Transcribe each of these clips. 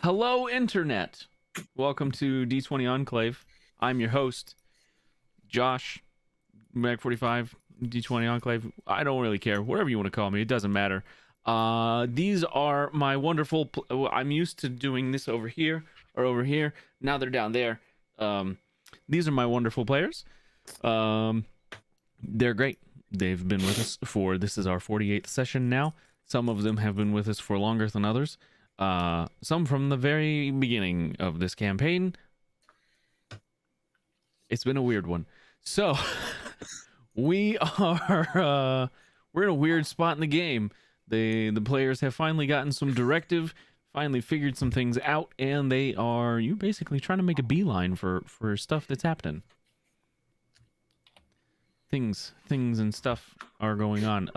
Hello, Internet. Welcome to D20 Enclave. I'm your host, Josh, Mag45, D20 Enclave. I don't really care. Whatever you want to call me, it doesn't matter. These are my wonderful... I'm used to doing this over here or over here. Now they're down there. These are my wonderful players. They're great. They've been with us for... This is our 48th session now. Some of them have been with us for longer than others. Some from the very beginning of this campaign. It's been a weird one. So we're in a weird spot in the game. The players have finally gotten some directive, finally figured some things out, and you're basically trying to make a beeline for stuff that's happening. Things and stuff are going on.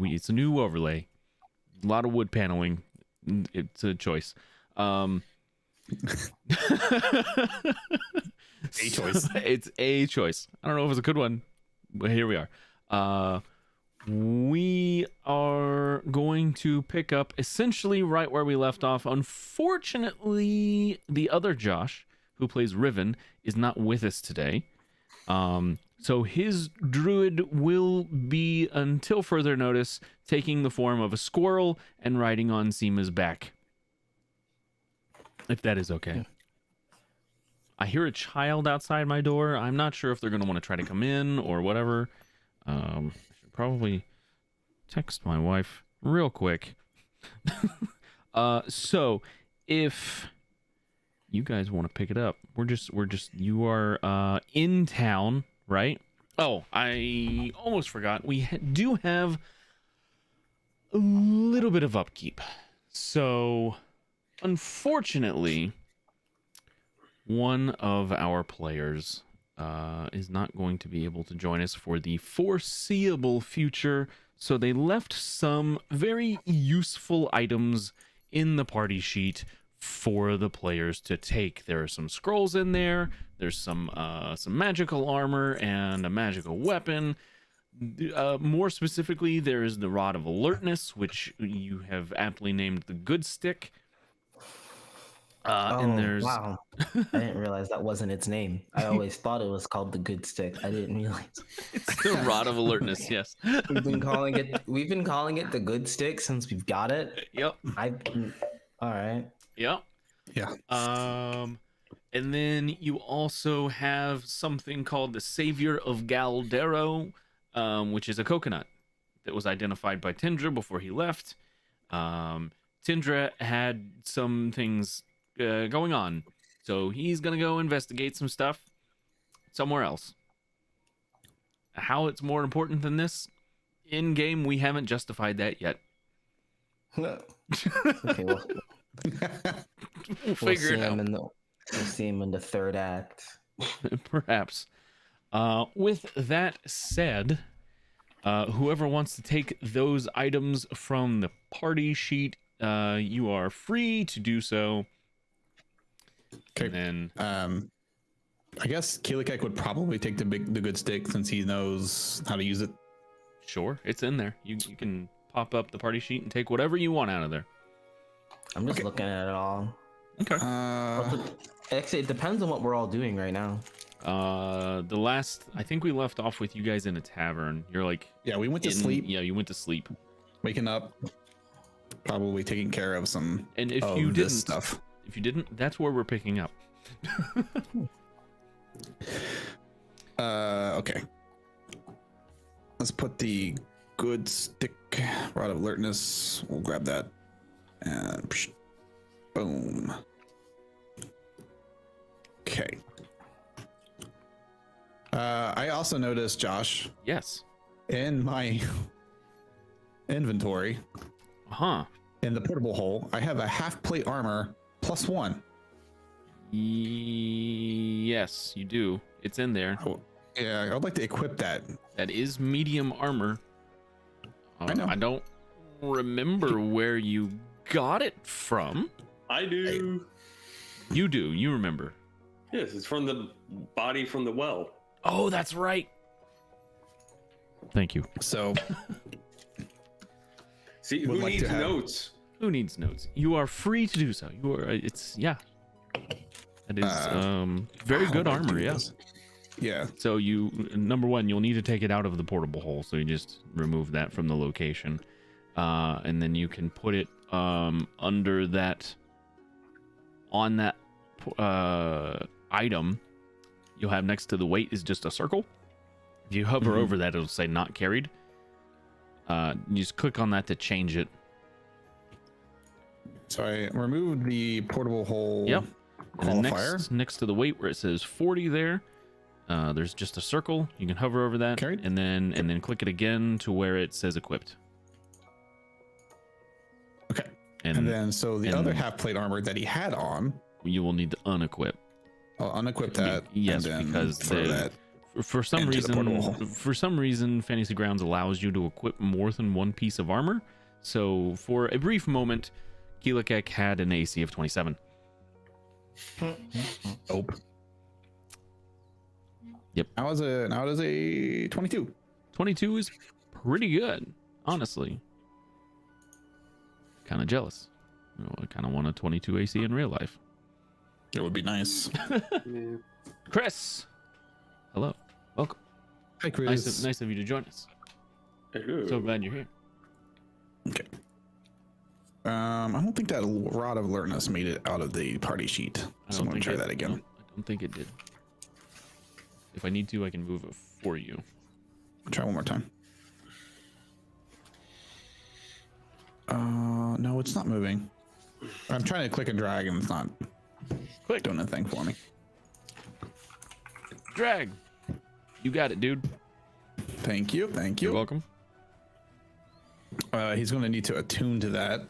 It's a new overlay. A lot of wood paneling. It's a choice. A choice. It's a choice. I don't know if it's a good one, but here we are. We are going to pick up essentially right where we left off. Unfortunately, the other Josh, who plays Riven, is not with us today. So his druid will be, until further notice, taking the form of a squirrel and riding on Seema's back. If that is okay. Yeah. I hear a child outside my door. I'm not sure if they're going to want to try to come in or whatever. I should probably text my wife real quick. So if you guys want to pick it up, you are in town, right? Oh, I almost forgot. We do have a little bit of upkeep. So, unfortunately, one of our players is not going to be able to join us for the foreseeable future. So they left some very useful items in the party sheet for the players to take. There are some scrolls in there. There's some magical armor and a magical weapon. More specifically, there is the Rod of Alertness, which you have aptly named the Good Stick. And there's... Wow. I didn't realize that wasn't its name. I always thought it was called the Good Stick. I didn't realize. It's the Rod of Alertness, yes. We've been calling it the Good Stick since we've got it. Yep. All right. Yep. Yeah. And then you also have something called the Savior of Galdero, which is a coconut that was identified by Tindra before he left. Tindra had some things going on, so he's gonna go investigate some stuff somewhere else. How it's more important than this in game, we haven't justified that yet. Okay, well, we'll figure it out. We'll see him in the third act. Perhaps. With that said, whoever wants to take those items from the party sheet, you are free to do so. Okay. And then, I guess Keelikek would probably take the Good Stick since he knows how to use it. Sure, it's in there. You can pop up the party sheet and take whatever you want out of there. I'm just looking at it all. Okay. Actually, it depends on what we're all doing right now. I think we left off with you guys in a tavern. You're like, yeah, we went to sleep. Yeah, you went to sleep. Waking up, probably taking care of some. And if you didn't, that's where we're picking up. Okay. Let's put the Good Stick, Rod of Alertness. We'll grab that. And boom. Okay. I also noticed, Josh. Yes. In my inventory. In the portable hole, I have a half plate armor +1. Yes, you do. It's in there. Yeah, I would like to equip that. That is medium armor. I know. I don't remember where you got it from. I do. You do. You remember. Yes, it's from the body from the well. Oh, that's right. Thank you. So, see, who needs notes? Who needs notes? You are free to do so. You are. It's yeah. That is very good How do I armor. do Yeah. this? Yeah. So you number one, you'll need to take it out of the portable hole. So you just remove that from the location, and then you can put it under that. On that item, you'll have next to the weight is just a circle. If you hover over that, it'll say not carried. You just click on that to change it. So I removed the portable hole. Yep. And then Qualifier. next to the weight where it says 40 there, there's just a circle. You can hover over that, Carried. and then click it again to where it says equipped. Okay. And then so the and- other half plate armor that he had on, you will need to unequip. I'll unequip that. Yes, and then because throw the- that. For some into the portable hole. reason, Fantasy Grounds allows you to equip more than one piece of armor. So for a brief moment, Keelikek had an AC of 27. Nope. Yep. Now is a 22. 22 is pretty good, honestly. Kind of jealous. You know, I kind of want a 22 AC in real life. It would be nice. Yeah. Chris, hello, welcome. Hi, Chris. Nice of you to join us. Hello. So glad you're here. Okay. I don't think that rod of alertness made it out of the party sheet. So I'm gonna try that again. I don't think it did. If I need to, I can move it for you. Try one more time. No, it's not moving. I'm trying to click and drag and it's not doing a thing for me. Drag. You got it, dude. Thank you. Thank You're you. welcome. He's going to need to attune to that.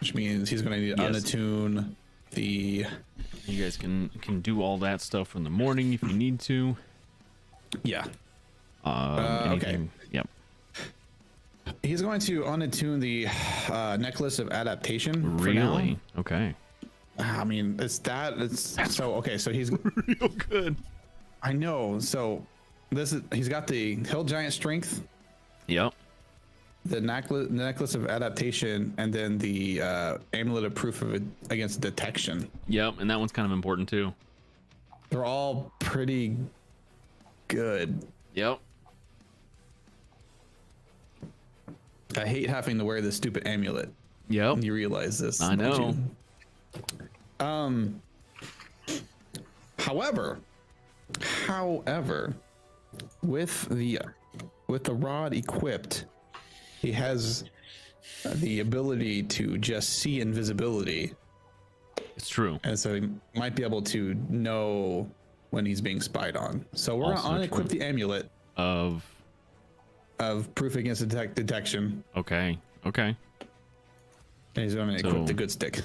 Which means he's going to need to Yes. unattune the... You guys can do all that stuff in the morning if you need to. Yeah. Okay. Okay. Yep. He's going to unattune the necklace of adaptation. For now. Really? Okay. I mean, it's so okay. So he's Real good. I know. So he's got the hill giant strength, Yep. the necklace of adaptation, and then the amulet of proof of it against detection. Yep. And that one's kind of important too. They're all pretty good. Yep. I hate having to wear this stupid amulet. Yep. You realize this? I don't know. you? However, with the rod equipped, he has the ability to just see invisibility, It's true. and so he might be able to know when he's being spied on. So we're Also gonna unequip true. the amulet Of proof against detection, okay. Okay. and he's gonna So- equip the good stick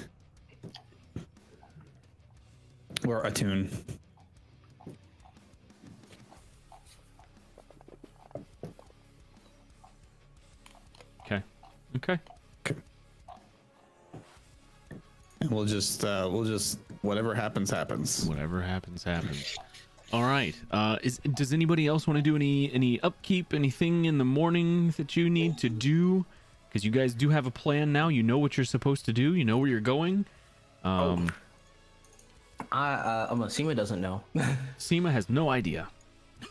or attune. Okay. Okay. And we'll just whatever happens. Whatever happens, happens. All right. Does anybody else want to do any upkeep, anything in the morning that you need to do? Because you guys do have a plan now. You know what you're supposed to do. You know where you're going. Seema doesn't know. Seema has no idea.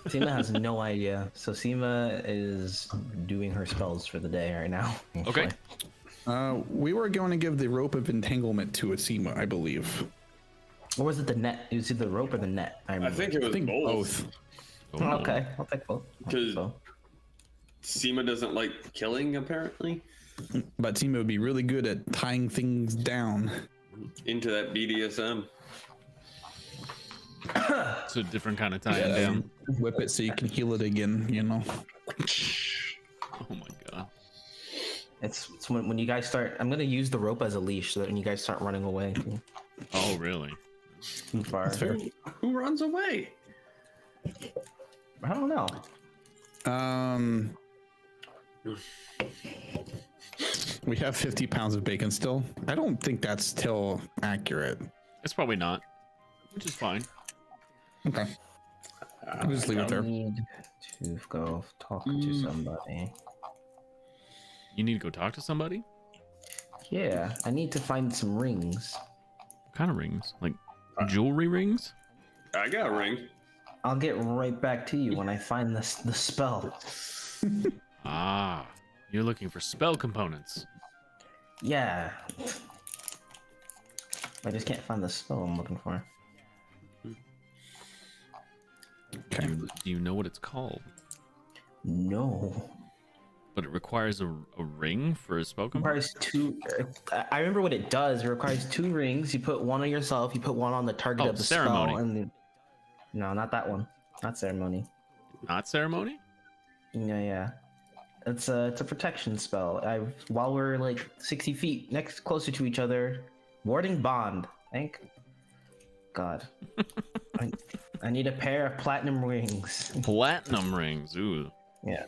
Seema has no idea. So Seema is doing her spells for the day right now. Okay. We were going to give the rope of entanglement to Asima, I believe. Or was it the net? It was either the rope or the net. I remember. think it was both. Oh, Okay, I'll take both. Because So, Seema doesn't like killing, apparently, But Asima would be really good at tying things down. into that BDSM. It's a different kind of tying down. Whip it so you can heal it again, you know. Oh my god. it's when you guys start. I'm gonna use the rope as a leash so that when you guys start running away Oh really? too far. That's fair. Who runs away? I don't know. We have 50 pounds of bacon still. I don't think that's still accurate. It's probably not. Which is fine. Okay. We'll just leave it I there. need to go talk to somebody. You need to go talk to somebody? Yeah, I need to find some rings. What kind of rings? Like jewelry rings? I got a ring. I'll get right back to you when I find the spell. Ah, you're looking for spell components. Yeah. I just can't find the spell I'm looking for. Okay. Do you know what it's called? No. But it requires a ring for a spell It component? requires two. I remember what it does. It requires 2 rings. You put one on yourself. You put one on the target Oh, of the ceremony. spell. And no, not that one. Not ceremony. Not ceremony? Yeah. It's a protection spell. While we're like 60 feet closer to each other, warding bond. Thank God. I need a pair of platinum rings. Platinum rings. Ooh. Yeah.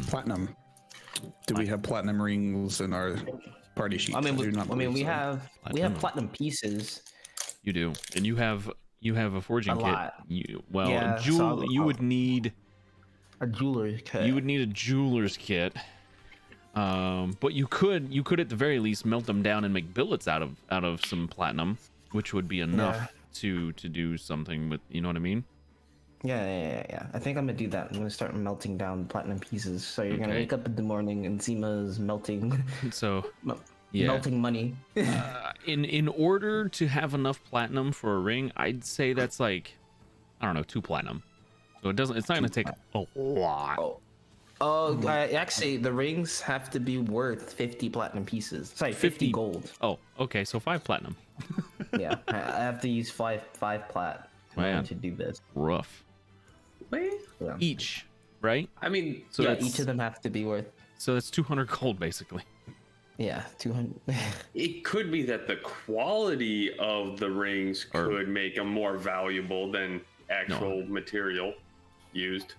Platinum. Do we have platinum rings in our party sheet? I mean, do not believe we so. have platinum pieces. You do. And you have a forging A kit. lot. Yeah, so You would need A jeweler's kit. you would need a jeweler's kit. But you could at the very least melt them down and make billets out of some platinum, which would be enough to do something with, you know what I mean? Yeah. I think I'm gonna do that. I'm gonna start melting down platinum pieces. So you're gonna Okay. wake up in the morning and Seema's melting, So yeah. melting money. In order to have enough platinum for a ring, I'd say that's like, I don't know, 2 platinum. So it's not gonna take a lot. Actually, the rings have to be worth 50 platinum pieces. Sorry, 50 gold. Oh, okay, so 5 platinum. Yeah, I have to use five plat in order Man. to do this. Rough. Wait. Yeah. Each, right? I mean, So Yeah, that's each of them have to be worth. so that's 200 gold basically. Yeah, 200. it could be that the quality of the rings could make them more valuable than actual material used.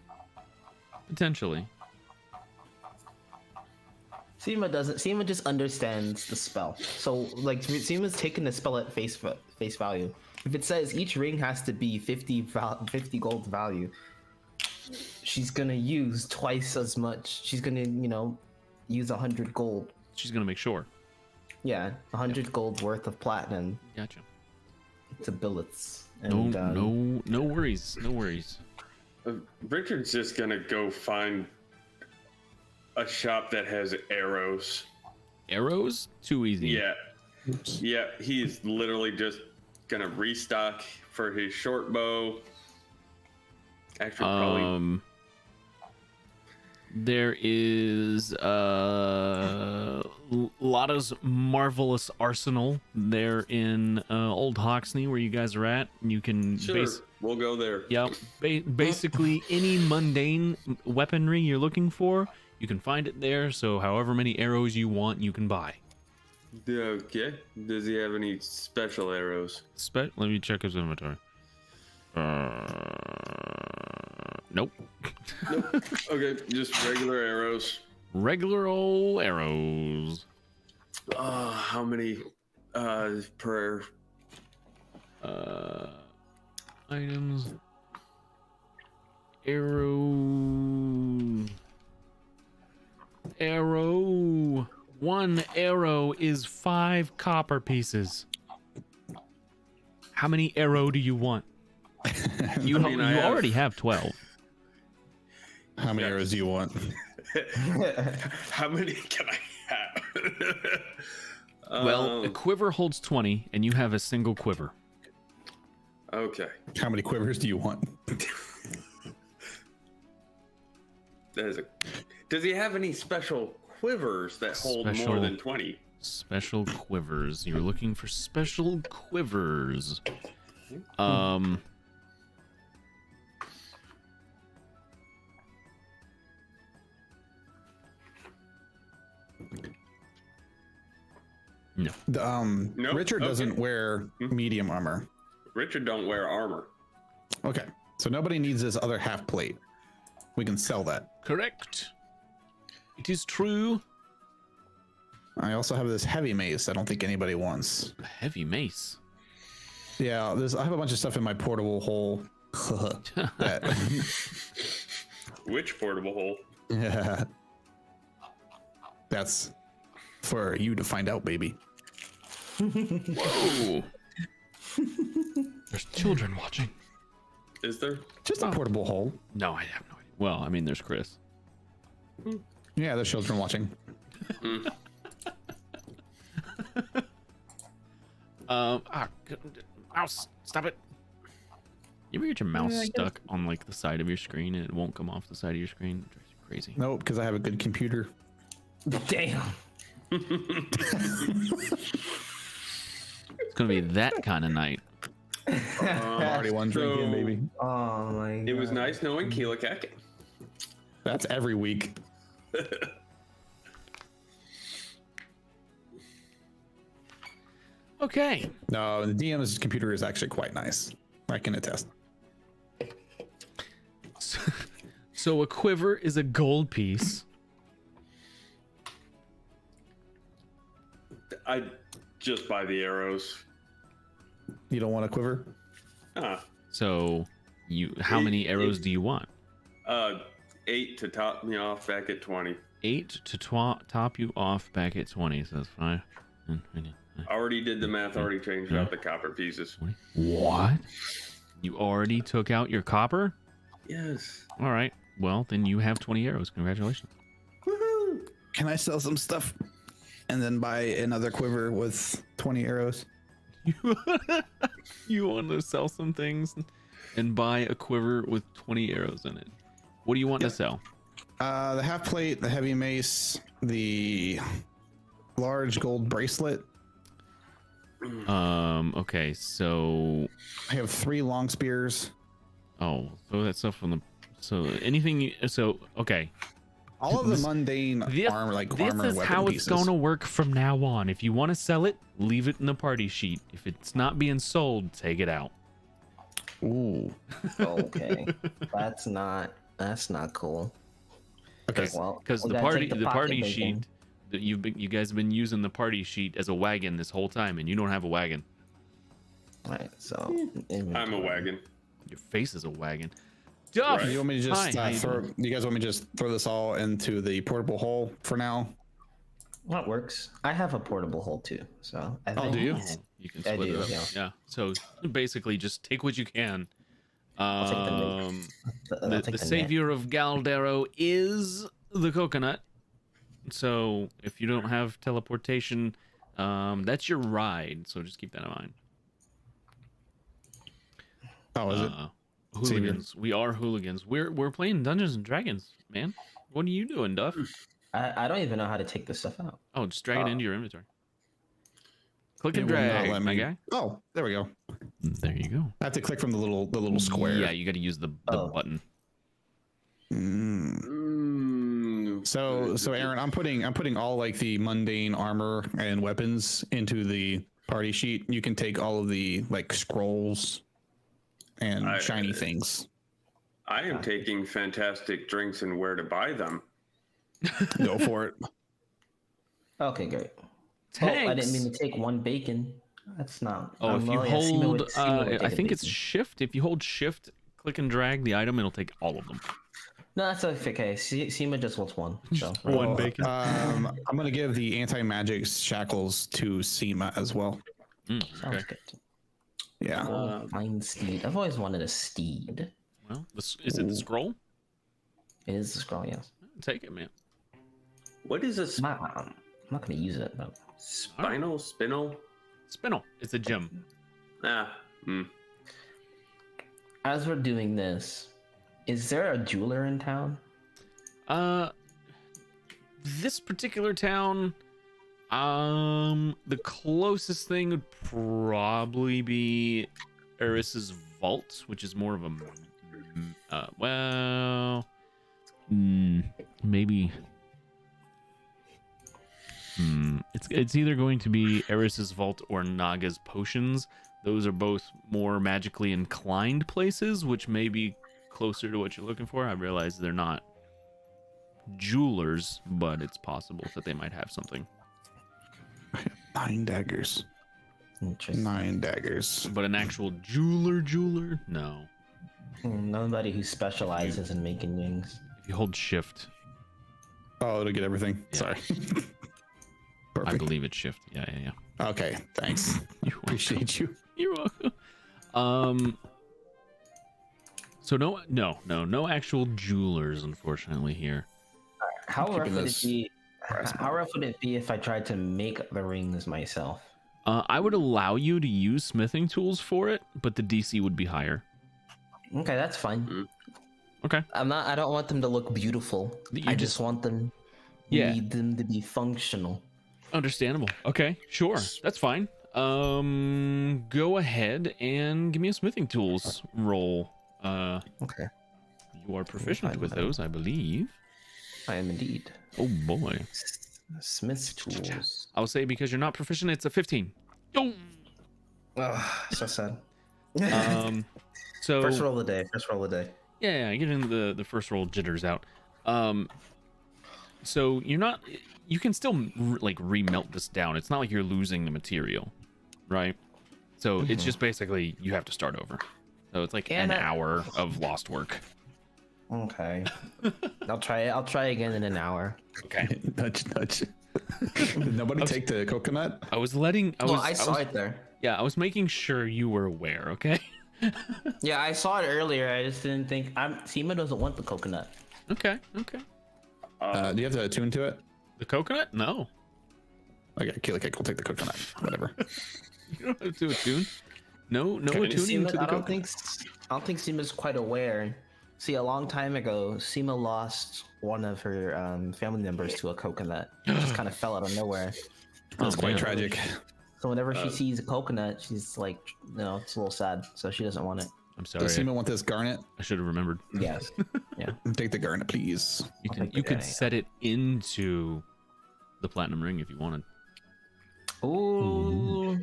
Potentially. Seema just understands the spell. So like Seema's taking the spell at face value. If it says each ring has to be 50 gold value, she's gonna use twice as much. She's gonna, use 100 gold. She's gonna make sure. Yeah, 100 gold worth of platinum Gotcha. to billets. And, No worries. No worries. Richard's just gonna go find a shop that has arrows. Arrows? Too easy. Yeah, he's literally just gonna restock for his short bow. Actually, probably. There is Lotta's marvelous arsenal there in Old Hoxney, where you guys are at. You can Sure, we'll go there. Yep. Basically, any mundane weaponry you're looking for, you can find it there. So, however many arrows you want, you can buy. Okay. Does he have any special arrows? Let me check his inventory. Nope. Okay, just regular arrows. Regular old arrows. How many per Items. Arrow. 1 arrow is 5 copper pieces. How many arrow do you want? You already have 12. How many arrows do you want? How many can I have? Well, a quiver holds 20, and you have a single quiver. Okay. How many quivers do you want? Does he have any special quivers that hold more Special- than 20? Special quivers. You're looking for special quivers. No. Nope. Richard doesn't Okay. wear medium armor. Richard don't wear armor. Okay, so nobody needs this other half plate. We can sell that. Correct. It is true. I also have this heavy mace. I don't think anybody wants. A heavy mace. Yeah, I have a bunch of stuff in my portable hole. that, Which portable hole? yeah. That's for you to find out, baby. Whoa. There's children watching. Is there? Just a portable hole. No, I have no idea. Well, I mean, there's Chris. Yeah, there's children watching. Mouse, stop it. You ever get your mouse stuck on like the side of your screen and it won't come off the side of your screen? It drives you crazy. Nope, because I have a good computer. Damn. It's gonna be that kind of night. I'm already one drinking, baby. Oh my god. It was nice knowing Keelakak. That's every week. Okay. No, the DM's computer is actually quite nice. I can attest. So a quiver is a gold piece. I just buy the arrows. You don't want a quiver? Ah, So how many arrows do you want? 8 to top me off back at 20. 8 to top you off back at 20. So that's 5. Already did the math, already changed out the copper pieces. What? You already took out your copper? Yes. All right. Well, then you have 20 arrows. Congratulations. Woohoo! Can I sell some stuff and then buy another quiver with 20 arrows? You want to sell some things and buy a quiver with 20 arrows in it. What do you want to sell? The half plate, the heavy mace, the large gold bracelet. Okay, so I have 3 long spears. throw that stuff on the okay. All of the mundane armor, like This armor is weapon how pieces. it's gonna work from now on. If you want to sell it, leave it in the party sheet. If it's not being sold, take it out. Ooh. Okay. That's not cool. Okay. Well, Because we the gotta take party pocket sheet bacon. that you guys have been using the party sheet as a wagon this whole time, and you don't have a wagon. Right, so I'm a wagon. Your face is a wagon. Duff. You want me to just Hi, how you throw? doing? You guys want me to just throw this all into the portable hole for now? That works. I have a portable hole too, so I Oh, think do you? You can I split do, it up. yeah. Yeah. So basically, just take what you can. I'll take the meat. I'll take The net. savior of Galdero is the coconut. So if you don't have teleportation, that's your ride. So just keep that in mind. Oh, is it? Hooligans. We are hooligans. We're playing Dungeons and Dragons, man. What are you doing, Duff? I don't even know how to take this stuff out. Oh, just drag it into your inventory. Click It and will not drag, let my me- guy. Oh, there we go. There you go. I have to click from the little square. Yeah, you got to use the Oh. button. So Aaron, I'm putting all like the mundane armor and weapons into the party sheet. You can take all of the like scrolls and shiny things. I am taking fantastic drinks and where to buy them. Go for it. Okay, great. Tanks. Oh, I didn't mean to take 1 bacon. That's not. Oh, if you well, yeah, Seema hold, Seema would I take a think it's bacon. shift. If you hold shift, click and drag the item, it'll take all of them. No, that's okay. Seema just wants 1. So. One bacon. I'm gonna give the anti-magic shackles to Seema as well. Sounds Okay. good. Yeah. Oh, fine steed. I've always wanted a steed. Well, is it the scroll? It is the scroll, yes. Take it, man. What is a I'm not gonna use it, but spinal? Spinel. It's a gem. as we're doing this, is there a jeweler in town? This particular town, the closest thing would probably be Eris's vault, which is more of a, maybe. It's either going to be Eris's vault or Naga's potions. Those are both more magically inclined places, which may be closer to what you're looking for. I realize they're not jewelers, but it's possible that they might have something. 9 daggers. Interesting. 9 daggers. But an actual jeweler? No. Nobody who specializes in making rings. If you hold shift, Oh, to get everything. Yeah. Sorry. I Perfect. believe it's shift. Yeah. Okay, thanks. You're welcome. Appreciate you. You're welcome. So no actual jewelers, unfortunately, here. How rough Keeping would it this be? brass How rough would it be if I tried to make the rings myself? I would allow you to use smithing tools for it, but the DC would be higher. Okay, that's fine. Okay. I don't want them to look beautiful. I just want them. Yeah. Need them to be functional. Understandable. Okay, sure. That's fine. Go ahead and give me a smithing tools roll. Okay. You are proficient Fine, with fine. those, I believe. I am indeed. Oh boy. Smith's tools. I'll say because you're not proficient, it's a 15. Oh. Ugh, so sad. So First roll of the day. First roll of the day. yeah, getting the first roll jitters out. So you're not. You can still like remelt this down. It's not like you're losing the material, right? So it's just basically you have to start over. So it's like And an hour of lost work. Okay. I'll try it. I'll try again in an hour. Okay. Nudge, nudge. Did nobody take the coconut? I was letting. I saw it there. Yeah, I was making sure you were aware. Okay. Yeah, I saw it earlier. I just didn't think. Seema doesn't want the coconut. Okay. Okay. Do you have to attune to it? The coconut? No. Okay, Keelik will take the coconut. Whatever. You don't have to attune. No Okay. attuning to the I don't coconut. think Seema's quite aware. See, a long time ago, Seema lost one of her family members to a coconut. It just kind of fell out of nowhere. That's quite man. tragic. So whenever she sees a coconut, she's like, no, it's a little sad. So she doesn't want it. I'm sorry. Does Seema want this garnet? I should have remembered. Yes. Yeah. Take the garnet, please. You I'll can take the you could garnet. set it into the platinum ring if you wanted. Ooh.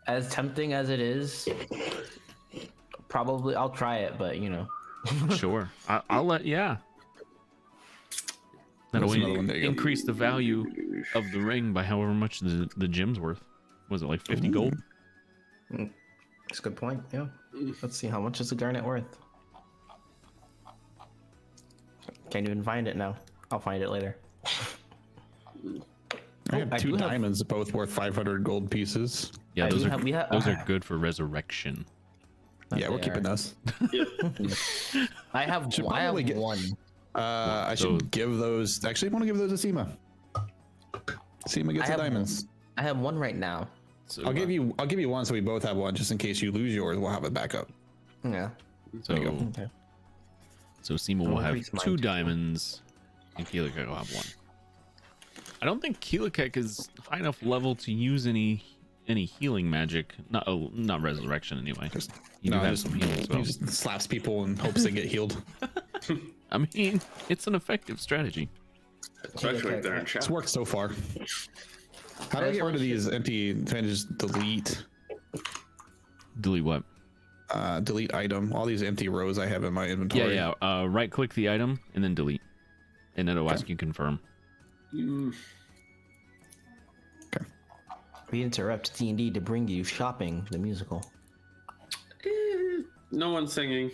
As tempting as it is, probably I'll try it, but you know. Sure. I'll let yeah. That'll There's another one. There you go. increase the value of the ring by however much the gem's worth. Was it like 50 gold? That's a good point. Yeah. Let's see, how much is the garnet worth? Can't even find it now. I'll find it later. I have I two do have- diamonds, both worth 500 gold pieces. Yeah, I those do are have- we have- those are good for resurrection. Yeah, we're They keeping are. those. I have Should I have probably get- one. I So- should give those. Actually, I want to give those to Seema. Seema gets I the have diamonds. I have one right now. So I'll give you one, so we both have one, just in case you lose yours. We'll have it back up. Yeah. so there you go. Okay. so Seema I'll will have increase mine 2 too. diamonds, and Keelik will have 1. I don't think Keelik is high enough level to use any healing magic. Not resurrection anyway. Just, You do have just- some healing he spells. just slaps people in hopes they get healed. I mean, it's an effective strategy. Especially if they're in It's chat. worked so far. How do I get rid of these empty? Can I just delete? Delete what? Delete item. All these empty rows I have in my inventory. Yeah. Right click the item and then delete, and it'll ask you confirm. We interrupt D&D to bring you Shopping, the musical. No one's singing.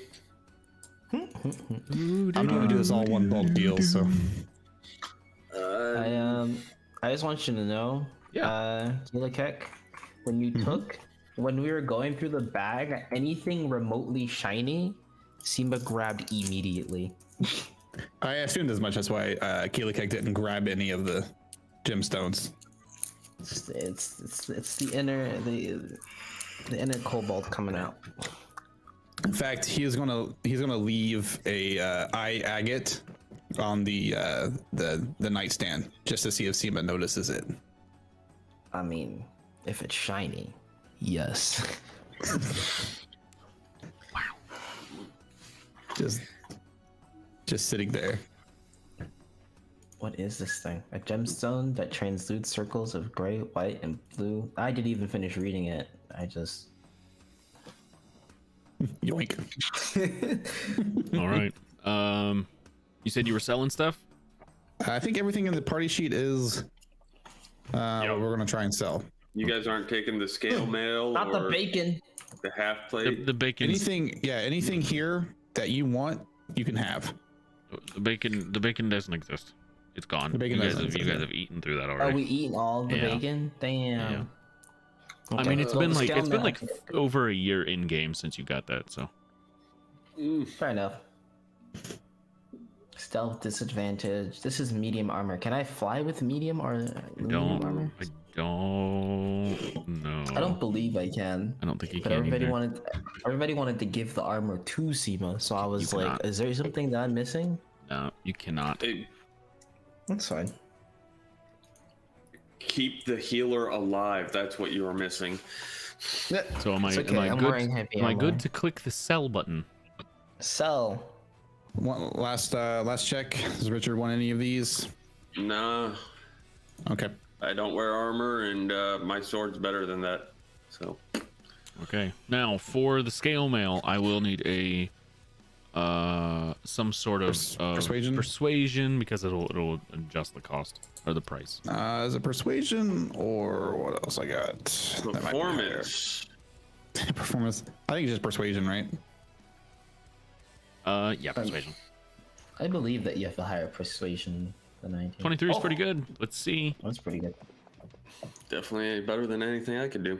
I'm gonna do this all one bulk deal. So I just want you to know, Keelik, when you when we were going through the bag, anything remotely shiny, Seema grabbed immediately. I assumed as much. That's why Keelik didn't grab any of the gemstones. It's the inner cobalt coming out. In fact, he's gonna leave a eye agate on the nightstand just to see if Seema notices it. I mean, if it's shiny, yes. Just sitting there. What is this thing? A gemstone that transludes circles of gray, white, and blue. I didn't even finish reading it. I just. Yoink. All right. You said you were selling stuff. I think everything in the party sheet is what we're gonna try and sell. You guys aren't taking the scale mail Not or the bacon. the half plate. The bacon. Anything here that you want, you can have. The bacon doesn't exist. It's gone. The bacon You guys doesn't have fit. eaten through that Are already. we eating all the Yeah. bacon? Damn. Yeah. I Okay. mean, it's Well, been like scale now. over a year in game since you got that. So Fair enough. Stealth disadvantage. This is medium armor. Can I fly with medium or medium armor? I don't know. I don't believe I can. I don't think you But can. everybody wanted to give the armor to Seema, so I was You like, cannot. is there something that I'm missing? No, you cannot. That's fine. Keep the healer alive. That's what you are missing. So am I? It's okay, Am I I'm good? wearing heavy Am I good armor. to click the sell button? Sell. Last check. Does Richard want any of these? Nah, Okay. I don't wear armor, and my sword's better than that. So Okay. Now for the scale mail, I will need a some sort of persuasion because it'll adjust the cost or the price. Is it persuasion or what else I got? That might be higher. performance. Performance. I think it's just persuasion, right? Yeah, persuasion. I believe that you have a higher persuasion than I do. 23 is pretty good. Let's see. That's pretty good. Definitely better than anything I could do.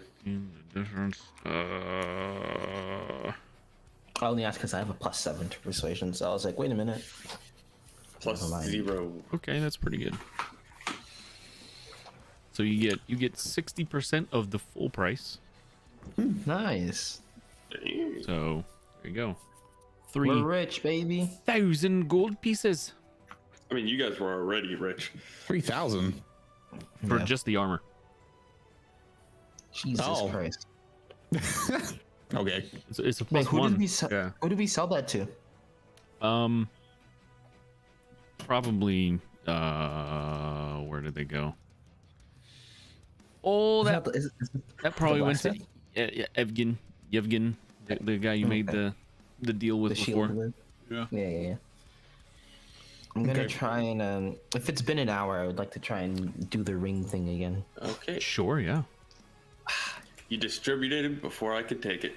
Difference. I only asked because I have a +7 to persuasion, so I was like, wait a minute. Plus Never mind. 0. Okay, that's pretty good. So you get 60% of the full price. Nice. So there you go. We're rich, baby. 3,000 gold pieces I mean, you guys were already rich. 3,000. for Yeah. just the armor. Jesus Oh. Christ. Okay. It's a Wait, plus who one. did we sell? Yeah. Who did we sell that to? Probably. Where did they go? Oh, that that probably went to Evgen, the guy you made the deal with the shield before. with? Yeah. Yeah. I'm gonna Okay. try and if it's been an hour, I would like to try and do the ring thing again. Okay. Sure, yeah. You distributed it before I could take it.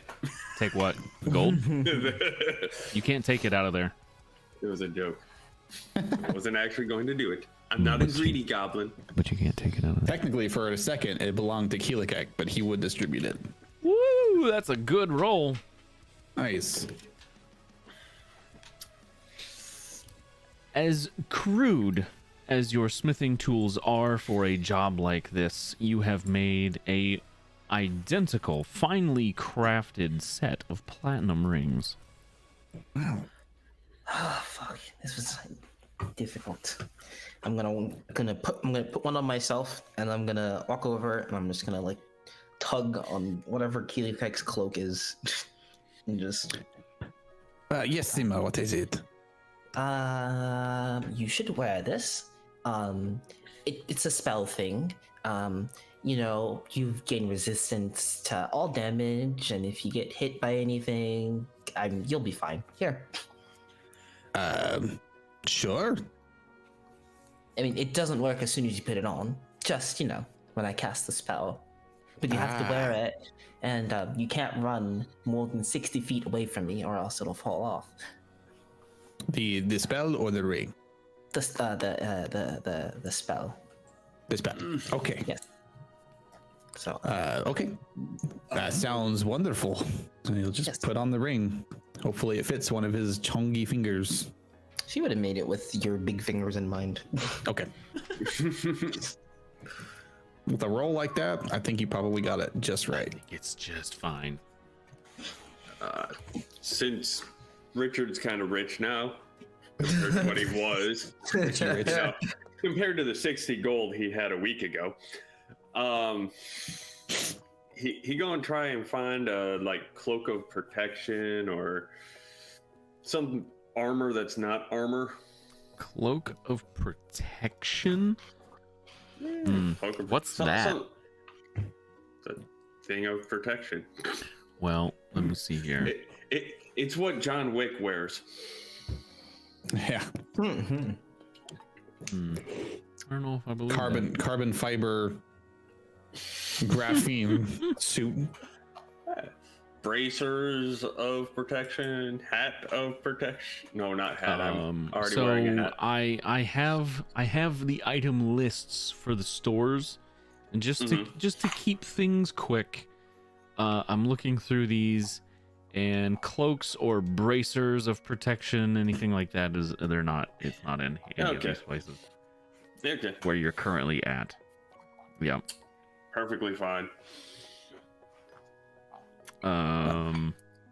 Take what? Gold? It You can't take it out of there. was a joke. I wasn't actually going to do it. I'm not a greedy goblin. But you can't take it out of there. Technically, for a second, it belonged to Keelikek, but he would distribute it. Woo! That's a good roll. Nice. As crude as your smithing tools are for a job like this, you have made a identical, finely crafted set of platinum rings. Wow. Oh fuck! This was difficult. I'm gonna put one on myself, and I'm gonna walk over, and I'm just gonna like tug on whatever Keelikek's cloak is, and just. Yes, Sima, what is it? You should wear this. It's a spell thing. You gain resistance to all damage, and if you get hit by anything, you'll be fine. Here. Sure. I mean, it doesn't work as soon as you put it on. Just, when I cast the spell. But you have to wear it, and you can't run more than 60 feet away from me, or else it'll fall off. The spell or the ring? The spell. The spell. Okay. Yes. So. Okay. That sounds wonderful. So he'll just put on the ring. Hopefully it fits one of his chongy fingers. She would have made it with your big fingers in mind. Okay. With a roll like that, I think you probably got it just right. It's just fine. Since Richard's kind of rich now, compared to what he was, compared to the 60 gold he had a week ago, he go and try and find a cloak of protection or some armor that's not armor. Cloak of protection? Cloak of- What's that? The thing of protection. Well, let me see here. It's what John Wick wears. Yeah. Mm-hmm. I don't know if I believe that. Carbon fiber graphene suit. bracers of protection, hat of protection. No, not hat. I'm already so wearing a hat. I have the item lists for the stores, and just to keep things quick, I'm looking through these, and cloaks or bracers of protection, anything like that is it's not in any of these places. Okay. Where you're currently at. Yeah. Perfectly fine.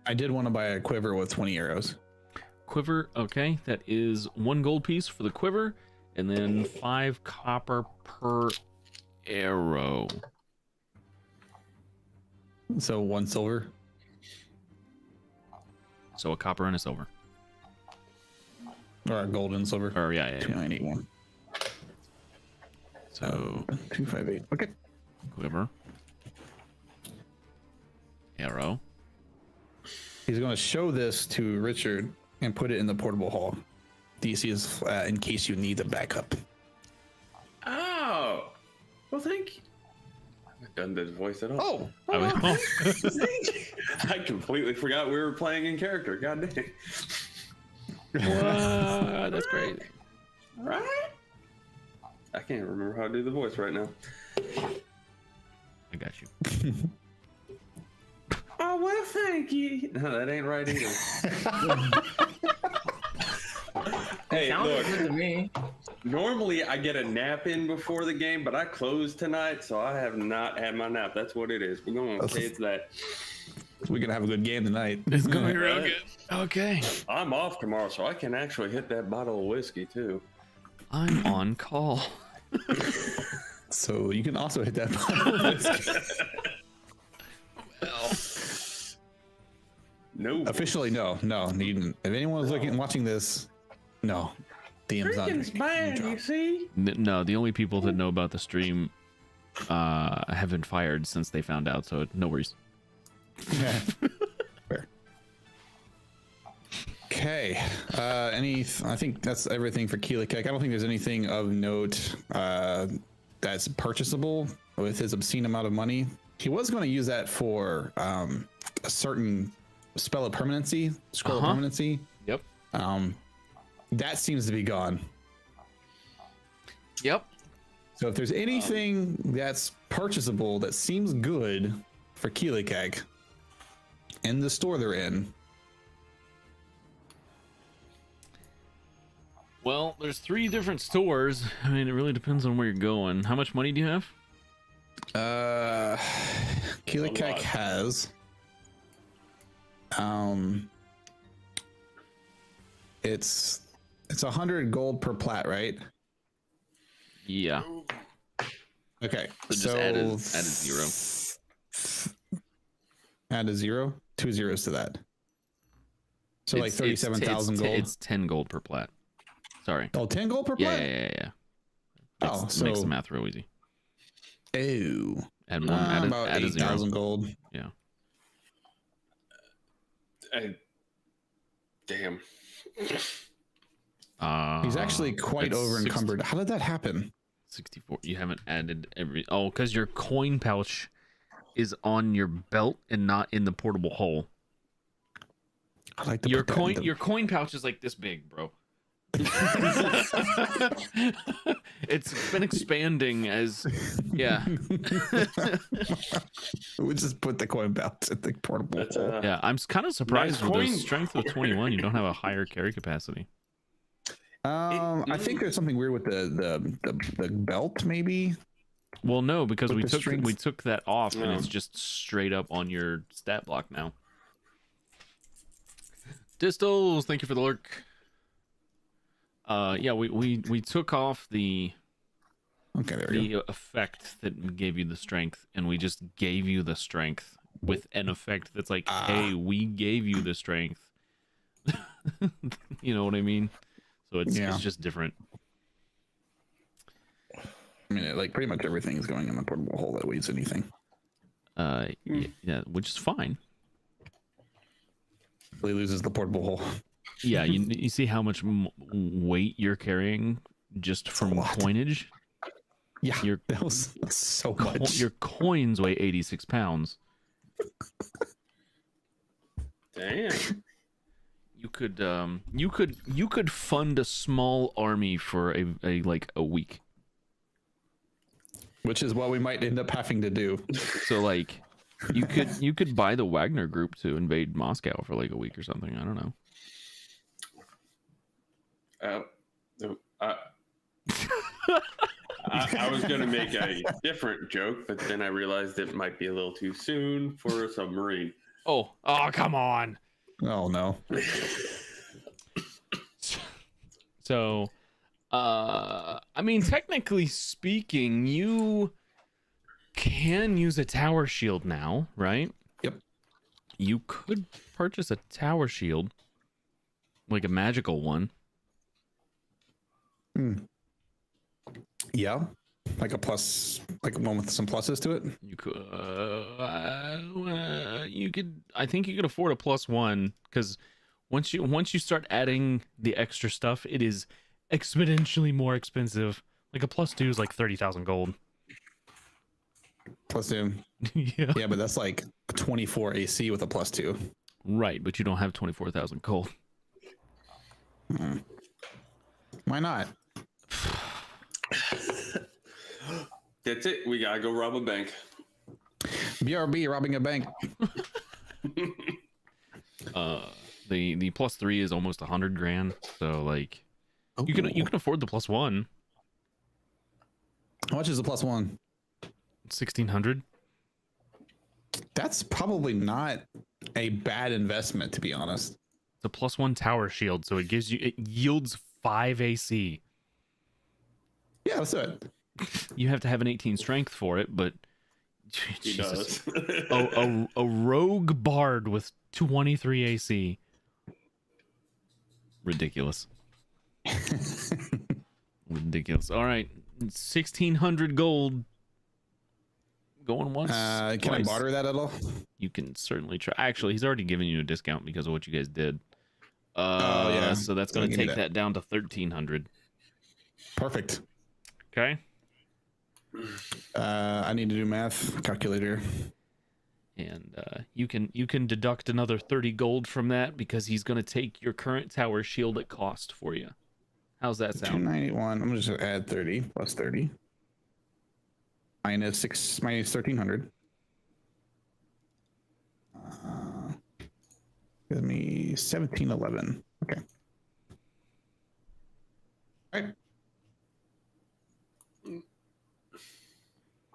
I did want to buy a quiver with 20 arrows. Quiver, okay, that is 1 gold piece for the quiver, and then 5 copper per arrow. So 1 silver. So a copper and a silver. Or a gold and silver. Or yeah. 2981. So 258. Okay. quiver. Arrow. He's going to show this to Richard and put it in the portable hall. DC is in case you need a backup. Oh, well, thank you. I haven't done this voice at all. Oh. I completely forgot we were playing in character. God dang. Wow, that's crazy. Right? I can't remember how to do the voice right now. I got you. Oh, well, thank you. No, that ain't right either. Hey, Sounds look. good to me. Normally, I get a nap in before the game, but I closed tonight, so I have not had my nap. That's what it is. We're going to kids that. We're going to have a good game tonight. It's going real good. Okay. I'm off tomorrow, so I can actually hit that bottle of whiskey, too. I'm on call. So you can also hit that button. Well. No. Officially, no. If anyone's watching this, no. DM's not. Drinking's bad, you see? No, the only people that know about the stream have been fired since they found out, so no worries. Yeah. Fair. Okay. I think that's everything for Keelik. I don't think there's anything of note that's purchasable with his obscene amount of money. He was going to use that for a certain spell of permanency, scroll of permanency. Yep. That seems to be gone. Yep. So if there's anything that's purchasable that seems good for Keelik in the store they're in. Well, there's 3 different stores. I mean, it really depends on where you're going. How much money do you have? Keelik has it's 100 gold per plat, right? Yeah. Okay. So just add a 0. Add a 0? 2 zeros to that. So like 37,000 gold. It's 10 gold per plat. Sorry. Oh, 10 gold per plat? Yeah. Oh, so makes the math real easy. Oh. Add 1. About add a 8,000 0. gold. Yeah. Damn. He's actually quite over encumbered. How did that happen? 64. You haven't added every. Oh, because your coin pouch is on your belt and not in the portable hole. I like to Your put that in your coin pouch is like this big, bro. It's been expanding as we just put the coin pouch in the portable hole. Yeah, I'm kind of surprised nice with the coin. strength of 21 you don't have a higher carry capacity. I think there's something weird with the belt, maybe. Well, no, because With we the took strength? that off, and Yeah. it's just straight up on your stat block now. Distals, thank you for the lurk. Yeah, we took off the Okay, there we go. effect that gave you the strength, and we just gave you the strength with an effect that's like, hey, we gave you the strength. You know what I mean? So it's just different. I mean, like pretty much everything is going in the portable hole that weighs anything. Yeah, which is fine. He loses the portable hole. Yeah, you see how much weight you're carrying just from coinage? Yeah, that was so much. Your coins weigh 86 pounds. Damn. You could fund a small army for a like a week. Which is what we might end up having to do. So like you could buy the Wagner group to invade Moscow for like a week or something. I don't know. No, I was going to make a different joke, but then I realized it might be a little too soon for a submarine. Oh, come on. Oh no. So, I mean, technically speaking, you can use a tower shield now, right? Yep. You could purchase a tower shield, like a magical one. Yeah. Like a plus, like one with some pluses to it. You could, I think you could afford a +1 because once you start adding the extra stuff, it is exponentially more expensive. Like a +2 is like 30,000 gold. +2. Yeah. Yeah, but that's like a 24 AC with a +2. Right, but you don't have 24,000 gold. Why not? That's it. We gotta go rob a bank. BRB robbing a bank. The +3 is almost 100 grand. So like, you can afford the +1. How much is the +1? 1,600. That's probably not a bad investment, to be honest. It's a +1 tower shield, so it yields 5 AC. Yeah, let's do it. You have to have an 18 strength for it, but He Jesus. does. a rogue bard with 23 AC. Ridiculous. Ridiculous. All right, 1,600 gold. Going once. Can twice. I barter that at all? You can certainly try. Actually, he's already given you a discount because of what you guys did. Oh, yeah. So that's going to take that down to 1,300. Perfect. Okay. I need to do math calculator. And you can deduct another 30 gold from that because he's going to take your current tower shield at cost for you. How's that sound? 291. I'm just gonna add 30 plus 30. Minus 1,300. Gives me 1,711. Okay. All right.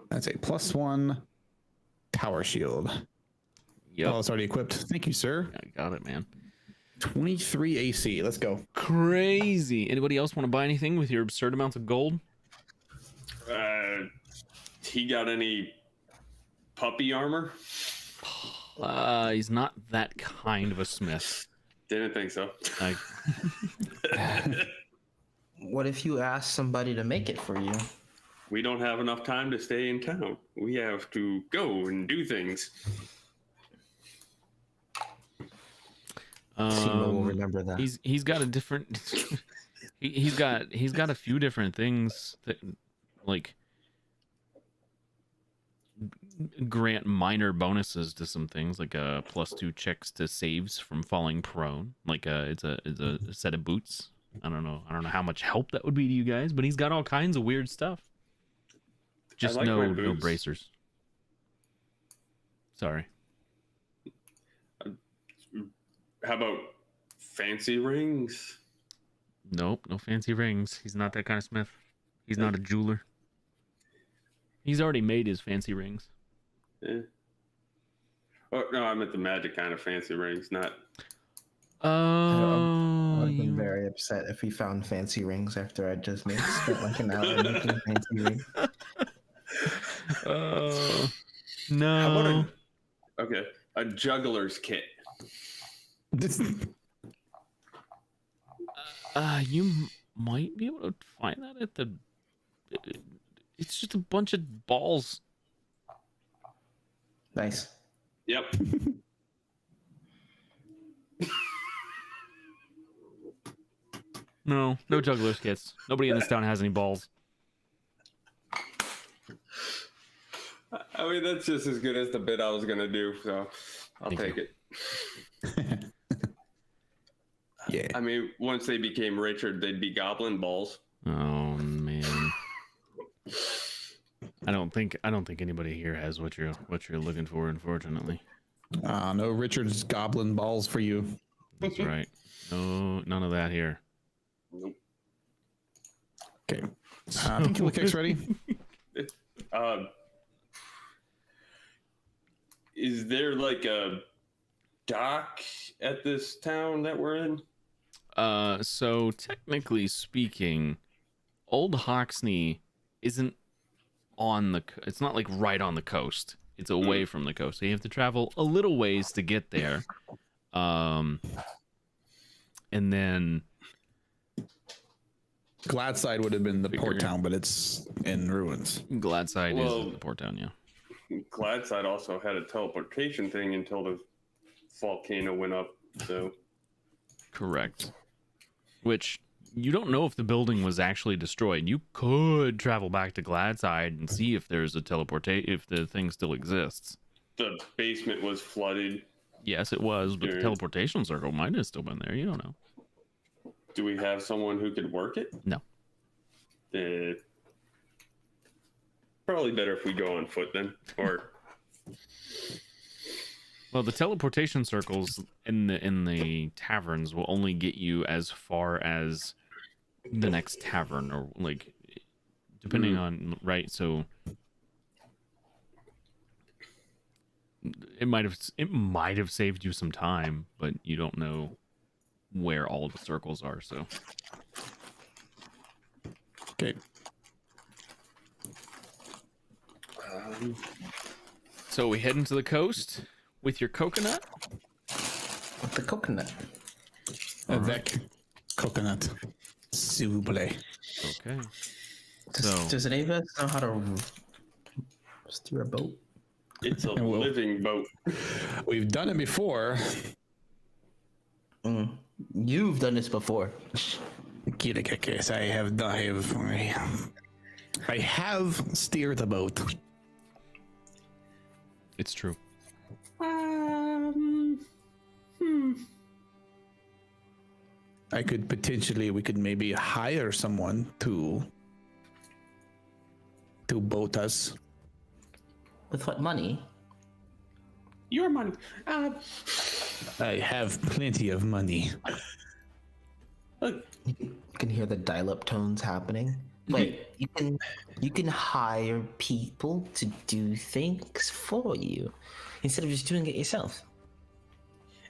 That's a +1 tower shield. Yep. Oh, it's already equipped. Thank you, sir. I got it, man. 23 AC. Let's go. Crazy. Anybody else want to buy anything with your absurd amounts of gold? He got any puppy armor? He's not that kind of a smith. Didn't think so. Like, What if you ask somebody to make it for you? We don't have enough time to stay in town. We have to go and do things. Sima will remember that. He's got a different. he's got a few different things that like grant minor bonuses to some things, like a +2 checks to saves from falling prone. Like it's a set of boots. I don't know how much help that would be to you guys, but he's got all kinds of weird stuff. Just like my no boots. bracers. Sorry. How about fancy rings? Nope, no fancy rings. He's not that kind of smith. He's not a jeweler. He's already made his fancy rings. Yeah. Oh no, I meant the magic kind of fancy rings, not. I would have been very upset if he found fancy rings after I just spent like an hour making fancy rings. No. How about a juggler's kit? You might be able to find that at the. It's just a bunch of balls. Nice. Yep. No jugglers kits. Nobody in this town has any balls. I mean, that's just as good as the bit I was gonna do, so I'll Thank take you. it. I mean, once they became richer, they'd be goblin balls. Oh man. I don't think anybody here has what you're looking for, unfortunately. No Richard's goblin balls for you. That's right. No, none of that here. Nope. Okay. I think Keelikek's ready. Is there like a dock at this town that we're in? So technically speaking, Old Hoxney isn't on the. It's not like right on the coast. It's away from the coast. So you have to travel a little ways to get there. And then Gladside would have been the port town, but it's in ruins. Gladside is the port town, yeah. Gladside also had a teleportation thing until the volcano went up, so. Correct. Which you don't know if the building was actually destroyed. You could travel back to Gladside and see if there's a if the thing still exists. The basement was flooded. Yes, it was, but the teleportation circle might have still been there. You don't know. Do we have someone who could work it? No. Probably better if we go on foot then, or. Well, the teleportation circles in the taverns will only get you as far as the next tavern, or like depending on So it might have saved you some time, but you don't know where all the circles are. So okay. So we head into the coast with your coconut. With the coconut. Avec coconut. S'il vous plaît. Okay. Does any of us know how to steer a boat? It's a living boat. We've done it before. You've done this before. Yes, I have steered a boat. It's true. I could we could maybe hire someone to boat us. With what money? Your money. I have plenty of money. Look, You can hear the dial-up tones happening. Wait, you can hire people to do things for you instead of just doing it yourself.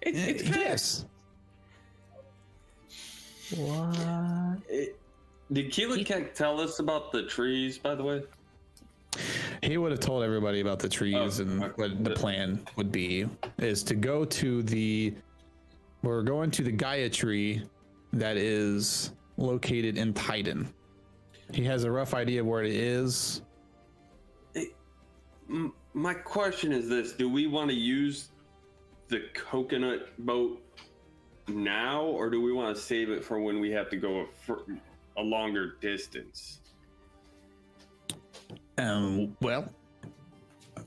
it's Yes. What? Did Keelikek tell us about the trees, by the way? He would have told everybody about the trees and what the plan would be is to go to we're going to the Gaia tree that is located in Titan. He has a rough idea of where it is. My question is this: do we want to use the coconut boat now, or do we want to save it for when we have to go a longer distance? Well,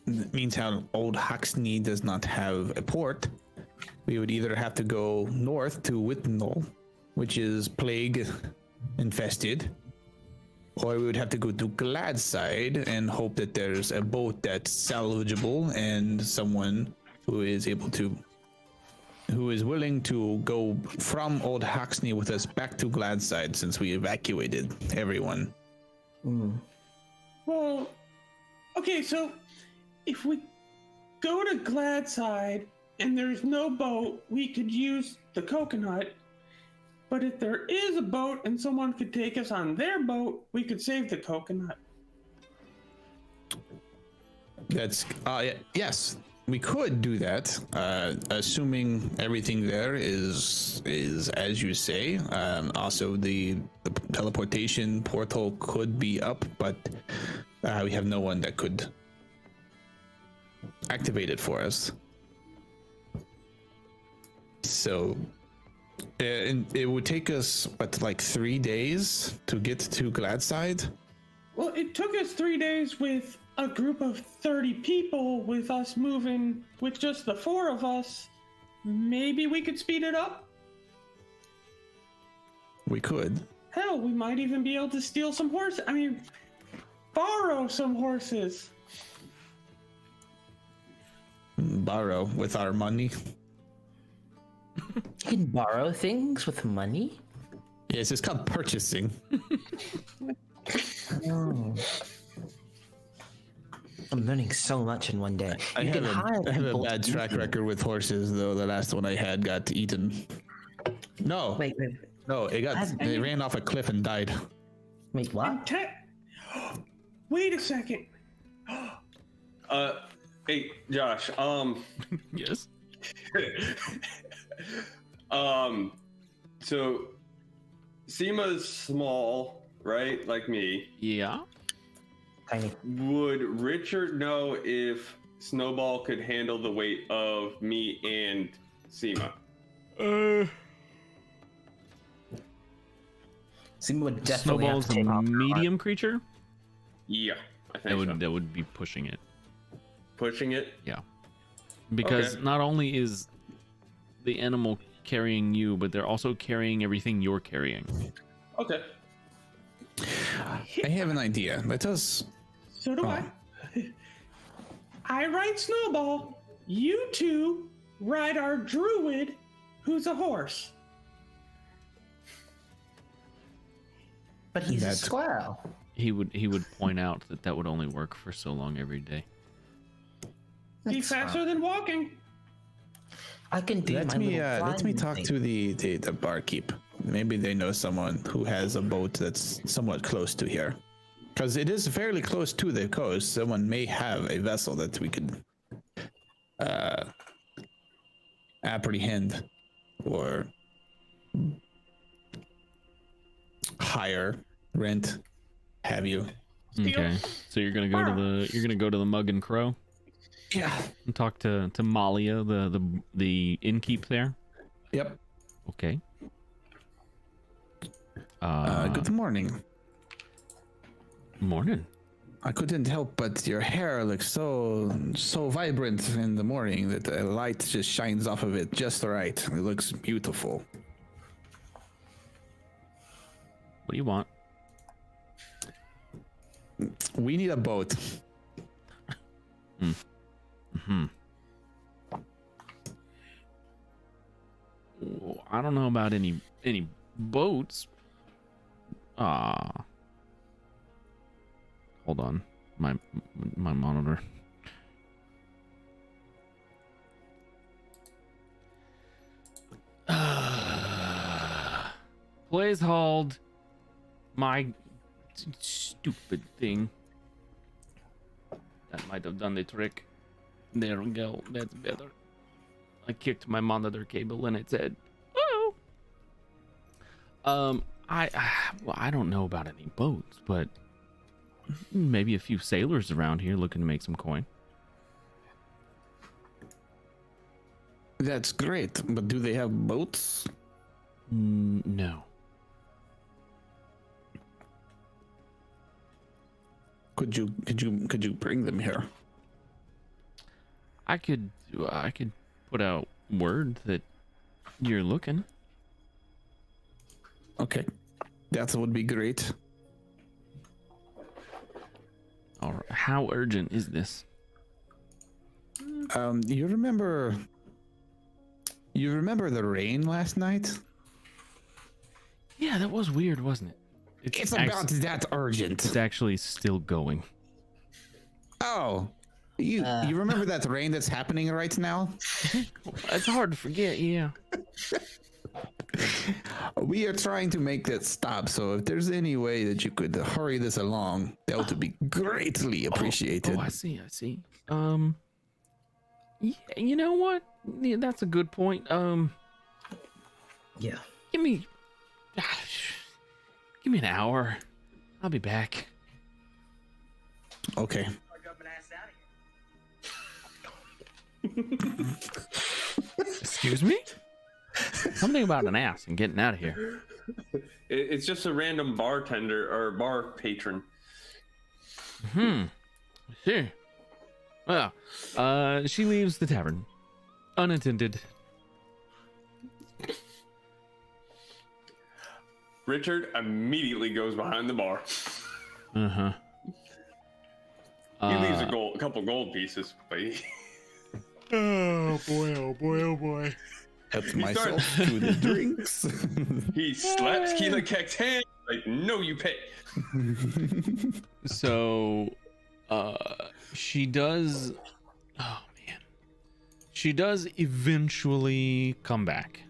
it means how Old Hoxney does not have a port. We would either have to go north to Whitnall, which is plague infested, or we would have to go to Gladside and hope that there's a boat that's salvageable and someone who is willing to go from Old Hoxney with us back to Gladside since we evacuated everyone. Well, okay, so if we go to Gladside and there's no boat, we could use the coconut. But if there is a boat and someone could take us on their boat, we could save the coconut. That's yes, we could do that, assuming everything there is as you say. Also, the teleportation portal could be up, but we have no one that could activate it for us. So it would take us like 3 days to get to Gladside. Well, it took us 3 days with a group of 30 people, with us moving with just the 4 of us. Maybe we could speed it up? We could. Hell, we might even be able to steal some horses. I mean, borrow some horses. Borrow with our money. You can borrow things with money? Yes, it's called purchasing. Oh. I'm learning so much in one day. I You have can hire a people bad to track do- record with horses, though. The last one I had got eaten. No, Wait, no, it ran off a cliff and died. wait, what? Wait a second. Hey, Josh. Yes. So Seema's small, right? Like me. Yeah. Tiny. Would Richard know if Snowball could handle the weight of me and Seema? Seema would definitely Snowball's have to a take off her medium creature. Yeah, I think That would so. that would be pushing it. Pushing it. Because Okay. not only is the animal carrying you, but they're also carrying everything you're carrying. Okay. I have an idea. Let us. So do I. I ride Snowball. You two ride our druid, who's a horse. But he's a That's- squirrel. He would point out that would only work for so long every day. Be That's faster fine. than walking. I can do Let my me little let me flying talk thing. to the barkeep. Maybe they know someone who has a boat that's somewhat close to here, because it is fairly close to the coast. Someone may have a vessel that we could apprehend or hire, rent, have you? Okay. So you're gonna go to the Mug and Crow Yeah. and talk to Malia, the innkeep there. Yep. Okay. Good morning. Morning. I couldn't help but your hair looks so vibrant in the morning that the light just shines off of it just right. It looks beautiful. What do you want? We need a boat. I don't know about any boats. Hold on. My monitor. Please hold my stupid thing. That might have done the trick. There we go. That's better. I kicked my monitor cable and it said, "Oh." I don't know about any boats, but maybe a few sailors around here looking to make some coin. That's great, but do they have boats? No. Could you bring them here? I could put out word that you're looking. Okay, that would be great. All right. How urgent is this? You remember the rain last night? Yeah, that was weird, wasn't it? It's about that urgent. It's actually still going. Oh, you remember that rain that's happening right now? It's hard to forget, yeah. We are trying to make that stop, so if there's any way that you could hurry this along, that would be greatly appreciated. Oh, I see. Yeah, you know what? Yeah, that's a good point. Yeah. Give me an hour. I'll be back. Okay. Excuse me? Something about an ass and getting out of here. It's just a random bartender or bar patron. Sure. Well, she leaves the tavern unattended. Richard immediately goes behind the bar. Uh-huh. He leaves a couple gold pieces, but Oh boy. Help myself to the drinks. he slaps Keela Kek's hand like, no, you pay. So, she does. Oh man, she does eventually come back.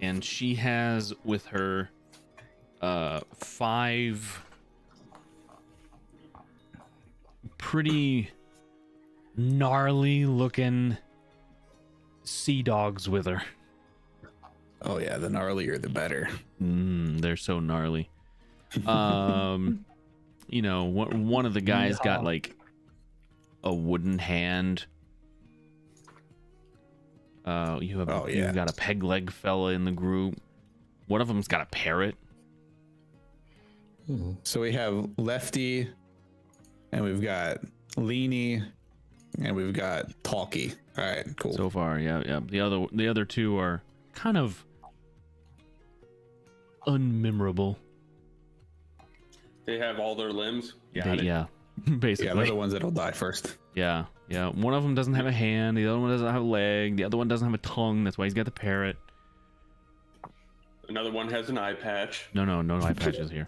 And she has with her, 5 pretty gnarly looking sea dogs with her. Oh yeah, the gnarlier the better. They're so gnarly. You know, one of the guys got like a wooden hand. You've got a peg leg fella in the group. One of them's got a parrot. So we have Lefty, and we've got Leany, and we've got Talkie. All right, cool. So far, yeah. The other 2 are kind of unmemorable. They have all their limbs. Yeah, basically. Yeah, they're the ones that'll die first. Yeah. One of them doesn't have a hand. The other one doesn't have a leg. The other one doesn't have a tongue. That's why he's got the parrot. Another one has an eye patch. No eye patches here.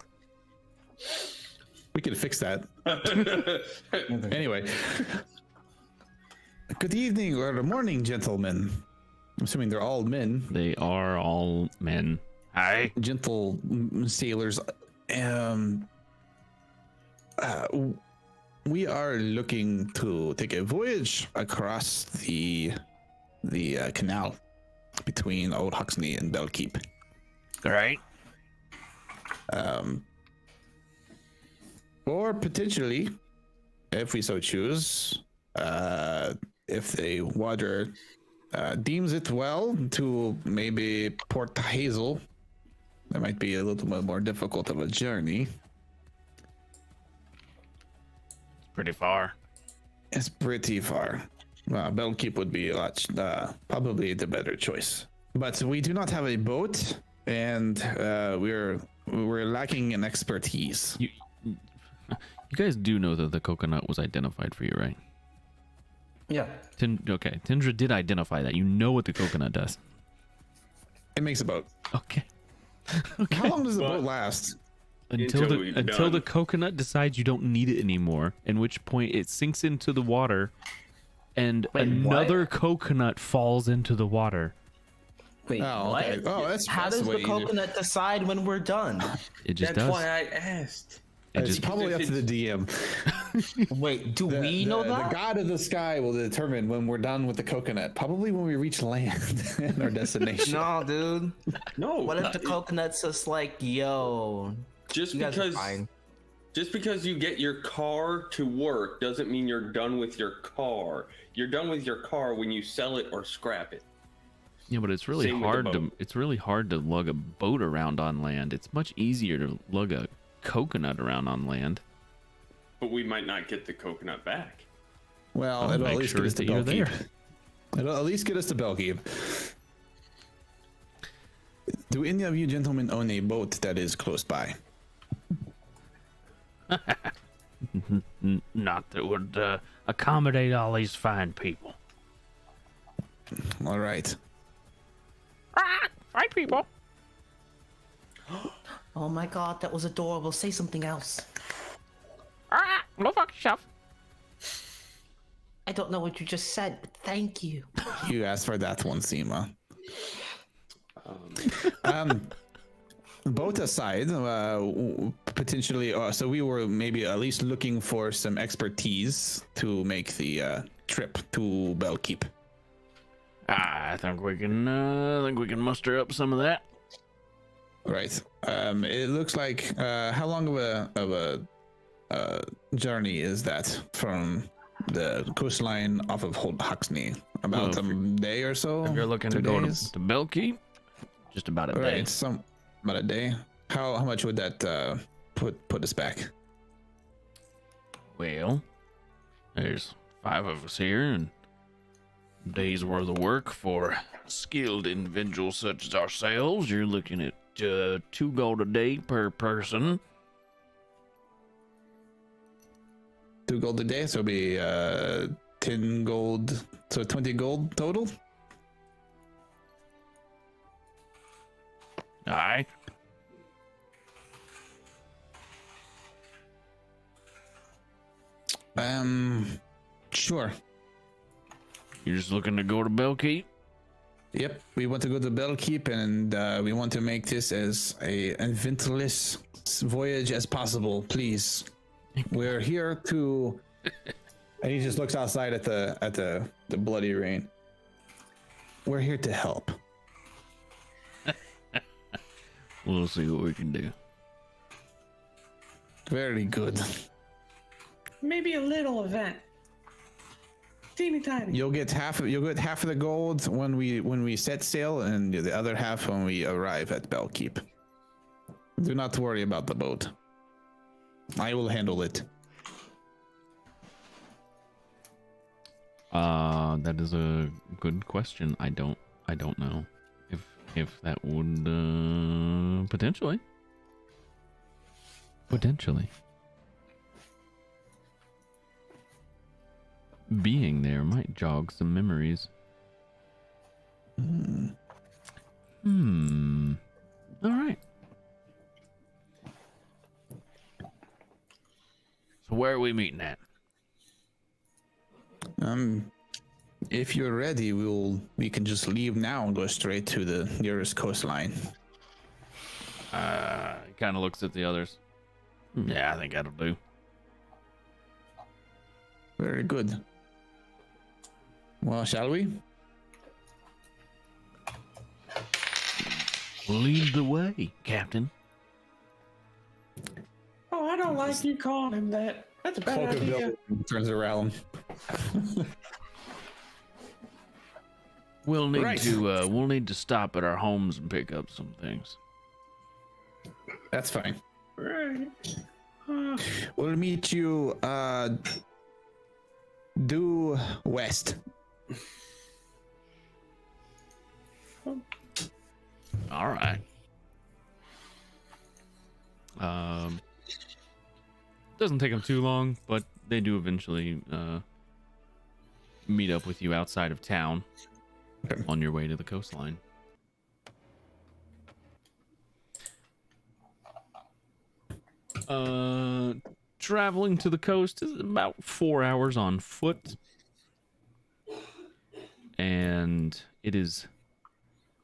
We can fix that. Anyway. Good evening or morning, gentlemen. I'm assuming they're all men. They are all men. Hi. Gentle sailors. We are looking to take a voyage across the canal between Old Huxley and Bellkeep. All right. Or potentially, if we so choose, if the water deems it well, to maybe Port Hazel. That might be a little bit more difficult of a journey. Pretty far. It's pretty far. Well, Bellkeep would be a lot, probably the better choice. But we do not have a boat, and we're lacking in expertise. You guys do know that the coconut was identified for you, right? Yeah. Okay, Tindra did identify that. You know what the coconut does. It makes a boat. Okay. How long does the boat last? Until we've the done. coconut decides you don't need it anymore, in which point it sinks into the water, and Wait, another what? coconut falls into the water. Wait, Oh, okay. what? Oh, that's How does way the easier. coconut decide when we're done? It just That's does. why I asked. It It's just probably up to the DM. Wait, do we know that? The god of the sky will determine when we're done with the coconut. Probably when we reach land and our destination. No, dude. No. What if the coconut's just like, yo, Just you guys are because fine. just because you get your car to work doesn't mean you're done with your car. You're done with your car when you sell it or scrap it. Yeah, but it's really Same with the hard to boat. it's really hard to lug a boat around on land. It's much easier to lug a coconut around on land. But we might not get the coconut back. Well, I'll it'll at make least sure get us to that you're Bellkeep. there. It'll at least get us to Bellkeep. Do any of you gentlemen own a boat that is close by? Not that would accommodate all these fine people. All right. Fine people. Oh my god, that was adorable. Say something else. Go fuck yourself. I don't know what you just said, but thank you. You asked for that one, Seema. Boat aside, potentially, so we were maybe at least looking for some expertise to make the trip to Bellkeep. I think we can muster up some of that. Right. It looks like how long of a journey is that from the coastline off of Huxley? About a day or so. If you're looking 2 to go days? to Bellkeep, just about a day. Right. About a day. How much would that put us back? Well, there's 5 of us here, and days worth of work for skilled individuals such as ourselves. You're looking at 2 gold a day per person. 2 gold a day, so it'll be 10 gold, so 20 gold total. Aye. Sure. You're just looking to go to Bellkeep? Yep, we want to go to Bellkeep, and we want to make this as a eventless voyage as possible, please. We're here to. And he just looks outside at the bloody rain. We're here to help. We'll see what we can do. Very good. Maybe a little event. Teeny tiny. You'll get half of the gold when we set sail, and the other half when we arrive at Bellkeep. Do not worry about the boat. I will handle it. That is a good question. I don't know if that would potentially. Being there might jog some memories. All right. So where are we meeting at? If you're ready, we can just leave now and go straight to the nearest coastline. He kind of looks at the others. Yeah, I think that'll do. Very good. Well, shall we? Lead the way, Captain. Oh, I don't like you calling him that. That's a bad idea. Turns around. We'll need Right. to stop at our homes and pick up some things. That's fine. Right. We'll meet you due west. All right. Doesn't take them too long, but they do eventually meet up with you outside of town on your way to the coastline. Traveling to the coast is about 4 hours on foot, and it is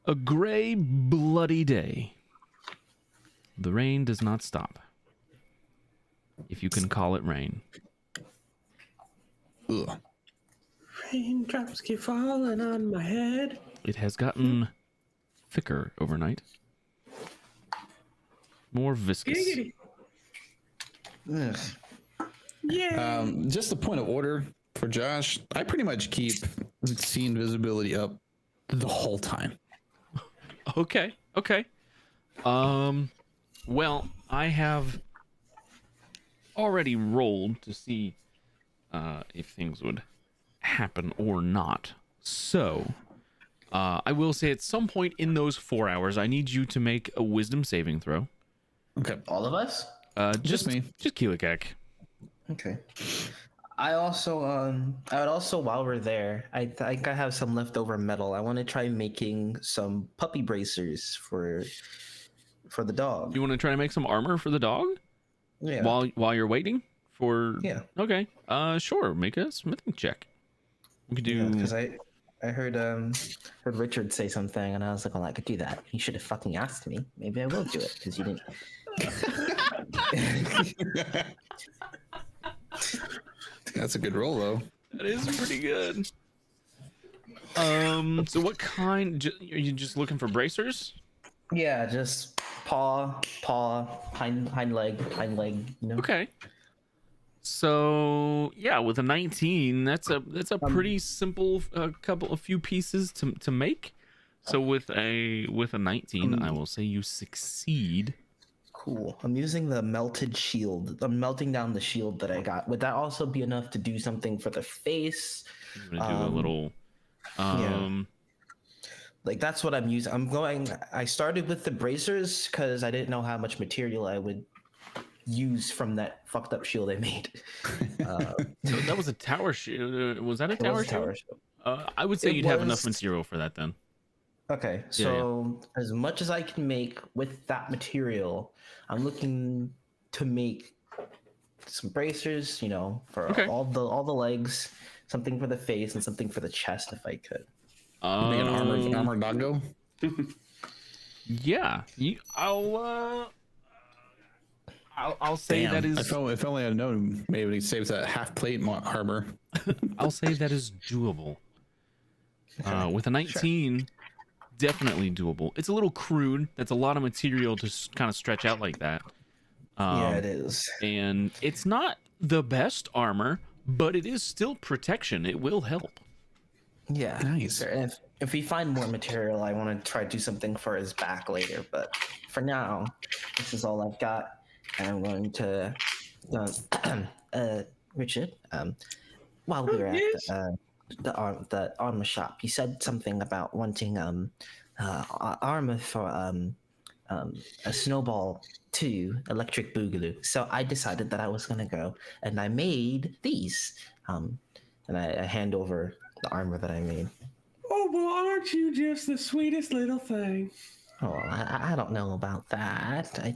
a gray, bloody day. The rain does not stop, if you can call it rain. Ugh. Raindrops keep falling on my head. It has gotten thicker overnight, more viscous. Giggity. Ugh. Yeah. Just a point of order for Josh. I pretty much keep scene visibility up the whole time. Okay. Well, I have already rolled to see if things would happen or not. So, I will say at some point in those 4 hours, I need you to make a wisdom saving throw. Okay. All of us? Just me. Just Keelikak. Okay. I would also, while we're there, I think I have some leftover metal. I want to try making some puppy bracers for the dog. You want to try to make some armor for the dog? Yeah. While you're waiting for. Yeah. Okay. Sure. Make a smithing check. We could do. Because I heard Richard say something, and I was like, well, I could do that. He should have fucking asked me. Maybe I will do it because you didn't. That's a good roll, though. That is pretty good. So what kind? Are you just looking for bracers? Yeah, just paw, hind leg. You know. Okay. So yeah, with a 19, that's a pretty simple a few pieces to make. So with a 19, I will say you succeed. Cool. I'm using the melted shield. I'm melting down the shield that I got. Would that also be enough to do something for the face? I'm gonna do a little Like that's what I'm using. I started with the bracers because I didn't know how much material I would use from that fucked up shield I made. So that was a tower shield. Was that a It tower was a shield? tower shield. I would say It you'd have enough was- material for that then. Okay, so as much as I can make with that material, I'm looking to make some bracers, you know, for Okay. all the legs, something for the face, and something for the chest if I could. Make an armored doggo. Yeah, I'll say Damn, that is. if only I'd known, maybe he saves that half plate armor. I'll say that is doable. With a 19, definitely doable. It's a little crude. That's a lot of material to kind of stretch out like that. Yeah, it is. And it's not the best armor, but it is still protection. It will help. Yeah, Nice. And if we find more material, I want to try to do something for his back later. But for now, this is all I've got, and I'm going to, Richard. While we were at Yes? the armor shop, you said something about wanting armor for a Snowball 2 Electric Boogaloo. So I decided that I was gonna go, and I made these. And I hand over the armor that I made. Oh, well, aren't you just the sweetest little thing? Oh, I don't know about that. I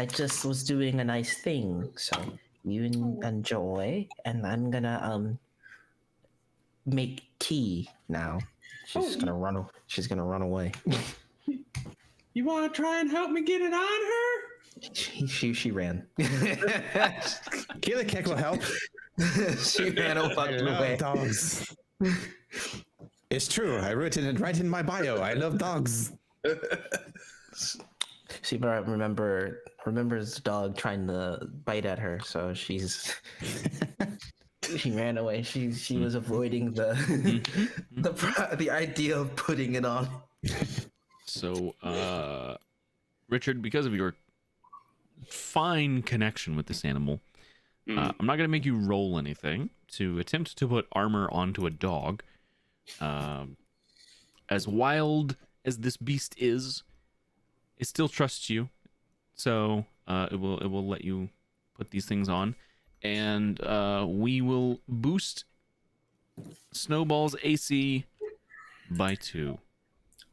just was doing a nice thing. So you enjoy, and I'm gonna make tea now. She's gonna run. She's gonna run away. You want to try and help me get it on her? She ran. Kayla Keck will help. She ran fucking away. Dogs. It's true. I wrote it right in my bio. I love dogs. She remembers the dog trying to bite at her, so she ran away. She was avoiding the idea of putting it on. So, Richard, because of your fine connection with this animal, I'm not going to make you roll anything to attempt to put armor onto a dog. As wild as this beast is, it still trusts you, so it will let you put these things on, and we will boost Snowball's AC by 2.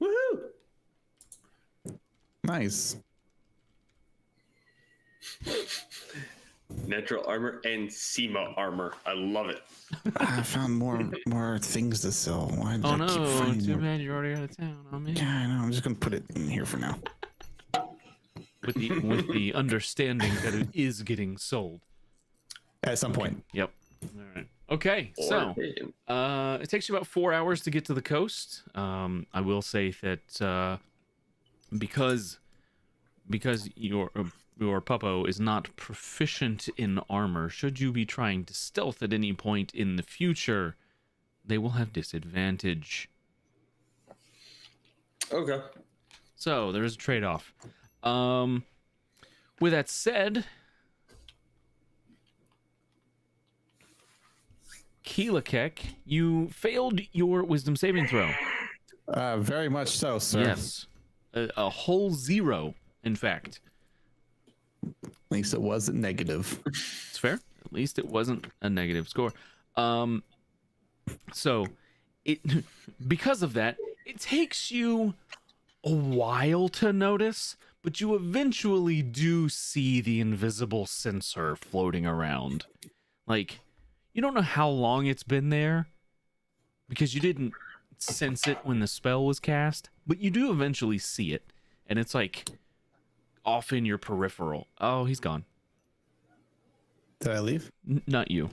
Woohoo! Nice. Natural armor and SEMA armor. I love it. I found more things to sell. Why did Oh I no! keep finding Too more? bad you're already out of town. Oh man. Yeah, I know. I'm just gonna put it in here for now. With the understanding that it is getting sold. At some point. Yep. All right. Okay. So, it takes you about 4 hours to get to the coast. I will say that because your puppo is not proficient in armor, should you be trying to stealth at any point in the future, they will have disadvantage. Okay. So there is a trade-off. With that said, Keelakek, you failed your wisdom saving throw. Very much so, sir. Yes. A whole 0, in fact. At least it wasn't negative. It's fair. At least it wasn't a negative score. So it because of that, it takes you a while to notice, but you eventually do see the invisible sensor floating around. Like, you don't know how long it's been there because you didn't sense it when the spell was cast, but you do eventually see it, and it's like off in your peripheral. Oh, he's gone. Did I leave? Not you.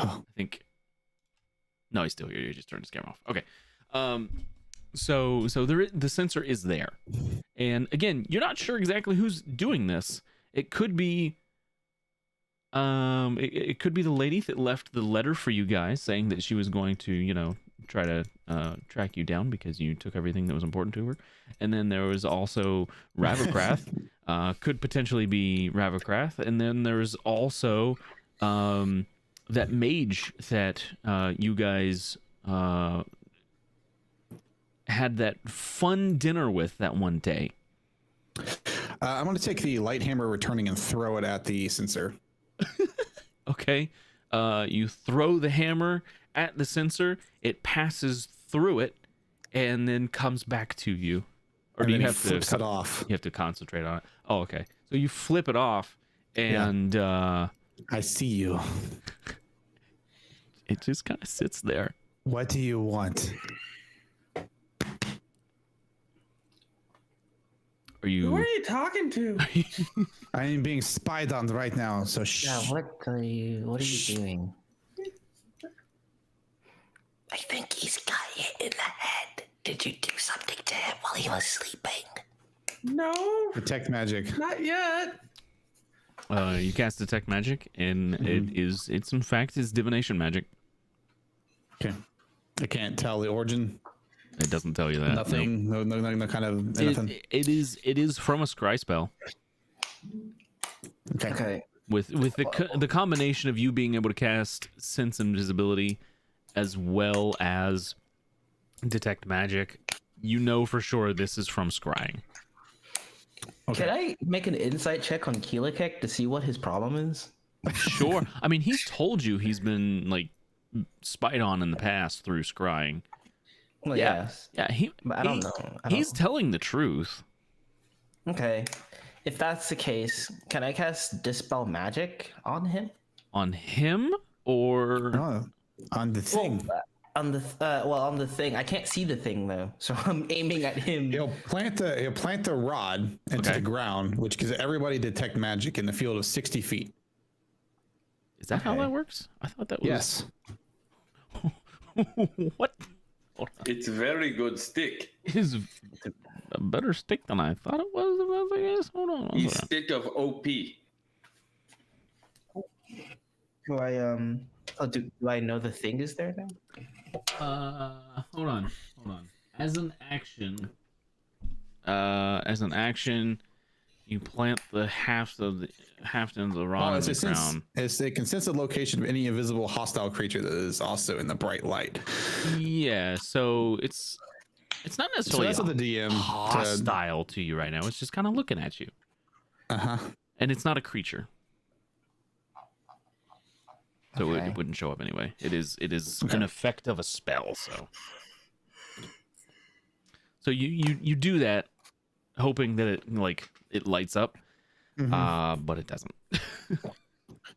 Oh. I think. No, he's still here. You just turned his camera off. Okay. So the sensor is there, and again, you're not sure exactly who's doing this. It could be. It could be the lady that left the letter for you guys, saying that she was going to, try to track you down because you took everything that was important to her. And then there was also Ravokrath. Could potentially be Ravokrath. And then there's also that mage that you guys had that fun dinner with that one day. I'm going to take the light hammer returning and throw it at the sensor. Okay. You throw the hammer at the sensor, it passes through it, and then comes back to you. Or do you have to flips it off? You have to concentrate on it. Oh, okay. So you flip it off, and I see you. it just kind of sits there. What do you want? Are you? Who are you talking to? I am being spied on right now, so shh. Yeah, what are you doing? I think he's got hit in the head. Did you do something to him while he was sleeping? No, Detect magic. not yet. You cast detect magic, and it's in fact divination magic. Okay. I can't tell the origin. It doesn't tell you that. Nothing. Nope. No kind of anything. It is from a scry spell. Okay. With the combination of you being able to cast sense invisibility as well as detect magic, you know for sure this is from scrying. Okay. Can I make an insight check on Keelikek to see what his problem is? Sure. I mean, he's told you he's been like spied on in the past through scrying. Well, Yeah. yes. Yeah, But I don't know. He's telling the truth. Okay. If that's the case, can I cast Dispel Magic on him? On him or Oh, on the thing. On the thing. I can't see the thing though, so I'm aiming at him. He'll plant the rod into Okay. the ground, which gives everybody detect magic in the field of 60 feet. is that how Okay. that works? I thought that was Yes. What? Hold on. It's a very good stick. Is a better stick than I thought it was. If that's the case. Hold on. He's stick of OP. Do I do I know the thing is there now? Hold on. As an action, you plant the half of the rod in the ground. It's a consensus location of any invisible hostile creature that is also in the bright light. Yeah, so it's not So necessarily that's what the DM. hostile to you right now. It's just kind of looking at you, Uh-huh. and it's not a creature, so Okay. it wouldn't show up anyway. It is Okay. an effect of a spell. So you do that, hoping that it lights up, but it doesn't.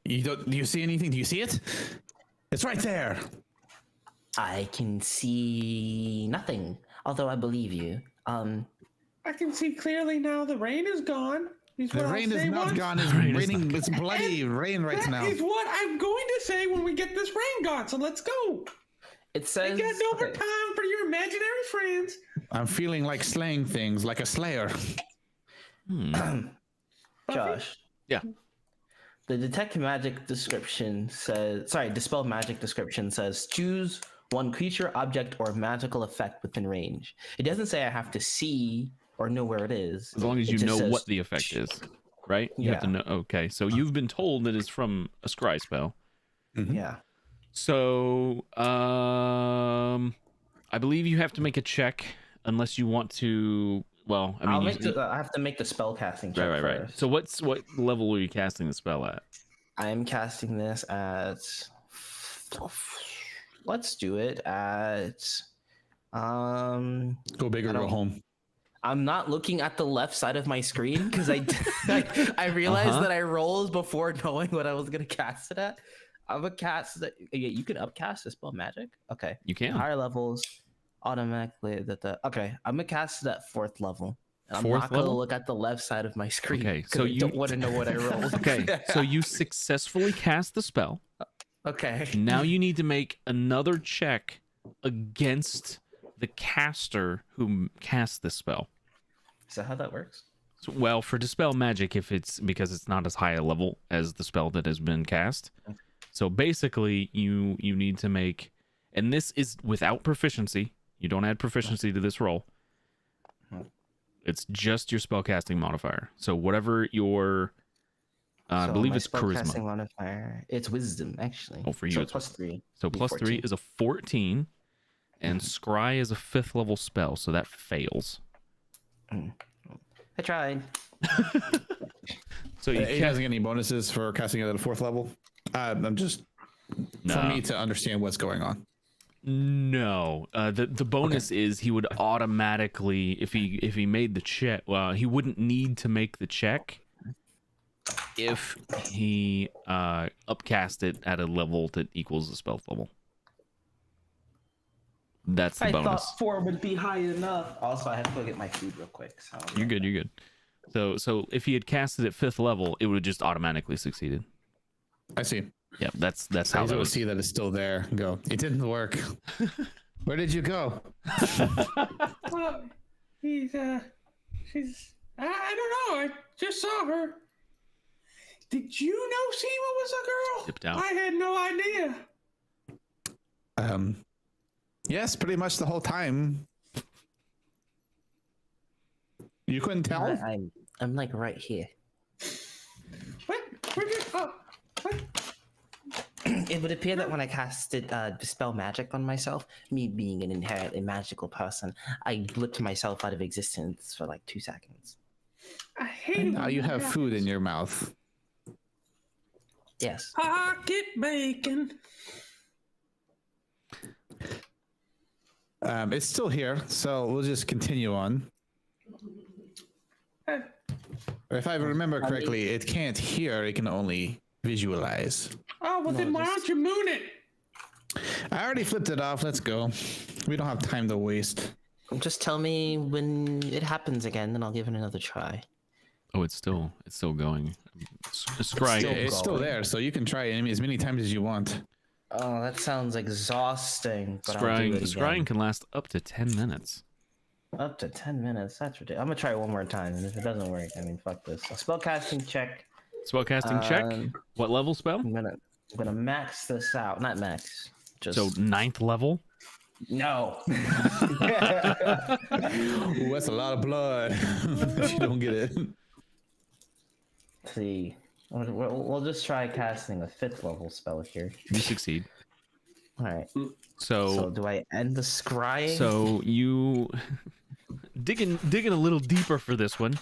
Do you see anything? Do you see it? It's right there. I can see nothing, although I believe you. I can see clearly now. The rain is gone. The rain is not gone. It's rain is raining. not It's bloody rain right That now. is what I'm going to say when we get this rain gone. So let's go. It I says got no more okay. time for your imaginary friends. I'm feeling like slaying things, like a slayer. Josh. Yeah. The detect magic description says, dispel magic description says choose one creature, object, or magical effect within range. It doesn't say I have to see or know where it is. As long as It you just know says- what the effect is, right? You have to Yeah. know. Okay, so you've been told that it's from a scry spell. Yeah. So, I believe you have to make a check unless you want to. Well, I mean, I have to make the spell casting check right. first. So, what level are you casting the spell at? I am casting this at. Let's do it at. Go big or I go don't- home. I'm not looking at the left side of my screen because I realized that I rolled before knowing what I was gonna cast it at. I'm gonna cast that. Yeah, you can upcast the spell magic. Okay. You can. Higher levels automatically okay. I'm gonna cast it at 4th level. And I'm Fourth not gonna level? look at the left side of my screen. Okay, 'cause so I you- don't want to know what I rolled. Okay, so you successfully cast the spell. Okay. Now you need to make another check against the caster who cast the spell. Is that how that works? So, well, for dispel magic, if it's because it's not as high a level as the spell that has been cast. So basically, you need to make, and this is without proficiency. You don't add proficiency to this roll. It's just your spellcasting modifier. So whatever your, I So believe my it's charisma. spellcasting modifier. It's wisdom, actually. Oh, for you So it's +3. So Be plus 3 14. is a 14. and Scry is a 5th level spell, so that fails. I tried. So you He doesn't get any bonuses for casting it at a 4th level. I'm just for me to understand what's going on. No, the bonus is he would automatically, if he made the check, well, he wouldn't need to make the check if he upcast it at a level that equals the spell level. That's the bonus. I thought 4 would be high enough. Also, I have to go get my food real quick. So You're good. You're good. So if he had casted at 5th level, it would have just automatically succeeded. I see. Yeah, that's how I that will was. see that it's still there and go, it didn't work. Where did you go? Well, she's I don't know. I just saw her. Did you know Seema was a girl? Dipped out. I had no idea. Yes, pretty much the whole time. You couldn't tell? I'm like right here. What? Where did? Oh, what? It would appear that when I casted Dispel Magic on myself, me being an inherently magical person, I blipped myself out of existence for like 2 seconds. I hate And it. now when you that have food in happens. your mouth. Yes. Pocket bacon. It's still here, so we'll just continue on. Uh, If I remember correctly, it can't hear, it can only visualize. Oh, well then why don't you moon it? I already flipped it off. Let's go. We don't have time to waste. Just tell me when it happens again, and I'll give it another try. Oh, it's still going. Scry. It's still there, so you can try it as many times as you want. Oh, that sounds exhausting. But I'll do it Scrying again. can last up to 10 minutes. Up to 10 minutes. That's ridiculous. I'm gonna try it one more time, and if it doesn't work, I mean, fuck this. A spellcasting check. Spellcasting check. What level spell? I'm gonna max this out. Not max. Just So 9th level. no. Ooh, that's a lot of blood. You don't get it. Let's see. We'll just try casting a 5th level spell here. You succeed. All right. So So do I end the scrying? So you digging a little deeper for this one.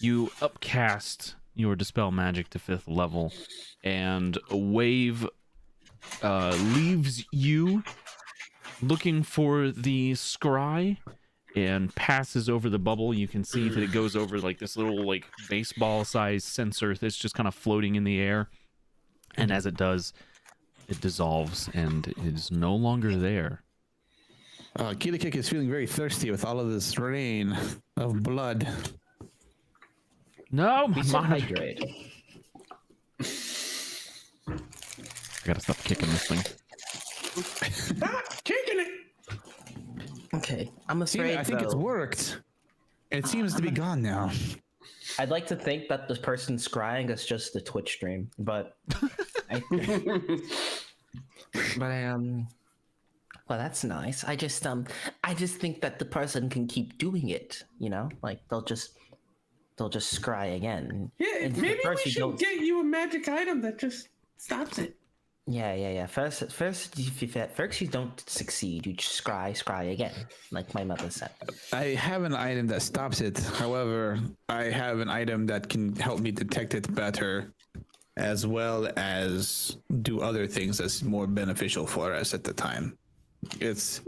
You upcast your dispel magic to 5th level, and a wave leaves you looking for the scry and passes over the bubble. You can see that it goes over like this little like baseball-sized sensor that's just kind of floating in the air, and as it does, it dissolves and it is no longer there. Kilikik is feeling very thirsty with all of this rain of blood. No, Be my so monitor. hydrated. I gotta stop kicking this thing. Stop kicking it. Okay, I'm See, afraid. I think it's though, worked. It seems to be gone now. I'd like to think that this person scrying is just the Twitch stream, but well, that's nice. I just think that the person can keep doing it. You know, like they'll just scry again. Yeah, And maybe first we you should don't- get you a magic item that just stops it. Yeah. First, if you don't succeed, you just scry again, like my mother said. I have an item that stops it. However, I have an item that can help me detect it better, as well as do other things that's more beneficial for us at the time. It's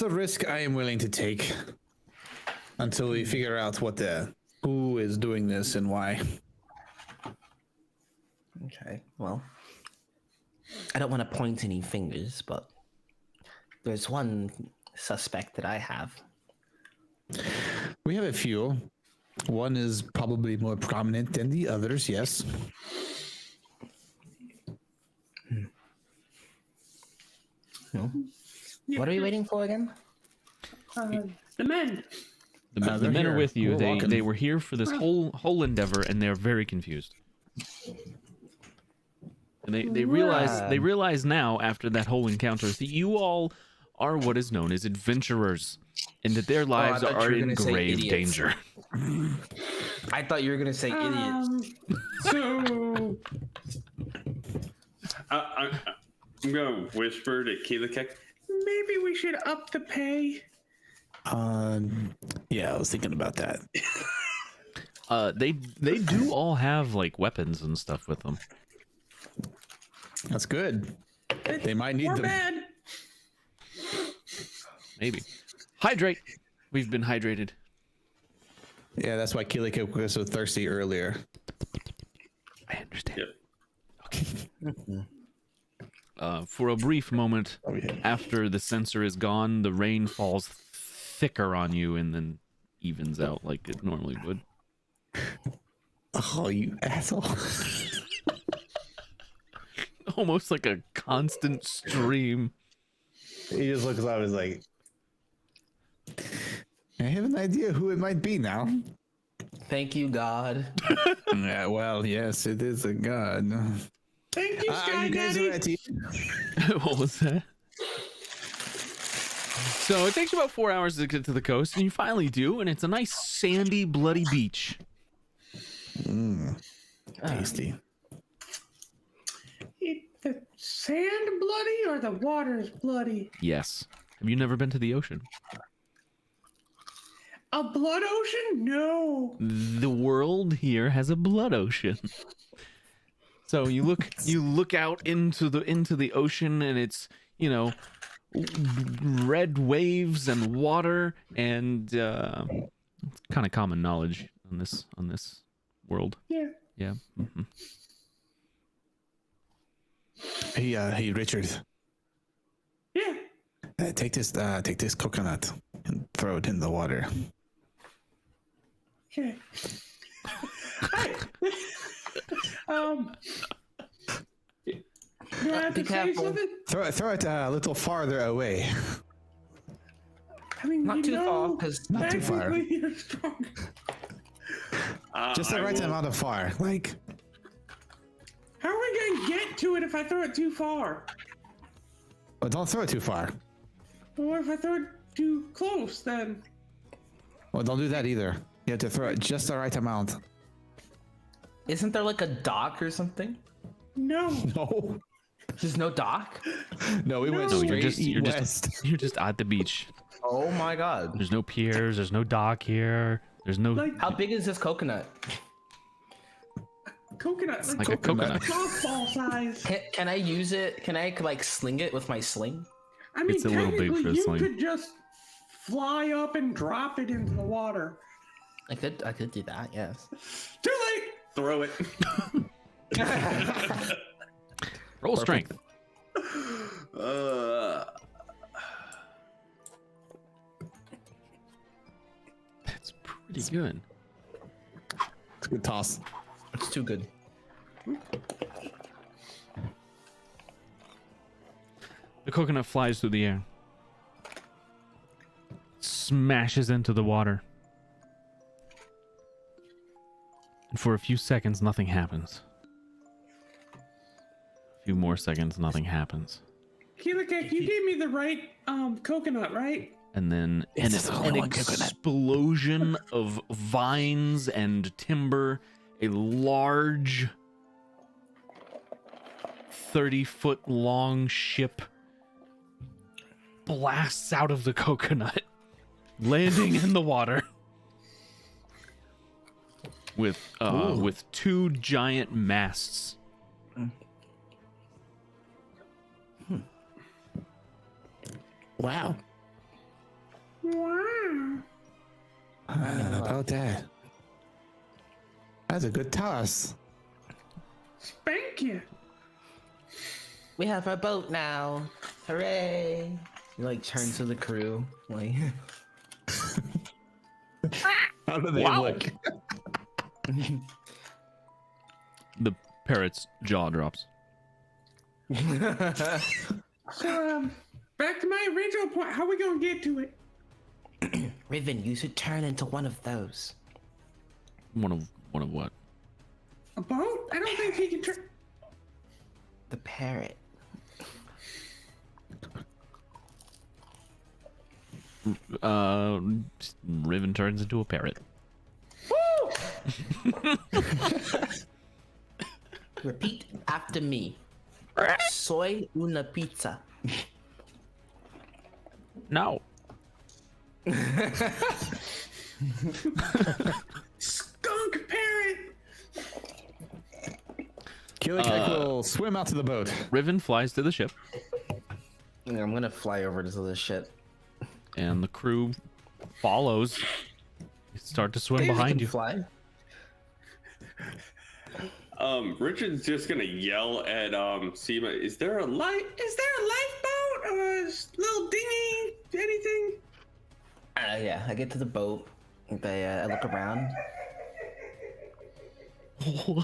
a risk I am willing to take until we figure out who is doing this and why. Okay, well, I don't want to point any fingers, but there's one suspect that I have. We have a few. One is probably more prominent than the others, yes. No? What are we waiting for again? The men. The they're men are here. with you. We're walking. They were here for this whole endeavor, and they're very confused. And they realize now, after that whole encounter, that you all are what is known as adventurers, and that their lives thought you are were in gonna say grave idiots. danger. I thought you were gonna say idiots. So I'm gonna whisper to Keelikek. maybe we should up the pay. Yeah, I was thinking about that. They do all have like weapons and stuff with them. That's good. They might need Or them. bad. Maybe. Hydrate. We've been hydrated. Yeah, that's why Keelik was so thirsty earlier. I understand. Yep. Okay. For a brief moment after the sensor is gone, the rain falls thicker on you and then evens out like it normally would. Oh, you asshole. Almost like a constant stream. He just looks up and is like, I have an idea who it might be now. Thank you, God. Yeah, well, yes, it is a god. Thank you, Are Sky you guys Daddy. ready? What was that? So it takes you about 4 hours to get to the coast, and you finally do, and it's a nice sandy, bloody beach. Tasty. The sand bloody or the water's bloody? Yes. Have you never been to the ocean? A blood ocean? No. The world here has a blood ocean. So you look out into the ocean, and it's, you know, red waves and water, and it's kind of common knowledge on this world. Yeah. Yeah. Mm-hmm. Hey, Richard. Yeah. Take this coconut and throw it in the water. Okay. Hey. Do I have Be to say careful. something? Throw it a little farther away. I mean, Not you too know, far, because Not too far. technically you're strong. Just the I right will- amount of far. Like, How are we gonna get to it if I throw it too far? well, don't throw it too far. Well, what if I throw it too close then? Well, don't do that either. You have to throw it just the right amount. isn't there like a dock or something? No. No. There's no dock? No, we went No, straight you're west. just you're just at the beach. Oh my God. There's no piers. There's no dock here. There's no Like How big is this coconut? coconut. like a coconut. softball size. Can I use it? Can I like sling it with my sling? I mean, It's a little big technically, for a you sling. could just fly up and drop it into the water. I could do that, yes. Too late. Throw it. Roll strength. That's pretty good. It's a good toss. It's too good. The coconut flies through the air, smashes into the water, and for a few seconds, nothing happens. A few more seconds, nothing happens. Keelikek, you gave me the right coconut, right? And then It's an only one coconut. explosion of vines and timber, a large 30-foot long ship blasts out of the coconut, landing in the water with two giant masts. Wow. Wow. About that. That's a good toss. Spank you. We have our boat now. Hooray! You like turn to the crew, like How do they Wow. look? The parrot's jaw drops. So, back to my original point. How we gonna get to it? Riven, you should turn into one of those. One of what? A boat? I don't think he can turn. The parrot. Riven turns into a parrot. Repeat after me. Soy una pizza. No. Skunk parrot. Keelik will swim out to the boat. Riven flies to the ship, Yeah, I'm gonna fly over to this shit. and the crew follows. You start to swim behind you. Fly. Richard's just gonna yell at Seema. Is there a lifeboat? A little dinghy? Anything? Yeah, I get to the boat. I look around.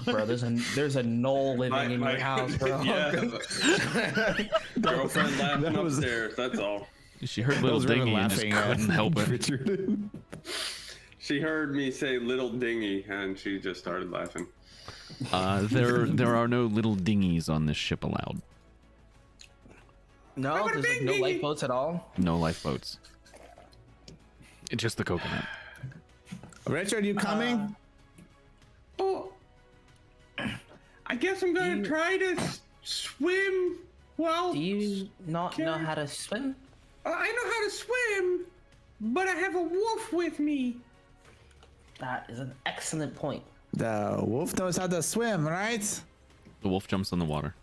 Bro, there's a knoll living in your house, bro. Yeah. Girlfriend laughing was- upstairs. That's all. She heard little was Riven dingy and just couldn't help it. Richard. She heard me say little dinghy, and she just started laughing. There are no little dinghies on this ship allowed. No, there's like no lifeboats at all. No lifeboats. It's just the coconut. Richard, you coming? Oh, I guess I'm gonna try to swim. Well, Do you not know how to swim? I know how to swim, but I have a wolf with me. That is an excellent point. The wolf knows how to swim, right? The wolf jumps in the water.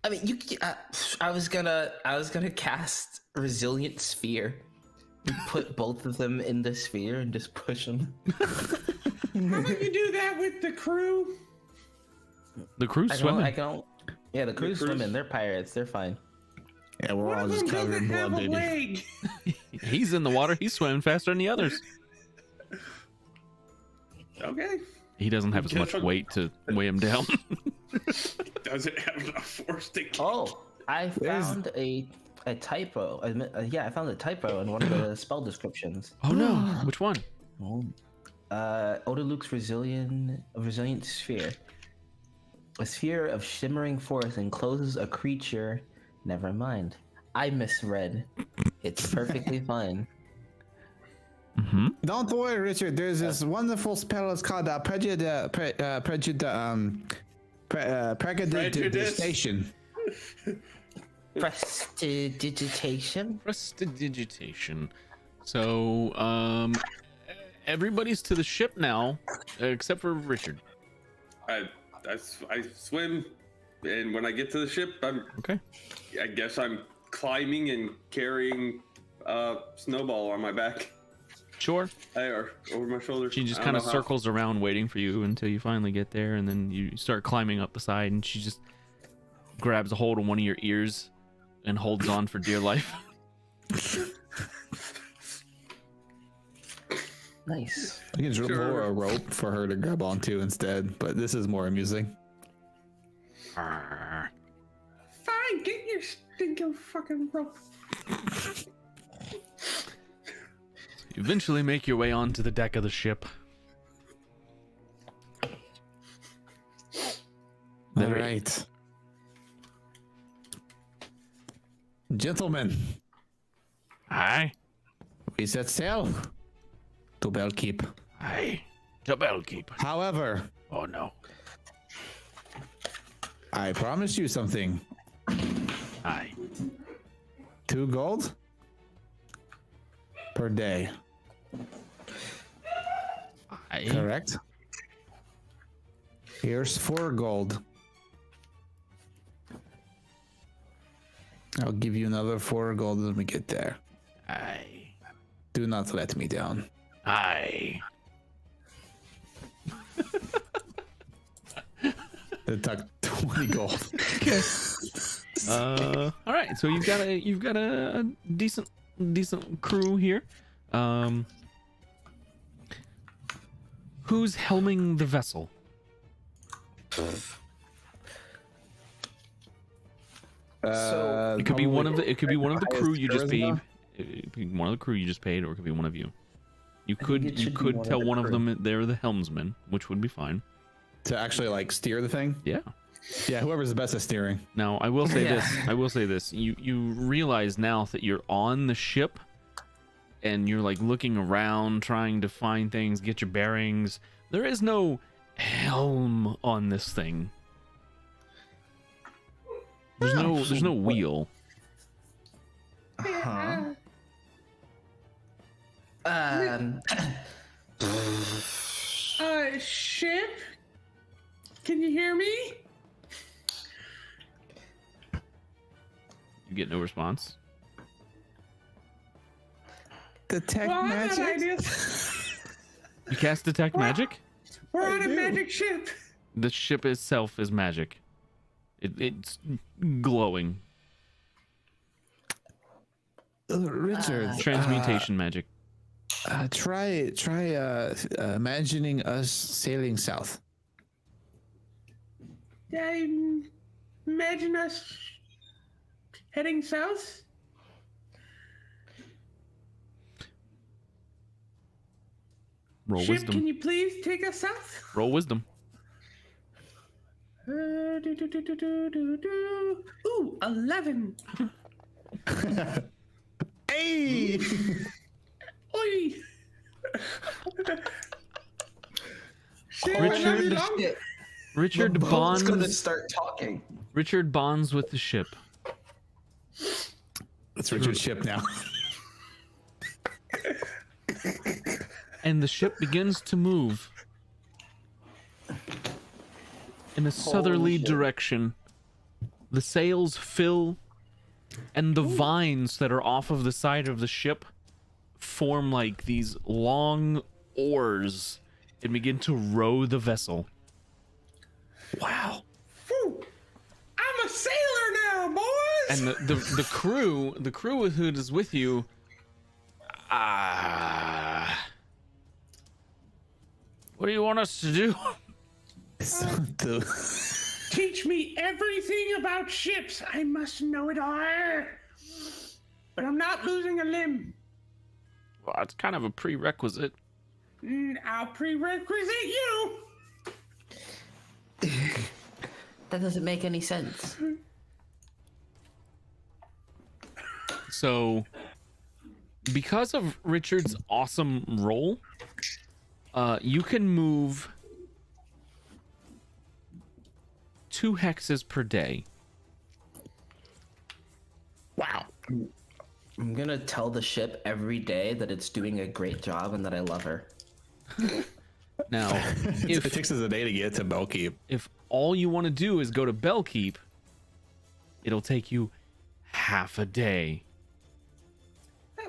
I mean, I was gonna cast Resilient Sphere. You put both of them in the sphere and just push them. How about you do that with the crew? The crew's I swimming. don't. Yeah, the crew's crew's- swimming. They're pirates. They're fine. Yeah, we're One all of just them covered in doesn't have blood, a baby. leg. He's in the water. He's swimming faster than the others. Okay. He doesn't have as much weight to weigh him down. Doesn't have enough force to kill. Oh, I found a typo. Yeah, I found a typo in one of the spell descriptions. Oh no! Which one? Odaluke's resilient sphere. A sphere of shimmering force encloses a creature. Never mind. I misread. It's perfectly fine. Don't worry, Richard. There's this wonderful spell. It's called prestidigitation. Prestidigitation. Prestidigitation. So, everybody's to the ship now, except for Richard. I swim, and when I get to the ship, Okay. I guess I'm climbing and carrying Snowball on my back. Sure. Or over my shoulder. She just I kind don't of know how- circles around waiting for you until you finally get there, and then you start climbing up the side, and she just grabs a hold of one of your ears and holds on for dear life. Nice. I can Sure. lower a rope for her to grab onto instead, but this is more amusing. Arrgh. Fine, get your stinking fucking rope. You eventually make your way onto the deck of the ship. All right. Gentlemen, Aye. we set sail to Bellkeep. Aye. To Bellkeep. However, Oh no. I promise you something. Aye. 2 gold per day. Aye. Correct? Here's 4 gold. I'll give you another 4 gold when we get there. Aye. Do not let me down. Aye. They took 20 gold. All right. So you've got a decent crew here. Who's helming the vessel? So It could be one of the. It could be one of the crew you just paid. charisma? It could be one of the crew you just paid, or it could be one of you. You think could it you should be could one of tell the one of crew. them they're the helmsman, which would be fine. To actually like steer the thing. Yeah. Yeah, whoever's the best at steering. Now I will say Yeah. this. I will say this. You realize now that you're on the ship, and you're like looking around, trying to find things, get your bearings. There is no helm on this thing. There's no wheel. Huh? Ship? Can you hear me? You get no response. Detect Well, I got magic. ideas. You cast detect magic? We're on a magic ship. The ship itself is magic. It's glowing. Richard, Transmutation magic. try imagining us sailing south. I imagine us heading south. Roll Ship, wisdom. can you please take us south? Roll wisdom. Ooh, 11. Hey! Oi! Ship, Richard- long- Richard The boat's gonna bonds. start talking. Richard bonds with the ship. It's Richard's ship now. And the ship begins to move in a southerly shit. direction. The sails fill, and the vines that are off of the side of the ship form like these long oars and begin to row the vessel. Wow. Whew. I'm a sailor now, boys! And the crew who is with you, what do you want us to do? Teach me everything about ships. I must know it all. But I'm not losing a limb. Well, it's kind of a prerequisite. I'll prerequisite you. That doesn't make any sense. So, because of Richard's awesome roll, you can move 2 hexes per day. Wow. I'm gonna tell the ship every day that it's doing a great job and that I love her. Now, It takes us a day to get to Belkeep. if all you want to do is go to Bellkeep, it'll take you half a day.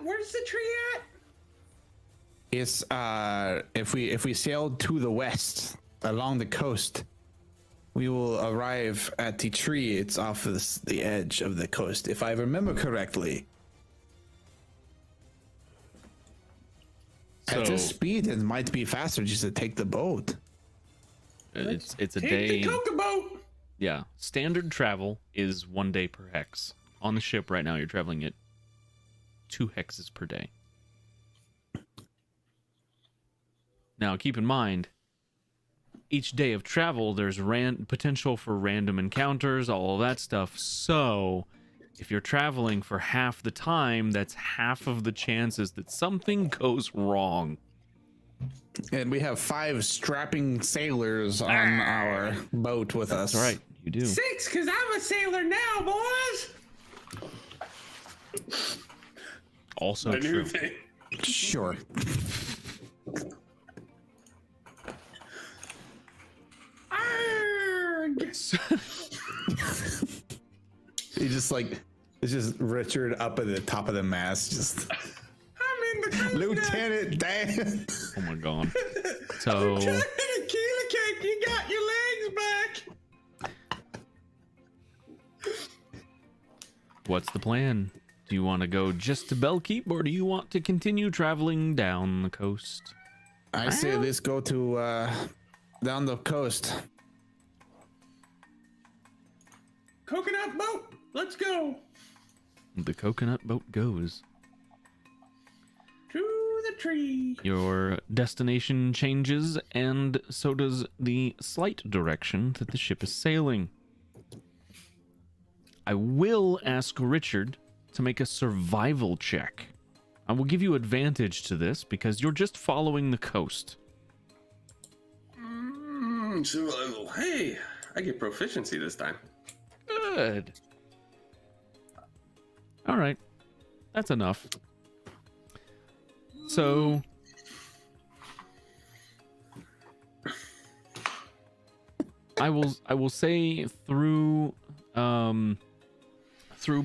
Where's the tree at? It's if we sail to the west along the coast, we will arrive at the tree. It's off of the edge of the coast, if I remember correctly. At this So, speed, it might be faster just to take the boat. it's a Take day. the coca boat. Yeah, standard travel is 1 day per hex. On the ship right now, you're traveling at 2 hexes per day. Now, keep in mind, each day of travel, there's potential for random encounters, all of that stuff. So, if you're traveling for half the time, that's half of the chances that something goes wrong. And we have 5 strapping sailors on our boat with us. That's right, you do. 6, because I'm a sailor now, boys. Also A new true. thing. Sure. Arrgh. It's just Richard up at the top of the mast, just I'm in the coast now. Lieutenant Dan. Oh my god. So, Lieutenant Keelicake, you got your legs back. what's the plan? Do you want to go just to Bellkeep, or do you want to continue traveling down the coast? I say let's go to down the coast. Coconut boat, let's go. The coconut boat goes. To the tree. Your destination changes, and so does the slight direction that the ship is sailing. I will ask Richard to make a survival check. I will give you advantage to this because you're just following the coast. Survival. Hey, I get proficiency this time. Good. All right, that's enough. So I will say through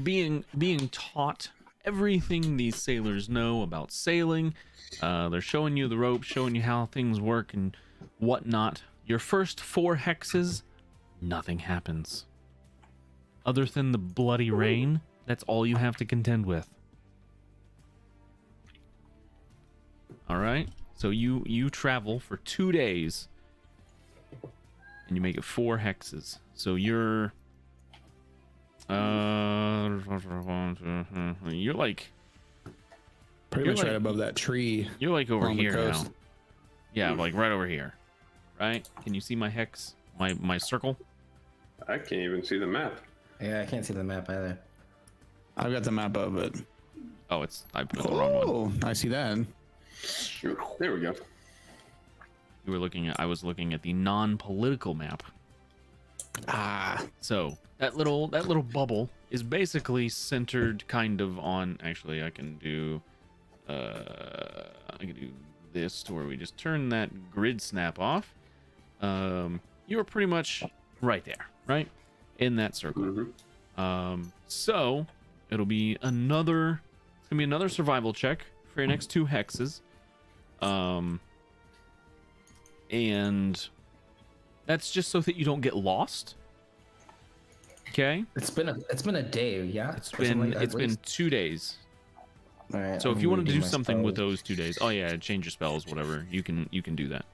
being taught everything these sailors know about sailing, they're showing you the ropes, showing you how things work and whatnot. Your first 4 hexes, nothing happens. Other than the bloody rain, that's all you have to contend with. All right, so you travel for 2 days, and you make it 4 hexes. So you're like Pretty much right above that tree. You're like over on the here now. coast. Yeah, like right over here. Right? Can you see my hex? My circle? I can't even see the map. Yeah, I can't see the map either. I've got the map of it. Oh, I put the wrong one. Oh, I see that. There we go. I was looking at the non-political map. Ah, So that little bubble is basically centered kind of on. Actually, I can do this to where we just turn that grid snap off. You are pretty much right there, right in that circle. So it'll be another. It's gonna be another survival check for your next 2 hexes. And that's just so that you don't get lost. Okay. It's been a day, yeah. It's been 2 days. All right, So I'm if you want to reading do my something with spells. those 2 days, oh yeah, change your spells, whatever. You can do that.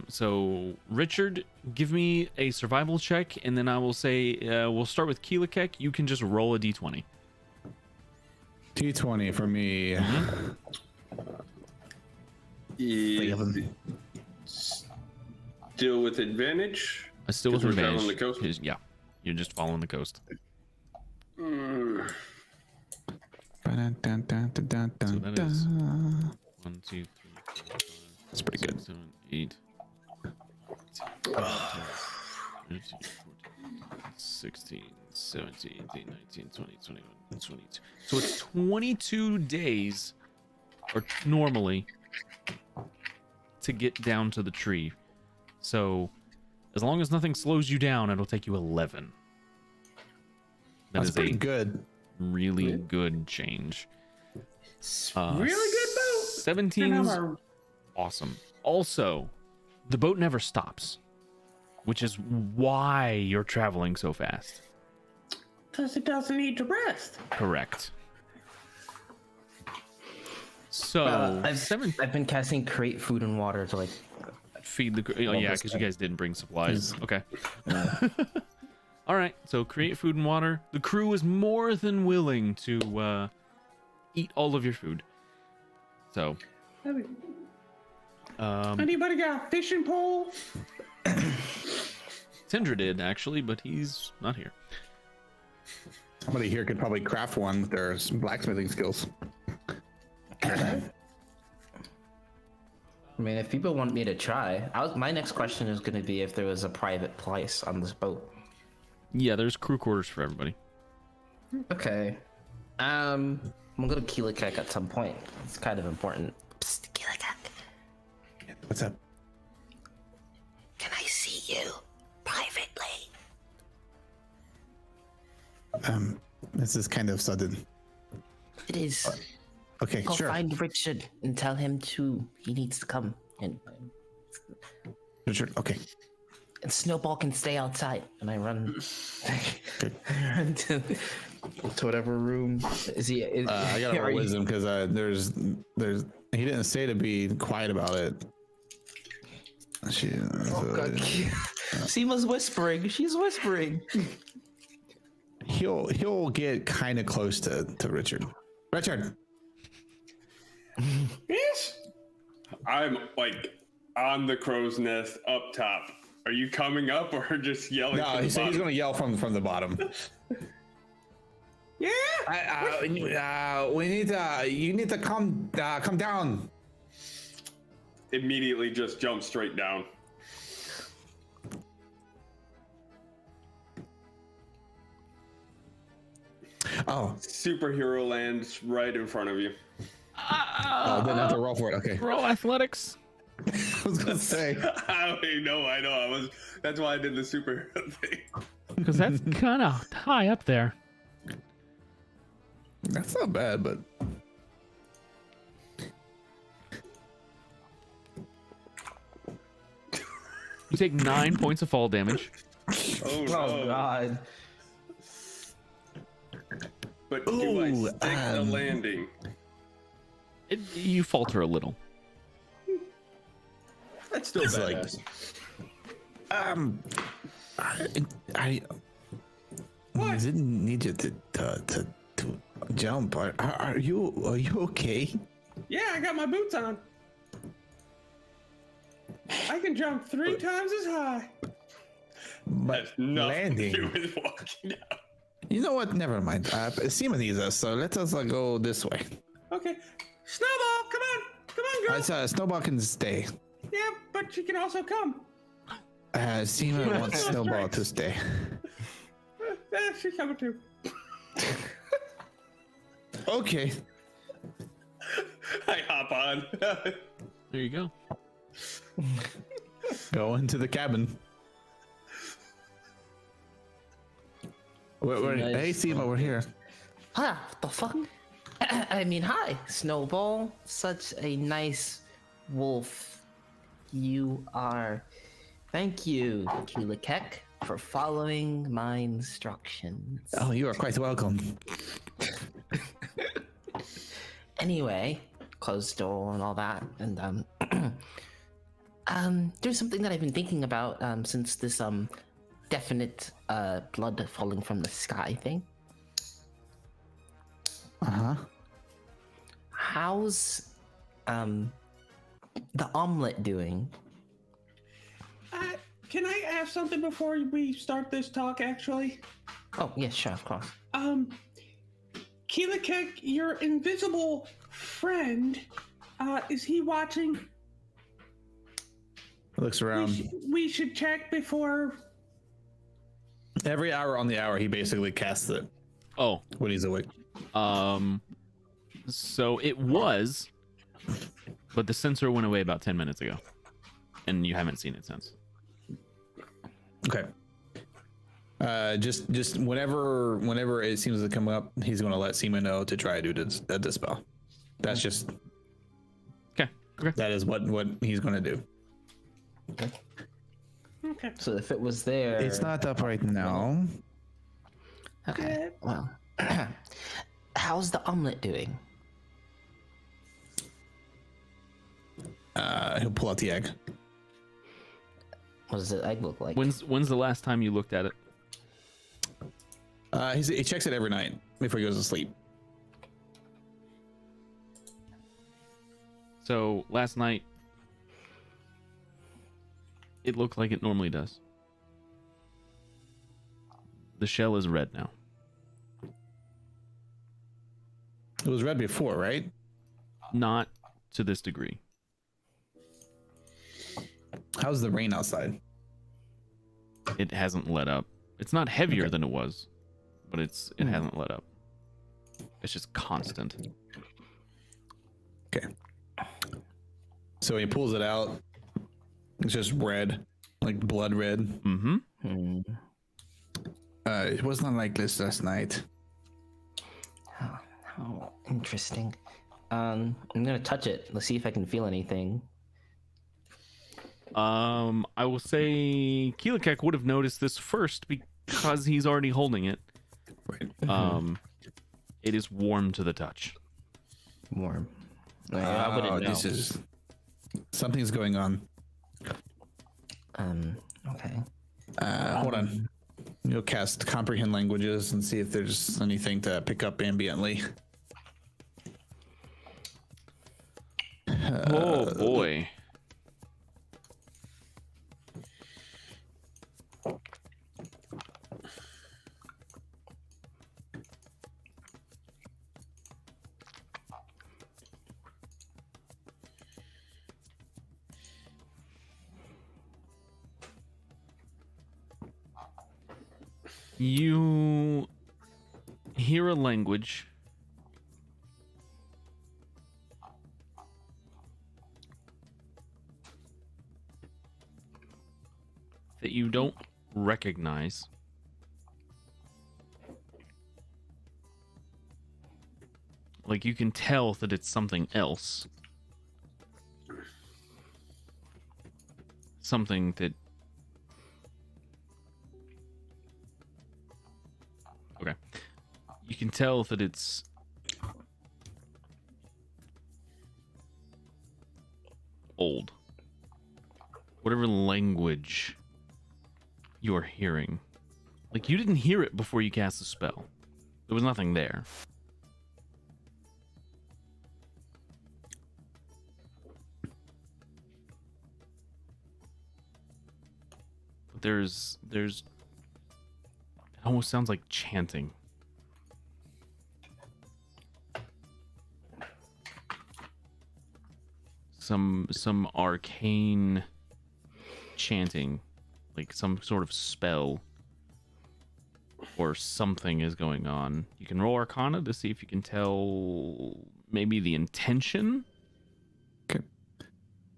So Richard, give me a survival check, and then I will say we'll start with Keelakek. You can just roll a d20. T20 for me. Still with advantage. Still with 'Cause we're advantage. following the coast? 'Cause, yeah, you're just following the coast. So that is 1, 2, 3, 4, 5. That's pretty good. 7, 8, 13, 16, 17, 18, 19, 20, 21, 22. So it's 22 days, or normally, to get down to the tree. So as long as nothing slows you down, it'll take you 11. That's That pretty is a good. really good change. Really good boat. 17 And I'm is a- awesome. Also, the boat never stops, which is why you're traveling so fast. Because it doesn't need to rest. Correct. So I've been casting create food and water to like. feed the. Oh yeah, because you guys didn't bring supplies. Okay. All right. So create food and water. The crew is more than willing to eat all of your food. So. Anybody got a fishing pole? Tindra did actually, but he's not here. Somebody here could probably craft one with their blacksmithing skills. I mean, if people want me to try, my next question is going to be if there was a private place on this boat. Yeah, there's crew quarters for everybody. Okay. I'm gonna Keelakek at some point. It's kind of important. Psst, Keelakek. What's up? Can I see you privately? This is kind of sudden. It is. Okay, Go sure. find Richard and tell him he needs to come. And Richard, okay. Snowball can stay outside. And I run. Good. I run to whatever room. Is he? I gotta roll wisdom because there's he didn't say to be quiet about it. Seema's whispering. She's whispering. He'll get kind of close to Richard. Richard. Yes. I'm like on the crow's nest up top. Are you coming up or just yelling? No, from the he's bottom? gonna yell from the bottom. Yeah. We need to. You need to come down. Immediately just jump straight down. Oh, Superhero lands right in front of you. oh, then I have to roll for it. Okay. Roll athletics. I was gonna say. I know. That's why I did the superhero thing. Because that's kind of high up there. That's not bad, but You take 9 points of fall damage. Oh no! Oh god. But do I Ooh, stick the landing? You falter a little. That's still It's badass. I didn't need you to jump. Are you okay? Yeah, I got my boots on. I can jump 3 times as high. But Nothing to do landing. with walking down. You know what? Never mind. Seema needs us, so let us go this way. Okay. Snowball, come on, girl. Snowball can stay. Yeah, but she can also come. Seema wants No Snowball strikes. to stay. She's coming too. Okay. I hop on. There you go. Go into the cabin. Hey, Seema, we're here. Huh, what the fuck? I mean, hi, Snowball. Such a nice wolf you are. Thank you, Keelakek, for following my instructions. Oh, you are quite welcome. Anyway, closed door and all that, and there's something that I've been thinking about since this definite blood falling from the sky thing. Uh-huh. How's the omelet doing? Can I ask something before we start this talk, actually? Oh, yes, sure, of course. Keelakek, your invisible friend, is he watching? Looks around. We should check before. Every hour on the hour, he basically casts it Oh, when he's awake. so it was, but the sensor went away about 10 minutes ago, and you haven't seen it since. Okay. Just whenever it seems to come up, he's going to let Seema know to try to do the dispel. That's just Okay. that is what he's going to do. Okay. So if it was there, It's not up right now. okay. Well, how's the omelet doing? He'll pull out the egg. What does the egg look like? When's the last time you looked at it? He checks it every night before he goes to sleep. So last night, it looked like it normally does. The shell is red now. It was red before, right? Not to this degree. How's the rain outside? It hasn't let up. It's not heavier than it was, but it hasn't let up. It's just constant. Okay. So he pulls it out. It's just red, like blood red. Mm-hmm. It was not like this last night. Oh, interesting. I'm gonna touch it. Let's see if I can feel anything. I will say Keelakek would have noticed this first because he's already holding it. Right. It is warm to the touch. Warm. I wouldn't know. This is something's going on. Okay. Hold on. You'll cast comprehend languages and see if there's anything to pick up ambiently. Oh boy. hear a language that you don't recognize. Like, you can tell that it's something else. Something that... Okay. You can tell that it's... old. Whatever language you're hearing. Like, you didn't hear it before you cast the spell. There was nothing there. But there's it almost sounds like chanting. Some arcane chanting, like some sort of spell or something is going on. You can roll Arcana to see if you can tell maybe the intention. Okay.